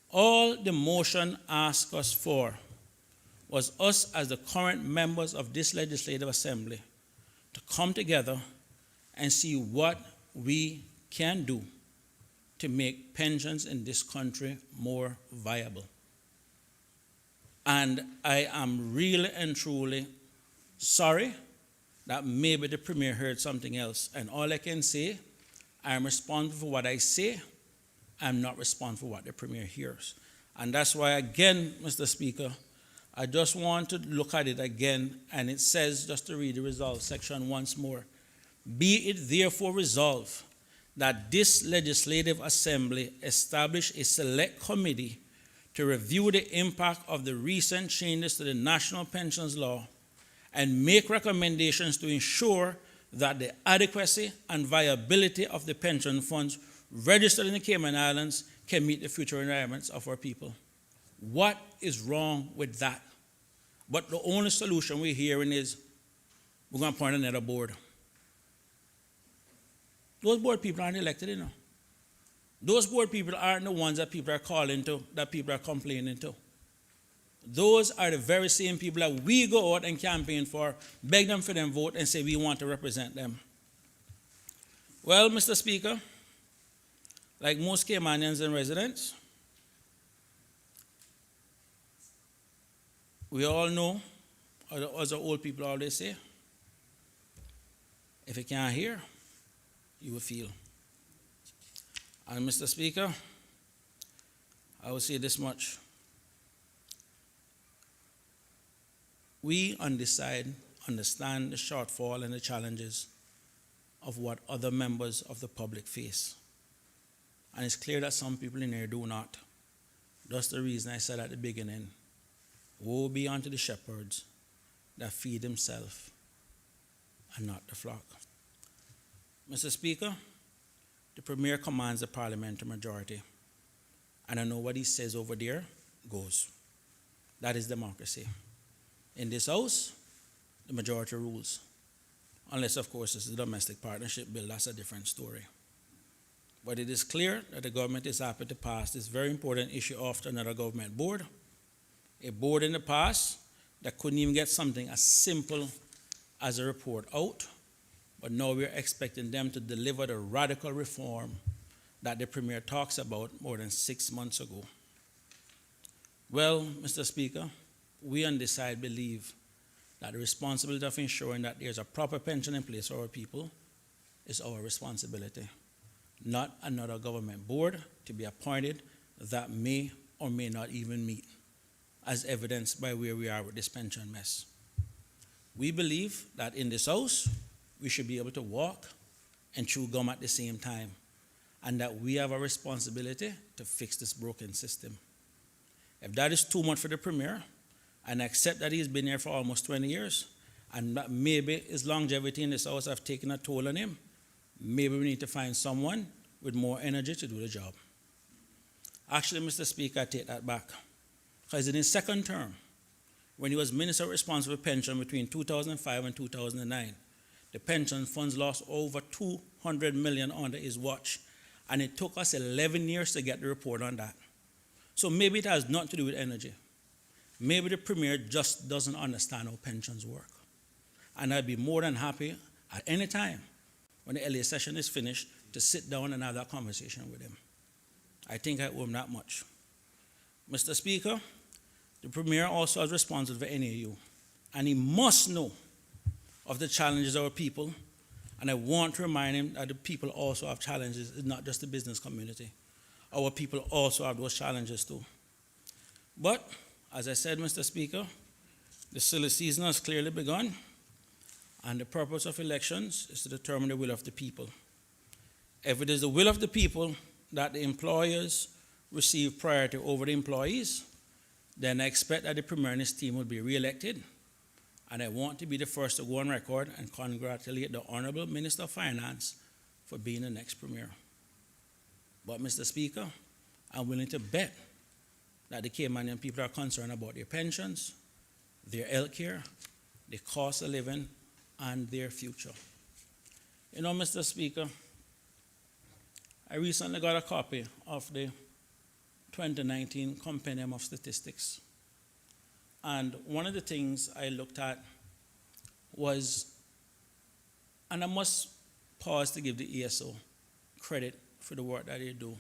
All the motion asked us for was us as the current members of this legislative assembly to come together and see what we can do to make pensions in this country more viable. And I am really and truly sorry that maybe the Premier heard something else. And all I can say, I'm responsible for what I say. I'm not responsible for what the Premier hears. And that's why, again, Mr. Speaker, I just want to look at it again, and it says, just to read the resolve section once more, be it therefore resolved that this legislative assembly establish a select committee to review the impact of the recent changes to the national pensions law and make recommendations to ensure that the adequacy and viability of the pension funds registered in the Cayman Islands can meet the future requirements of our people. What is wrong with that? But the only solution we're hearing is we're going to appoint another board. Those board people aren't elected, you know. Those board people aren't the ones that people are calling to, that people are complaining to. Those are the very same people that we go out and campaign for, beg them for them vote, and say we want to represent them. Well, Mr. Speaker, like most Caymanians and residents, we all know, as the old people always say, if you can't hear, you will feel. And Mr. Speaker, I will say this much. We on this side understand the shortfall and the challenges of what other members of the public face. And it's clear that some people in here do not. That's the reason I said at the beginning, woe be unto the shepherds that feed themselves and not the flock. Mr. Speaker, the Premier commands the parliamentary majority. And I know what he says over there goes. That is democracy. In this House, the majority rules. Unless, of course, it's the domestic partnership bill. That's a different story. But it is clear that the government is happy to pass this very important issue off to another government board. A board in the past that couldn't even get something as simple as a report out. But now we're expecting them to deliver the radical reform that the Premier talks about more than 6 months ago. Well, Mr. Speaker, we on this side believe that the responsibility of ensuring that there's a proper pension in place for our people is our responsibility, not another government board to be appointed that may or may not even meet, as evidenced by where we are with this pension mess. We believe that in this House, we should be able to walk and chew gum at the same time, and that we have a responsibility to fix this broken system. If that is too much for the Premier, and accept that he's been here for almost 20 years, and that maybe his longevity in this House have taken a toll on him, maybe we need to find someone with more energy to do the job. Actually, Mr. Speaker, I take that back. Because in his second term, when he was Minister responsible for pension between 2005 and 2009, the pension funds lost over 200 million under his watch, and it took us 11 years to get the report on that. So maybe it has nothing to do with energy. Maybe the Premier just doesn't understand how pensions work. And I'd be more than happy at any time when the LA session is finished to sit down and have that conversation with him. I think I owe him that much. Mr. Speaker, the Premier also has responsibility for NAU, and he must know of the challenges of our people, and I want to remind him that the people also have challenges. It's not just the business community. Our people also have those challenges too. But, as I said, Mr. Speaker, the silly season has clearly begun, and the purpose of elections is to determine the will of the people. If it is the will of the people that the employers receive priority over the employees, then I expect that the Premier and his team will be re-elected, and I want to be the first to go on record and congratulate the Honorable Minister of Finance for being the next Premier. But, Mr. Speaker, I'm willing to bet that the Caymanian people are concerned about their pensions, their health care, the cost of living, and their future. You know, Mr. Speaker, I recently got a copy of the 2019 Compendium of Statistics. And one of the things I looked at was, and I must pause to give the ESO credit for the work that they do,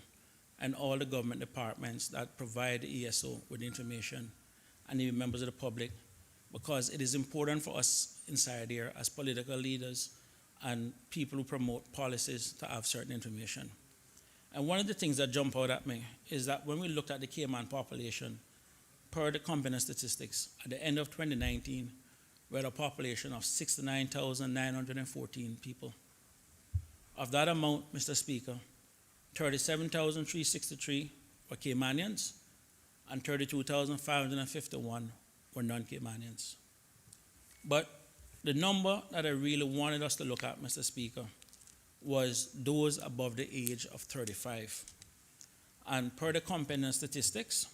and all the government departments that provide the ESO with information, and the members of the public, because it is important for us inside here as political leaders and people who promote policies to have certain information. And one of the things that jump out at me is that when we looked at the Cayman population, per the Compendium Statistics, at the end of 2019, we had a population of 69,914 people. Of that amount, Mr. Speaker, 37,363 were Caymanians, and 32,551 were non-Caymanians. But the number that I really wanted us to look at, Mr. Speaker, was those above the age of 35. And per the Compendium Statistics,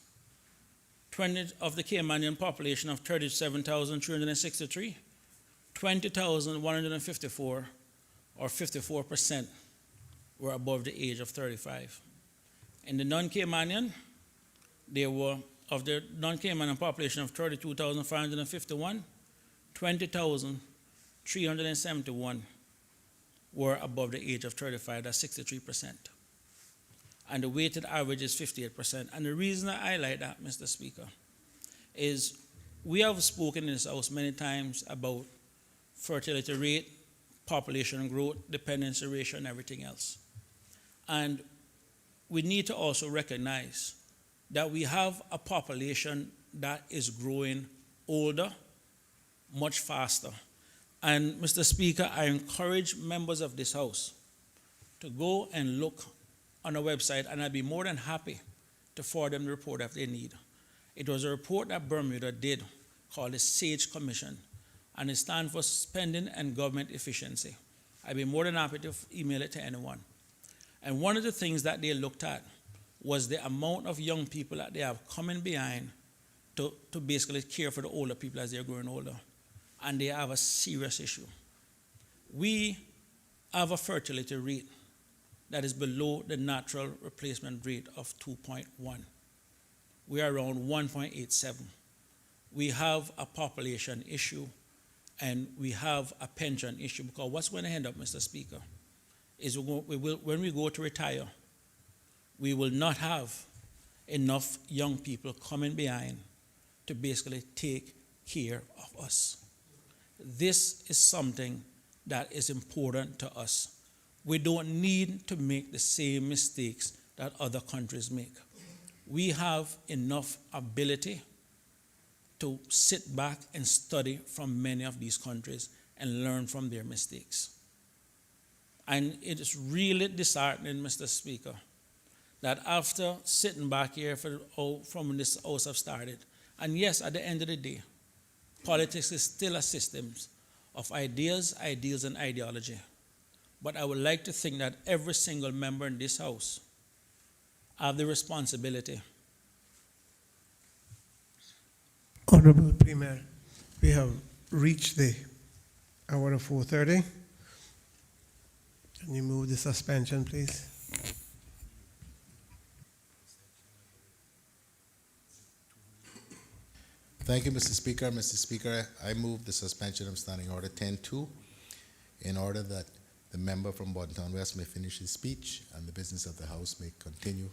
20 of the Caymanian population of 37,363, 20,154, or 54%, were above the age of 35. In the non-Caymanian, there were, of the non-Caymanian population of 32,551, 20,371 were above the age of 35, that's 63%. And the weighted average is 58%. And the reason I highlight that, Mr. Speaker, is we have spoken in this House many times about fertility rate, population growth, dependency ratio, and everything else. And we need to also recognize that we have a population that is growing older, much faster. And, Mr. Speaker, I encourage members of this House to go and look on a website, and I'd be more than happy to forward them the report if they need. It was a report that Bermuda did called the SAGE Commission, and it stands for Spending and Government Efficiency. I'd be more than happy to email it to anyone. And one of the things that they looked at was the amount of young people that they have coming behind to basically care for the older people as they're growing older. And they have a serious issue. We have a fertility rate that is below the natural replacement rate of 2.1. We are around 1.87. We have a population issue, and we have a pension issue, because what's going to end up, Mr. Speaker, is when we go to retire, we will not have enough young people coming behind to basically take care of us. This is something that is important to us. We don't need to make the same mistakes that other countries make. We have enough ability to sit back and study from many of these countries and learn from their mistakes. And it is really disheartening, Mr. Speaker, that after sitting back here from when this house have started, and yes, at the end of the day, politics is still a system of ideas, ideals, and ideology. But I would like to think that every single member in this house have the responsibility. Honorable Premier, we have reached the hour of 4:30. Can you move the suspension, please? Thank you, Mr. Speaker. Mr. Speaker, I move the suspension of Standing Order 10-2 in order that the member from Bordentown West may finish his speech and the business of the House may continue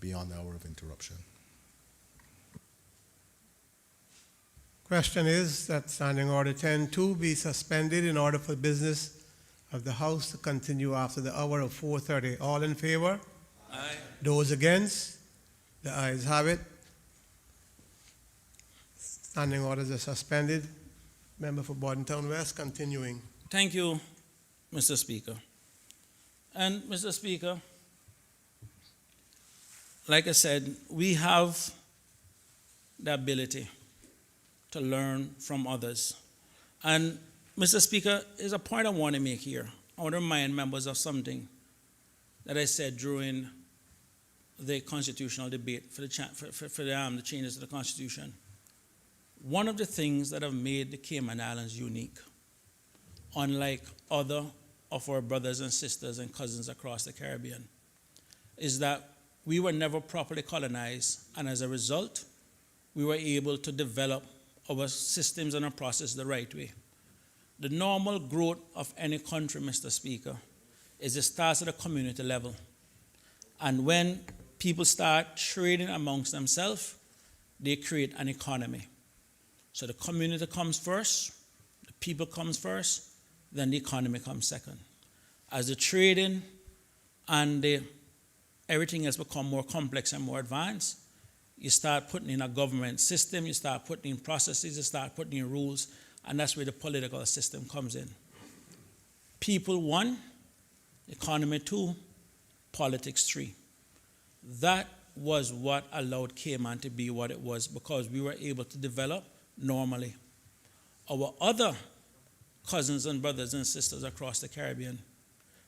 beyond the hour of interruption. Question is that Standing Order 10-2 be suspended in order for business of the House to continue after the hour of 4:30. All in favor? Aye. Those against? The ayes have it. Standing orders are suspended. Member for Bordentown West, continuing. Thank you, Mr. Speaker. And Mr. Speaker, like I said, we have the ability to learn from others. And Mr. Speaker, there's a point I want to make here. I want to remind members of something that I said during the constitutional debate for the changes to the Constitution. One of the things that have made the Cayman Islands unique, unlike other of our brothers and sisters and cousins across the Caribbean, is that we were never properly colonized, and as a result, we were able to develop our systems and our process the right way. The normal growth of any country, Mr. Speaker, is it starts at a community level. And when people start trading amongst themselves, they create an economy. So the community comes first, the people comes first, then the economy comes second. As the trading and everything else become more complex and more advanced, you start putting in a government system, you start putting in processes, you start putting in rules, and that's where the political system comes in. People 1, economy 2, politics 3. That was what allowed Cayman to be what it was, because we were able to develop normally. Our other cousins and brothers and sisters across the Caribbean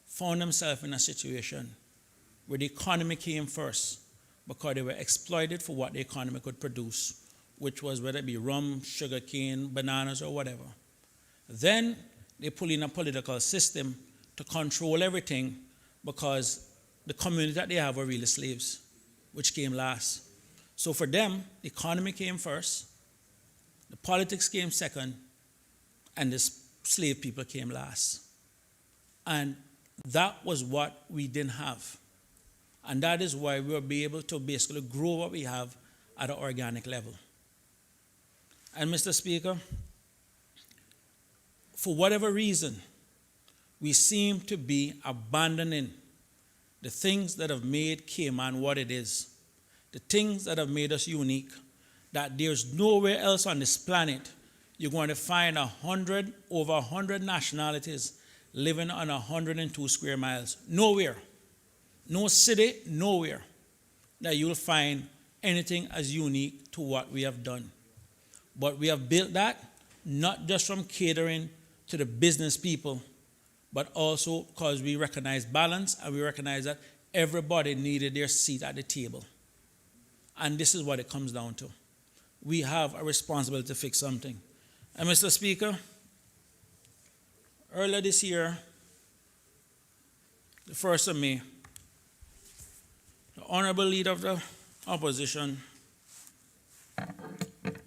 found themselves in a situation where the economy came first because they were exploited for what the economy could produce, which was whether it be rum, sugar cane, bananas, or whatever. Then they put in a political system to control everything because the community that they have were really slaves, which came last. So for them, the economy came first, the politics came second, and the slave people came last. And that was what we didn't have. And that is why we will be able to basically grow what we have at an organic level. And Mr. Speaker, for whatever reason, we seem to be abandoning the things that have made Cayman what it is, the things that have made us unique, that there's nowhere else on this planet you're going to find over 100 nationalities living on 102 square miles. Nowhere. No city, nowhere that you'll find anything as unique to what we have done. But we have built that not just from catering to the business people, but also because we recognize balance and we recognize that everybody needed their seat at the table. And this is what it comes down to. We have a responsibility to fix something. And Mr. Speaker, earlier this year, the 1st of May, the Honorable Leader of the Opposition,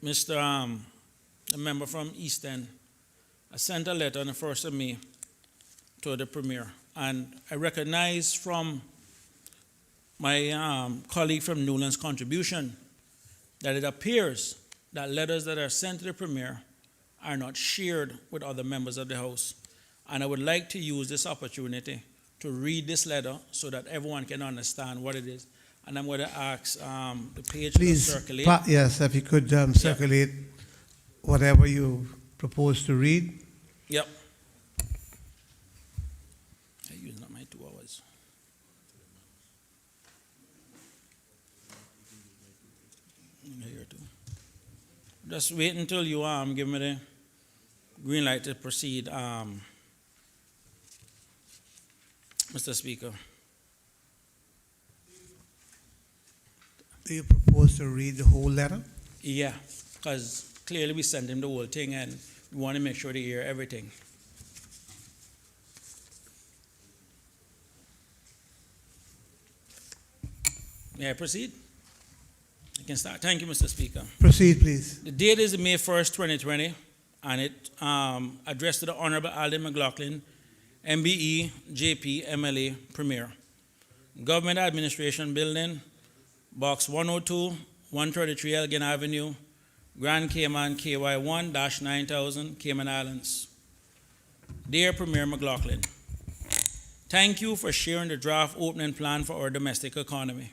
Mr. The member from East End, I sent a letter on the 1st of May to the Premier. And I recognize from my colleague from Newland's contribution that it appears that letters that are sent to the Premier are not shared with other members of the House. And I would like to use this opportunity to read this letter so that everyone can understand what it is. And I'm going to ask the page Please, to circulate. yes, if you could circulate whatever you propose to read. Yep. I used up my 2 hours. Here too. Just wait until you give me the green light to proceed, Mr. Speaker. Do you propose to read the whole letter? Yeah, because clearly we sent him the whole thing and we want to make sure they hear everything. May I proceed? I can start. Thank you, Mr. Speaker. Proceed, please. The date is May 1st, 2020, and it addressed to the Honorable Alden McLaughlin, MBE, JP, MLA, Premier. Government Administration Building, Box 102, 133 Elgin Avenue, Grand Cayman, KY1-9000, Cayman Islands. Dear Premier McLaughlin, thank you for sharing the draft opening plan for our domestic economy.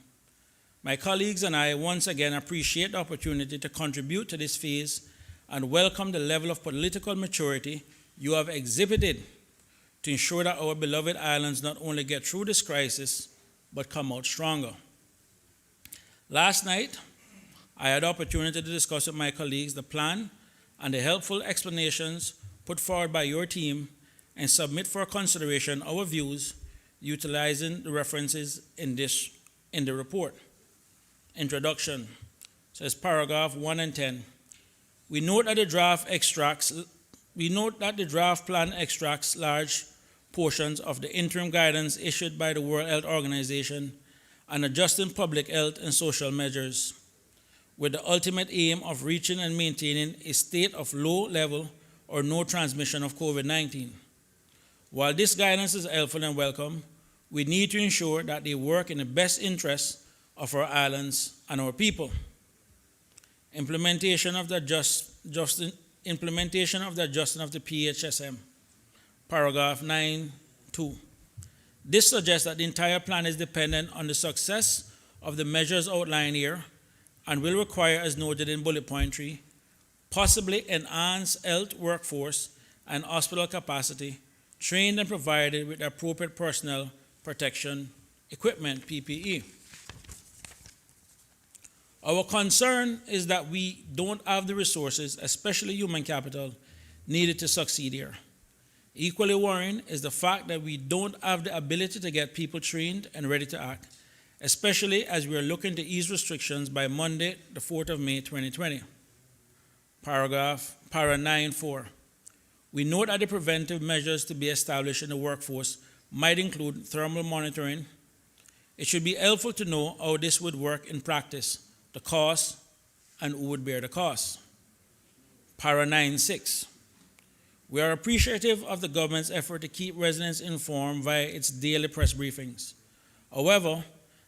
My colleagues and I once again appreciate the opportunity to contribute to this phase and welcome the level of political maturity you have exhibited to ensure that our beloved islands not only get through this crisis, but come out stronger. Last night, I had the opportunity to discuss with my colleagues the plan and the helpful explanations put forward by your team and submit for consideration our views utilizing the references in the report. Introduction says paragraph 1 and 10. We note that the draft plan extracts large portions of the interim guidance issued by the World Health Organization on adjusting public health and social measures, with the ultimate aim of reaching and maintaining a state of low level or no transmission of COVID-19. While this guidance is helpful and welcome, we need to ensure that they work in the best interests of our islands and our people. Implementation of the adjusting of the PHSM, paragraph 9.2. This suggests that the entire plan is dependent on the success of the measures outlined here and will require, as noted in bullet point 3, possibly enhanced health workforce and hospital capacity, trained and provided with appropriate personal protection equipment, PPE. Our concern is that we don't have the resources, especially human capital, needed to succeed here. Equally worrying is the fact that we don't have the ability to get people trained and ready to act, especially as we are looking to ease restrictions by Monday, the 4th of May, 2020. Para 9.4. We note that the preventive measures to be established in the workforce might include thermal monitoring. It should be helpful to know how this would work in practice, the cost, and who would bear the cost. Para 9.6. We are appreciative of the government's effort to keep residents informed via its daily press briefings. However,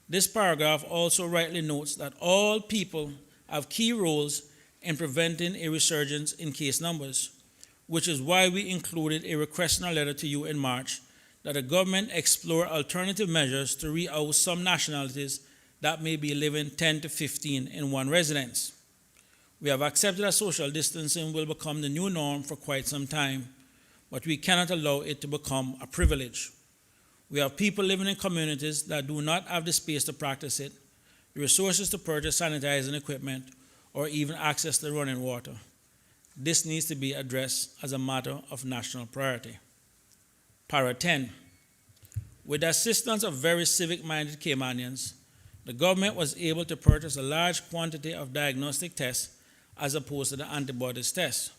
this paragraph also rightly notes that all people have key roles in preventing a resurgence in case numbers, which is why we included a request in our letter to you in March that the government explore alternative measures to rehouse some nationalities that may be living 10 to 15 in one residence. We have accepted that social distancing will become the new norm for quite some time, but we cannot allow it to become a privilege. We have people living in communities that do not have the space to practice it, the resources to purchase sanitizing equipment, or even access to running water. This needs to be addressed as a matter of national priority. Para 10. With the assistance of very civic-minded Caymanians, the government was able to purchase a large quantity of diagnostic tests as opposed to the antibodies test.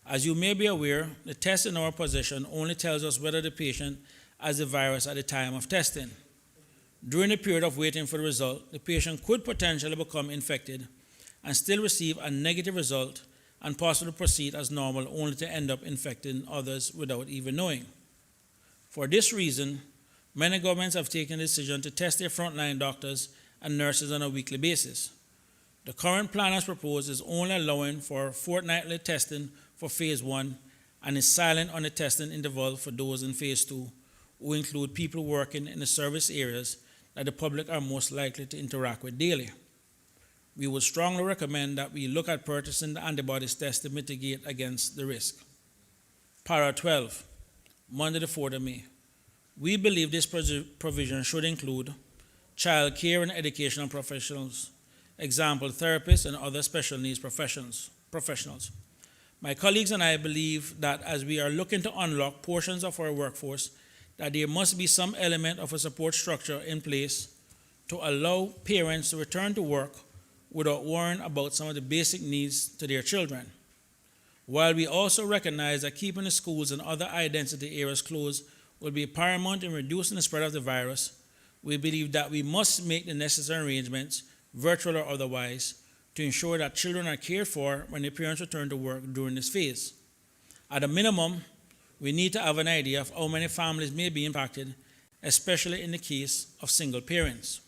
As you may be aware, the test in our possession only tells us whether the patient has the virus at the time of testing. During the period of waiting for the result, the patient could potentially become infected and still receive a negative result and possibly proceed as normal only to end up infecting others without even knowing. For this reason, Many governments have taken the decision to test their frontline doctors and nurses on a weekly basis. The current plan as proposed is only allowing for fortnightly testing for phase 1 and is silent on the testing interval for those in phase 2, who include people working in the service areas that the public are most likely to interact with daily. We would strongly recommend that we look at purchasing the antibodies test to mitigate against the risk. Para 12, Monday the 4th of May. We believe this provision should include child care and educational professionals, example, therapists and other special needs professionals. My colleagues and I believe that as we are looking to unlock portions of our workforce, that there must be some element of a support structure in place to allow parents to return to work without worrying about some of the basic needs to their children. While we also recognize that keeping the schools and other high-density areas closed will be paramount in reducing the spread of the virus, we believe that we must make the necessary arrangements, virtual or otherwise, to ensure that children are cared for when their parents return to work during this phase. At a minimum, we need to have an idea of how many families may be impacted, especially in the case of single parents.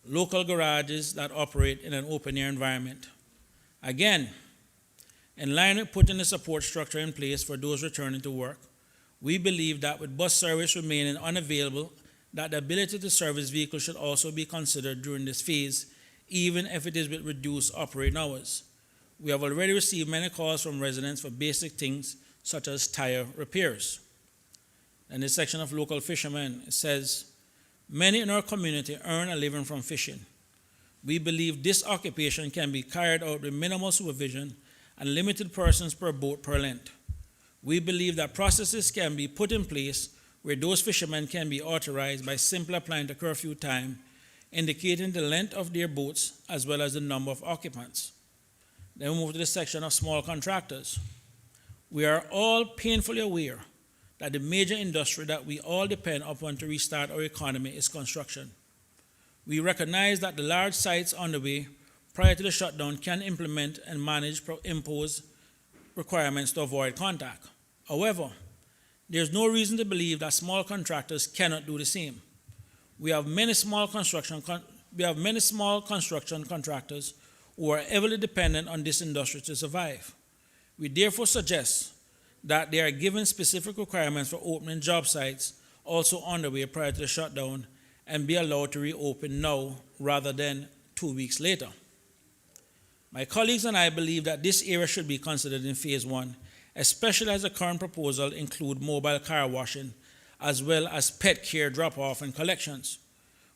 Local garages that operate in an open-air environment. Again, in line with putting the support structure in place for those returning to work, we believe that with bus service remaining unavailable, that the ability to service vehicles should also be considered during this phase, even if it is with reduced operating hours. We have already received many calls from residents for basic things such as tire repairs. In this section of local fishermen, it says, many in our community earn a living from fishing. We believe this occupation can be carried out with minimal supervision and limited persons per boat per length. We believe that processes can be put in place where those fishermen can be authorized by simply applying the curfew time, indicating the length of their boats as well as the number of occupants. Then we move to the section of small contractors. We are all painfully aware that the major industry that we all depend upon to restart our economy is construction. We recognize that the large sites on the way prior to the shutdown can implement and manage impose requirements to avoid contact. However, there is no reason to believe that small contractors cannot do the same. We have many small construction contractors who are heavily dependent on this industry to survive. We therefore suggest that they are given specific requirements for opening job sites also on the way prior to the shutdown and be allowed to reopen now rather than 2 weeks later. My colleagues and I believe that this area should be considered in phase 1, especially as the current proposal include mobile car washing as well as pet care drop-off and collections.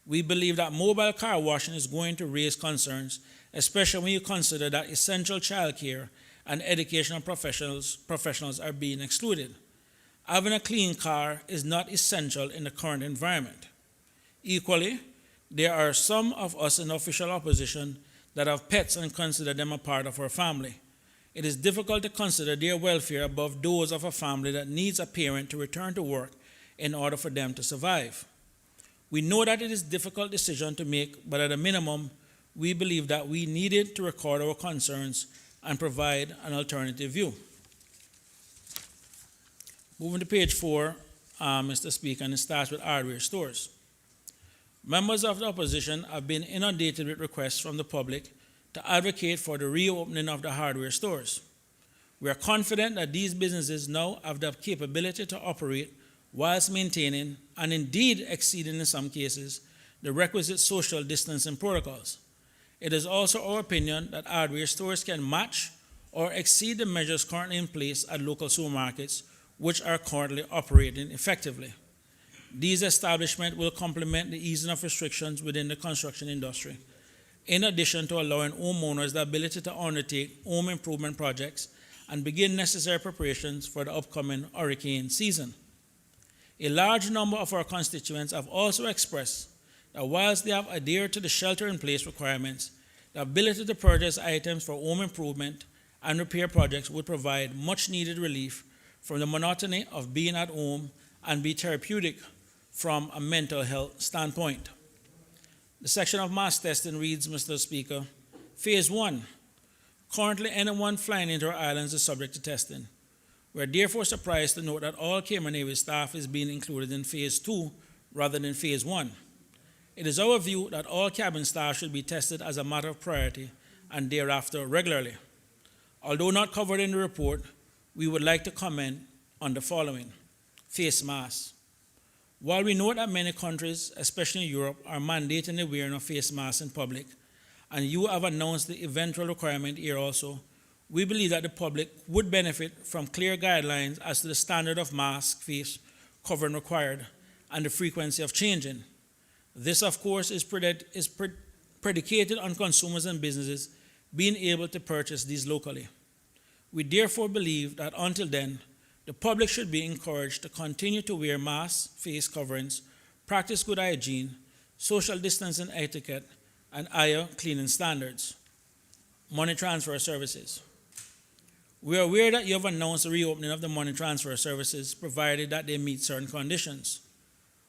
We believe that mobile car washing is going to raise concerns, especially when you consider that essential childcare and educational professionals are being excluded. Having a clean car is not essential in the current environment. Equally, there are some of us in official opposition that have pets and consider them a part of our family. It is difficult to consider their welfare above those of a family that needs a parent to return to work in order for them to survive. We know that it is a difficult decision to make, but at a minimum, we believe that we needed to record our concerns and provide an alternative view. Moving to page 4, Mr. Speaker, and it starts with hardware stores. Members of the opposition have been inundated with requests from the public to advocate for the reopening of the hardware stores. We are confident that these businesses now have the capability to operate whilst maintaining, and indeed exceeding in some cases, the requisite social distancing protocols. It is also our opinion that hardware stores can match or exceed the measures currently in place at local supermarkets, which are currently operating effectively. These establishments will complement the easing of restrictions within the construction industry, in addition to allowing homeowners the ability to undertake home improvement projects and begin necessary preparations for the upcoming hurricane season. A large number of our constituents have also expressed that whilst they have adhered to the shelter-in-place requirements, the ability to purchase items for home improvement and repair projects would provide much-needed relief from the monotony of being at home and be therapeutic from a mental health standpoint. The section of mass testing reads, Mr. Speaker, Phase 1. Currently, anyone flying into our islands is subject to testing. We are therefore surprised to note that all Cayman Airways staff is being included in Phase 2 rather than Phase 1. It is our view that all cabin staff should be tested as a matter of priority and thereafter regularly. Although not covered in the report, we would like to comment on the following. Face masks. While we know that many countries, especially in Europe, are mandating the wearing of face masks in public, and you have announced the eventual requirement here also, we believe that the public would benefit from clear guidelines as to the standard of mask face covering required and the frequency of changing. This, of course, is predicated on consumers and businesses being able to purchase these locally. We therefore believe that until then, the public should be encouraged to continue to wear masks, face coverings, practice good hygiene, social distancing etiquette, and higher cleaning standards. Money transfer services. We are aware that you have announced the reopening of the money transfer services, provided that they meet certain conditions.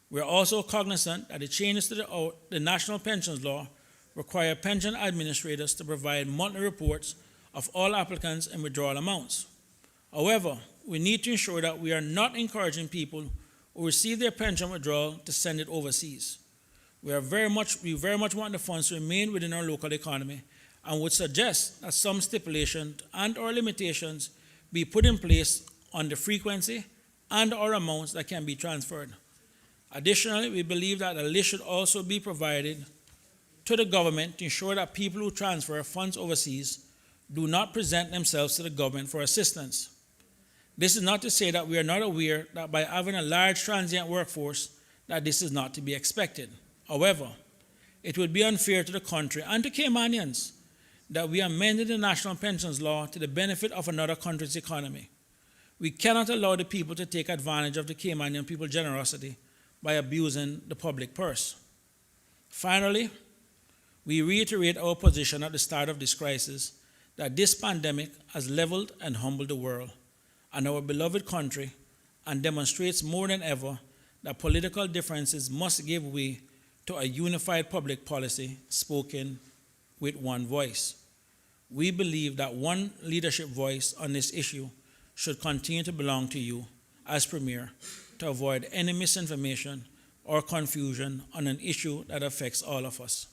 We are also cognizant that the changes to the National Pensions Law require pension administrators to provide monthly reports of all applicants and withdrawal amounts. However, we need to ensure that we are not encouraging people who receive their pension withdrawal to send it overseas. We very much want the funds to remain within our local economy and would suggest that some stipulations and or limitations be put in place on the frequency and or amounts that can be transferred. Additionally, we believe that a list should also be provided to the government to ensure that people who transfer funds overseas do not present themselves to the government for assistance. This is not to say that we are not aware that by having a large transient workforce that this is not to be expected. However, it would be unfair to the country and to Caymanians that we amended the National Pensions Law to the benefit of another country's economy. We cannot allow the people to take advantage of the Caymanian people's generosity by abusing the public purse. Finally, we reiterate our position at the start of this crisis that this pandemic has leveled and humbled the world and our beloved country and demonstrates more than ever that political differences must give way to a unified public policy spoken with one voice. We believe that one leadership voice on this issue should continue to belong to you as Premier to avoid any misinformation or confusion on an issue that affects all of us.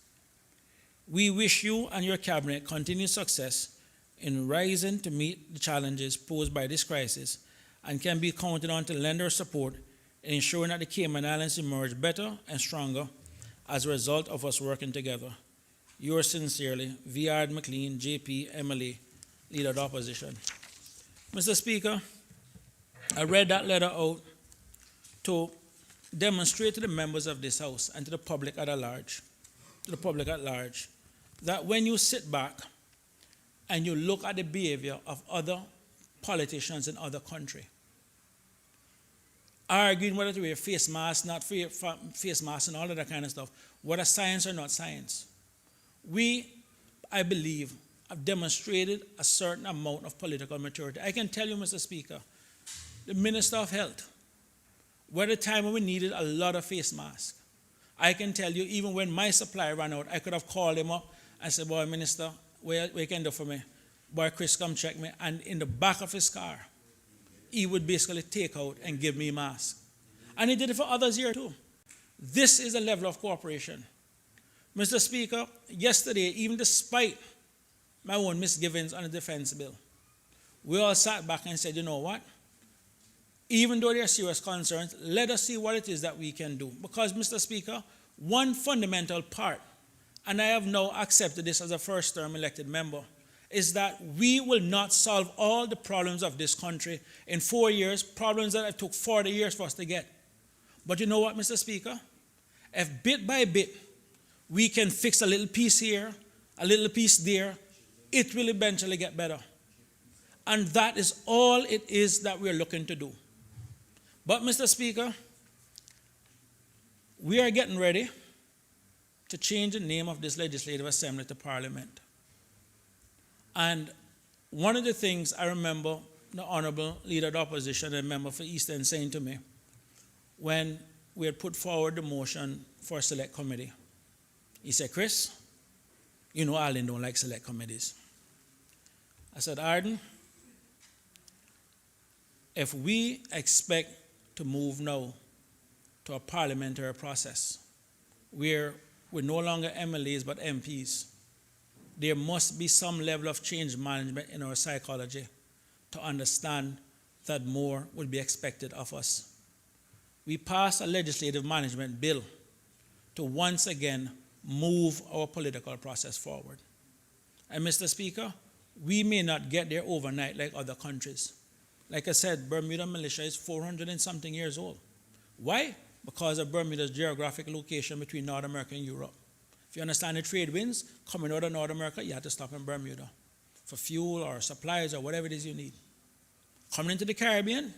We wish you and your cabinet continued success in rising to meet the challenges posed by this crisis and can be counted on to lend our support in ensuring that the Cayman Islands emerge better and stronger as a result of us working together. Yours sincerely, V.R. McLean, JP, MLA, Leader of the Opposition. Mr. Speaker, I read that letter out to demonstrate to the members of this House and to the public at large, that when you sit back and you look at the behavior of other politicians in other countries, arguing whether to wear face masks, not face masks, and all of that kind of stuff, whether science or not science, we, I believe, have demonstrated a certain amount of political maturity. I can tell you, Mr. Speaker, the Minister of Health, were the time when we needed a lot of face masks. I can tell you, even when my supply ran out, I could have called him up and said, boy, Minister, what you can do for me? Boy, Chris, come check me. And in the back of his car, he would basically take out and give me a mask. And he did it for others here too. This is a level of cooperation. Mr. Speaker, yesterday, even despite my own misgivings on the defense bill, we all sat back and said, you know what? Even though there are serious concerns, let us see what it is that we can do. Because, Mr. Speaker, one fundamental part, and I have now accepted this as a first-term elected member, is that we will not solve all the problems of this country in 4 years, problems that it took 40 years for us to get. But you know what, Mr. Speaker? If bit by bit we can fix a little piece here, a little piece there, it will eventually get better. And that is all it is that we're looking to do. But, Mr. Speaker, we are getting ready to change the name of this Legislative Assembly to Parliament. And one of the things I remember the Honorable Leader of the Opposition and member for Eastern saying to me when we had put forward the motion for a select committee, he said, Chris, you know Arlen don't like select committees. I said, Arden, if we expect to move now to a parliamentary process where we're no longer MLAs but MPs, there must be some level of change management in our psychology to understand that more will be expected of us. We passed a legislative management bill to once again move our political process forward. And Mr. Speaker, we may not get there overnight like other countries. Like I said, Bermuda militia is 400 and something years old. Why? Because of Bermuda's geographic location between North America and Europe. If you understand the trade winds coming out of North America, you have to stop in Bermuda for fuel or supplies or whatever it is you need. Coming into the Caribbean,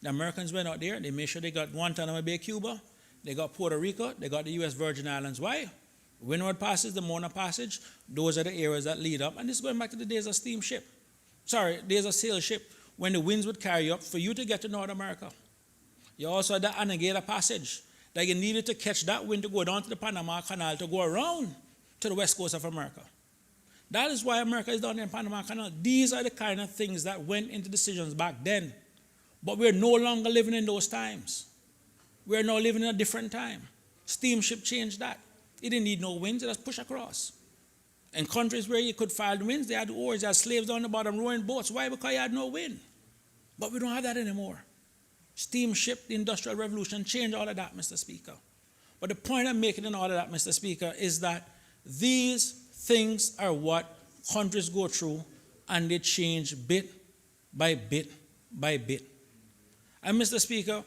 the Americans went out there, they made sure they got Guantanamo Bay, Cuba, they got Puerto Rico, they got the U.S. Virgin Islands. Why? Windward Passage, the Mona Passage, those are the areas that lead up. And this is going back to the days of days of sail ship, when the winds would carry up for you to get to North America. You also had the Anegada Passage, that you needed to catch that wind to go down to the Panama Canal to go around to the west coast of America. That is why America is down there in Panama Canal. These are the kind of things that went into decisions back then. But we're no longer living in those times. We're now living in a different time. Steamship changed that. It didn't need no winds, it just push across. In countries where you could file the winds, they had oars, they had slaves down the bottom rowing boats. Why? Because you had no wind. But we don't have that anymore. Steamship, the Industrial Revolution changed all of that, Mr. Speaker. But the point I'm making in all of that, Mr. Speaker, is that these things are what countries go through, and they change bit by bit by bit. And Mr. Speaker,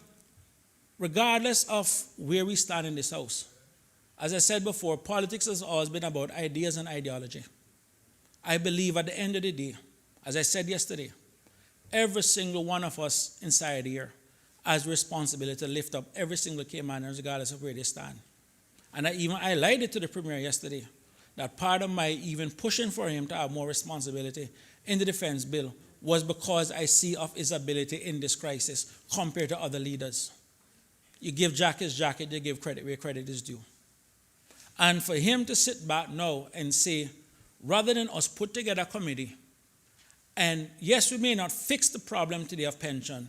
regardless of where we stand in this House, as I said before, politics has always been about ideas and ideology. I believe at the end of the day, as I said yesterday, every single one of us inside here has responsibility to lift up every single Cayman regardless of where they stand. And I even highlighted to the Premier yesterday that part of my even pushing for him to have more responsibility in the defense bill was because I see of his ability in this crisis compared to other leaders. You give Jack his jacket, you give credit where credit is due. And for him to sit back now and say, rather than us put together a committee, and yes, we may not fix the problem today of pension,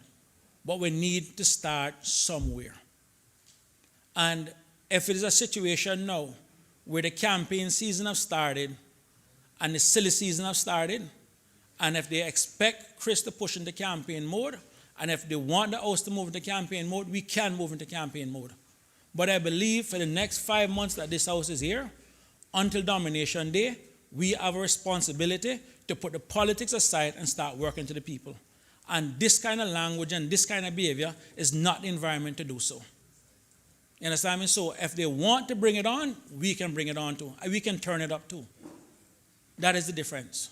but we need to start somewhere. And if it is a situation now where the campaign season have started and the silly season have started, and if they expect Chris to push into campaign mode, and if they want the House to move into campaign mode, we can move into campaign mode. But I believe for the next 5 months that this House is here, until nomination day, we have a responsibility to put the politics aside and start working to the people. And this kind of language and this kind of behavior is not the environment to do so. You understand me? So if they want to bring it on, we can bring it on too. And we can turn it up too. That is the difference.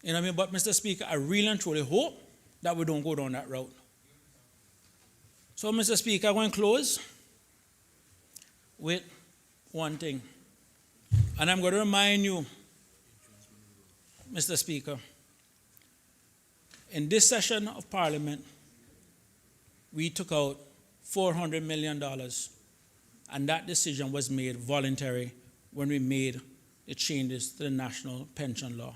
You know what I mean? But Mr. Speaker, I really and truly hope that we don't go down that route. So Mr. Speaker, I'm going to close with one thing. And I'm going to remind you, Mr. Speaker, in this session of Parliament, we took out $400 million, and that decision was made voluntary when we made the changes to the national pension law.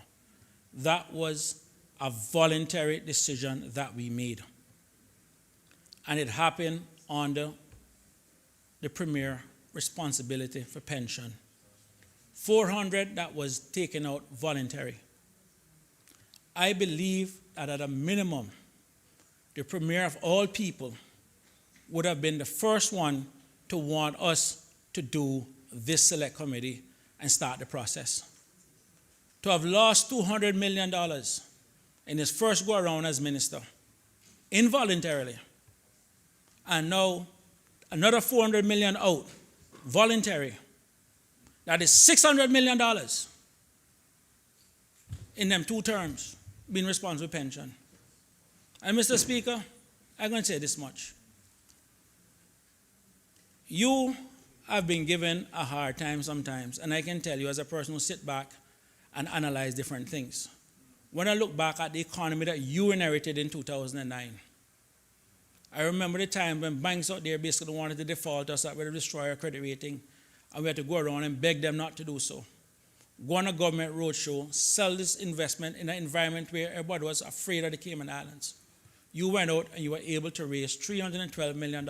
That was a voluntary decision that we made. And it happened under the Premier responsibility for pension. 400 that was taken out voluntary. I believe that at a minimum, the Premier of all people would have been the first one to want us to do this select committee and start the process. To have lost $200 million in his first go around as minister, involuntarily, and now another $400 million out, voluntary. That is $600 million in them 2 terms being responsible for pension. And Mr. Speaker, I'm going to say this much. You have been given a hard time sometimes, and I can tell you as a person who sit back and analyze different things. When I look back at the economy that you inherited in 2009, I remember the time when banks out there basically wanted to default us, that we would destroy our credit rating, and we had to go around and beg them not to do so. Go on a government roadshow, sell this investment in an environment where everybody was afraid of the Cayman Islands. you went out and you were able to raise $312 million.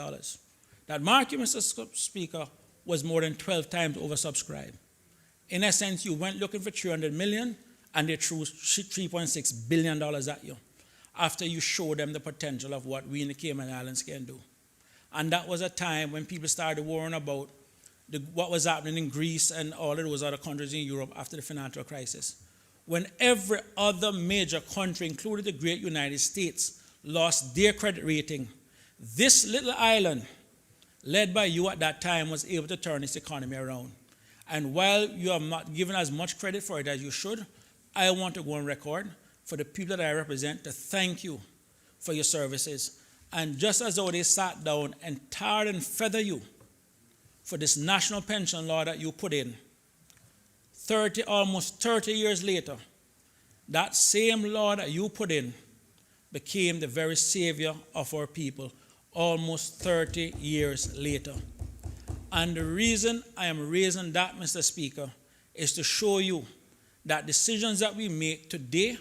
That market, Mr. Speaker, was more than 12 times oversubscribed. In essence, you went looking for $300 million, and they threw $3.6 billion at you after you showed them the potential of what we in the Cayman Islands can do. And that was a time when people started worrying about what was happening in Greece and all of those other countries in Europe after the financial crisis. When every other major country, including the great United States, lost their credit rating, this little island, led by you at that time, was able to turn its economy around. And while you have not given as much credit for it as you should, I want to go on record for the people that I represent to thank you for your services. And just as though they sat down and tarred and feathered you for this national pension law that you put in, almost 30 years later, that same law that you put in became the very savior of our people almost 30 years later. And the reason I am raising that, Mr. Speaker, is to show you that decisions that we make today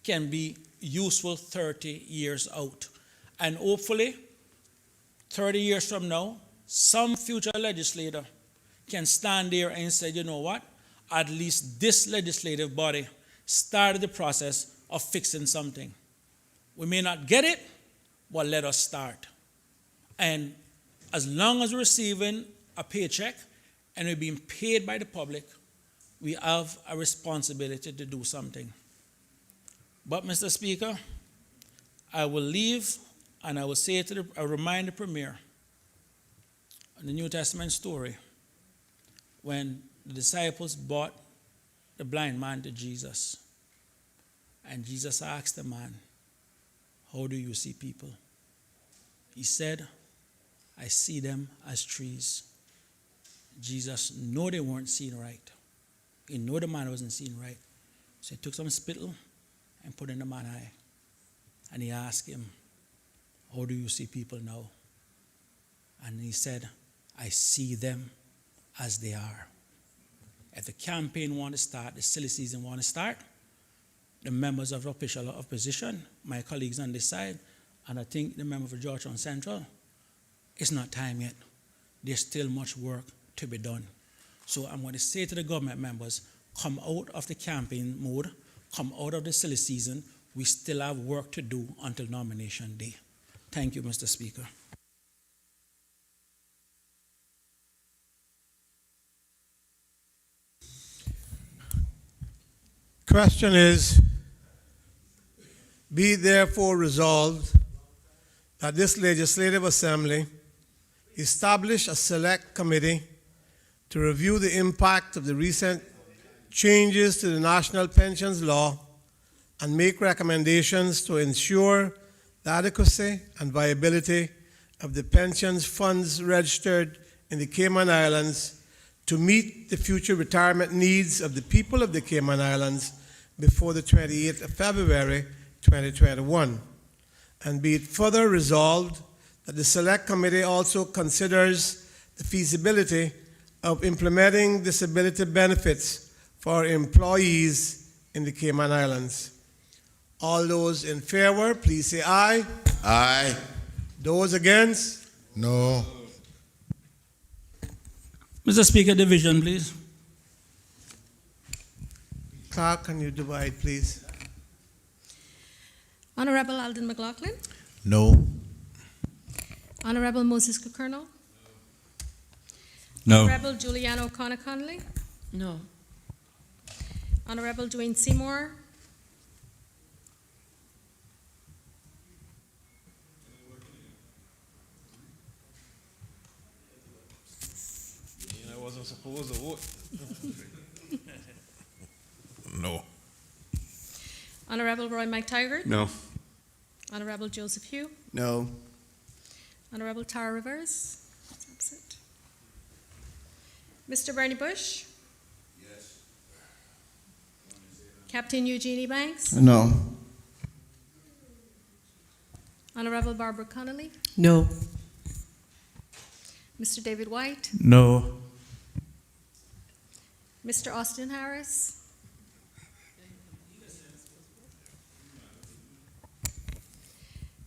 can be useful 30 years out. And hopefully, 30 years from now, some future legislator can stand there and say, you know what, at least this legislative body started the process of fixing something. We may not get it, but let us start. And as long as we're receiving a paycheck and we're being paid by the public, we have a responsibility to do something. But, Mr. Speaker, I will leave and I will say I remind the Premier of the New Testament story when the disciples brought the blind man to Jesus. And Jesus asked the man, how do you see people? He said, I see them as trees. Jesus knew they weren't seeing right. He knew the man wasn't seeing right. So he took some spittle and put it in the man's eye. And he asked him, how do you see people now? And he said, I see them as they are. If the campaign want to start, the silly season want to start, the members of the official opposition, my colleagues on this side, and I think the member for Georgetown Central, it's not time yet. There's still much work to be done. So I'm going to say to the government members, come out of the campaign mode, come out of the silly season. We still have work to do until nomination day. Thank you, Mr. Speaker. Question is, be therefore resolved that this Legislative Assembly establish a select committee to review the impact of the recent changes to the National Pensions Law and make recommendations to ensure the adequacy and viability of the pensions funds registered in the Cayman Islands to meet the future retirement needs of the people of the Cayman Islands before the 28th of February 2021. And be it further resolved that the Select Committee also considers the feasibility of implementing disability benefits for employees in the Cayman Islands. All those in favor, please say aye. Aye. Those against? No. Mr. Speaker, division, please. Clerk, can you divide, please? Honorable Alden McLaughlin. No. Honorable Moses Kukernal. No. Honorable Juliana O'Connor Connolly. No. Honorable Dwayne Seymour. I wasn't supposed to vote. No. Honorable Roy McTaggart. No. Honorable Joseph Hugh. No. Honorable Tara Rivers. Absent. Mr. Bernie Bush. Yes. Captain Eugenie Banks. No. Honorable Barbara Connolly. No. Mr. David White. No. Mr. Austin Harris.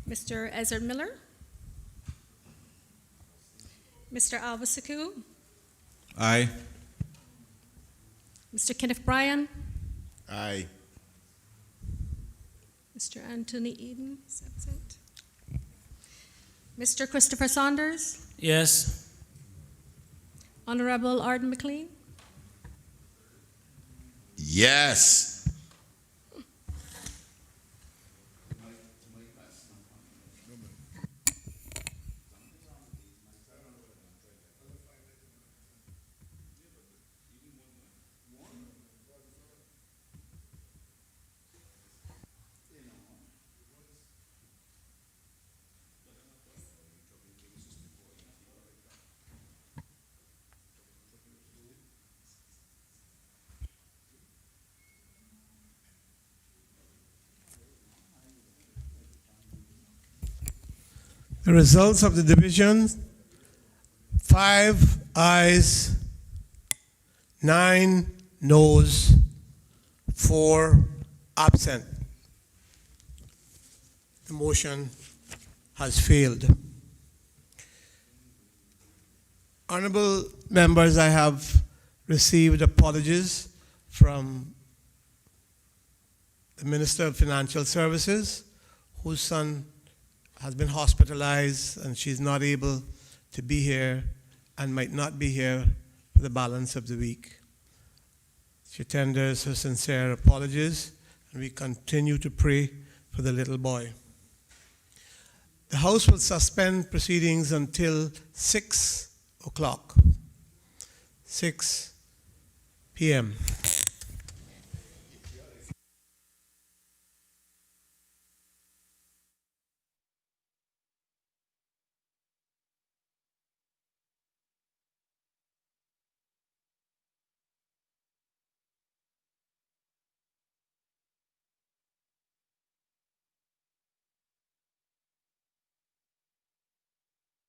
Mr. Ezra Miller, Mr. Alva Saku, Aye. Mr. Kenneth Bryan, Aye. Mr. Anthony Eden is absent. Mr. Christopher Saunders, Yes. Honorable Arden McLean, Yes. The results of the division: 5 ayes, 9 noes, 4 absent. The motion has failed. Honorable members, I have received apologies from the Minister of Financial Services, whose son has been hospitalized and she's not able to be here and might not be here for the balance of the week. She tenders her sincere apologies, and we continue to pray for the little boy. The House will suspend proceedings until 6 o'clock, 6 p.m.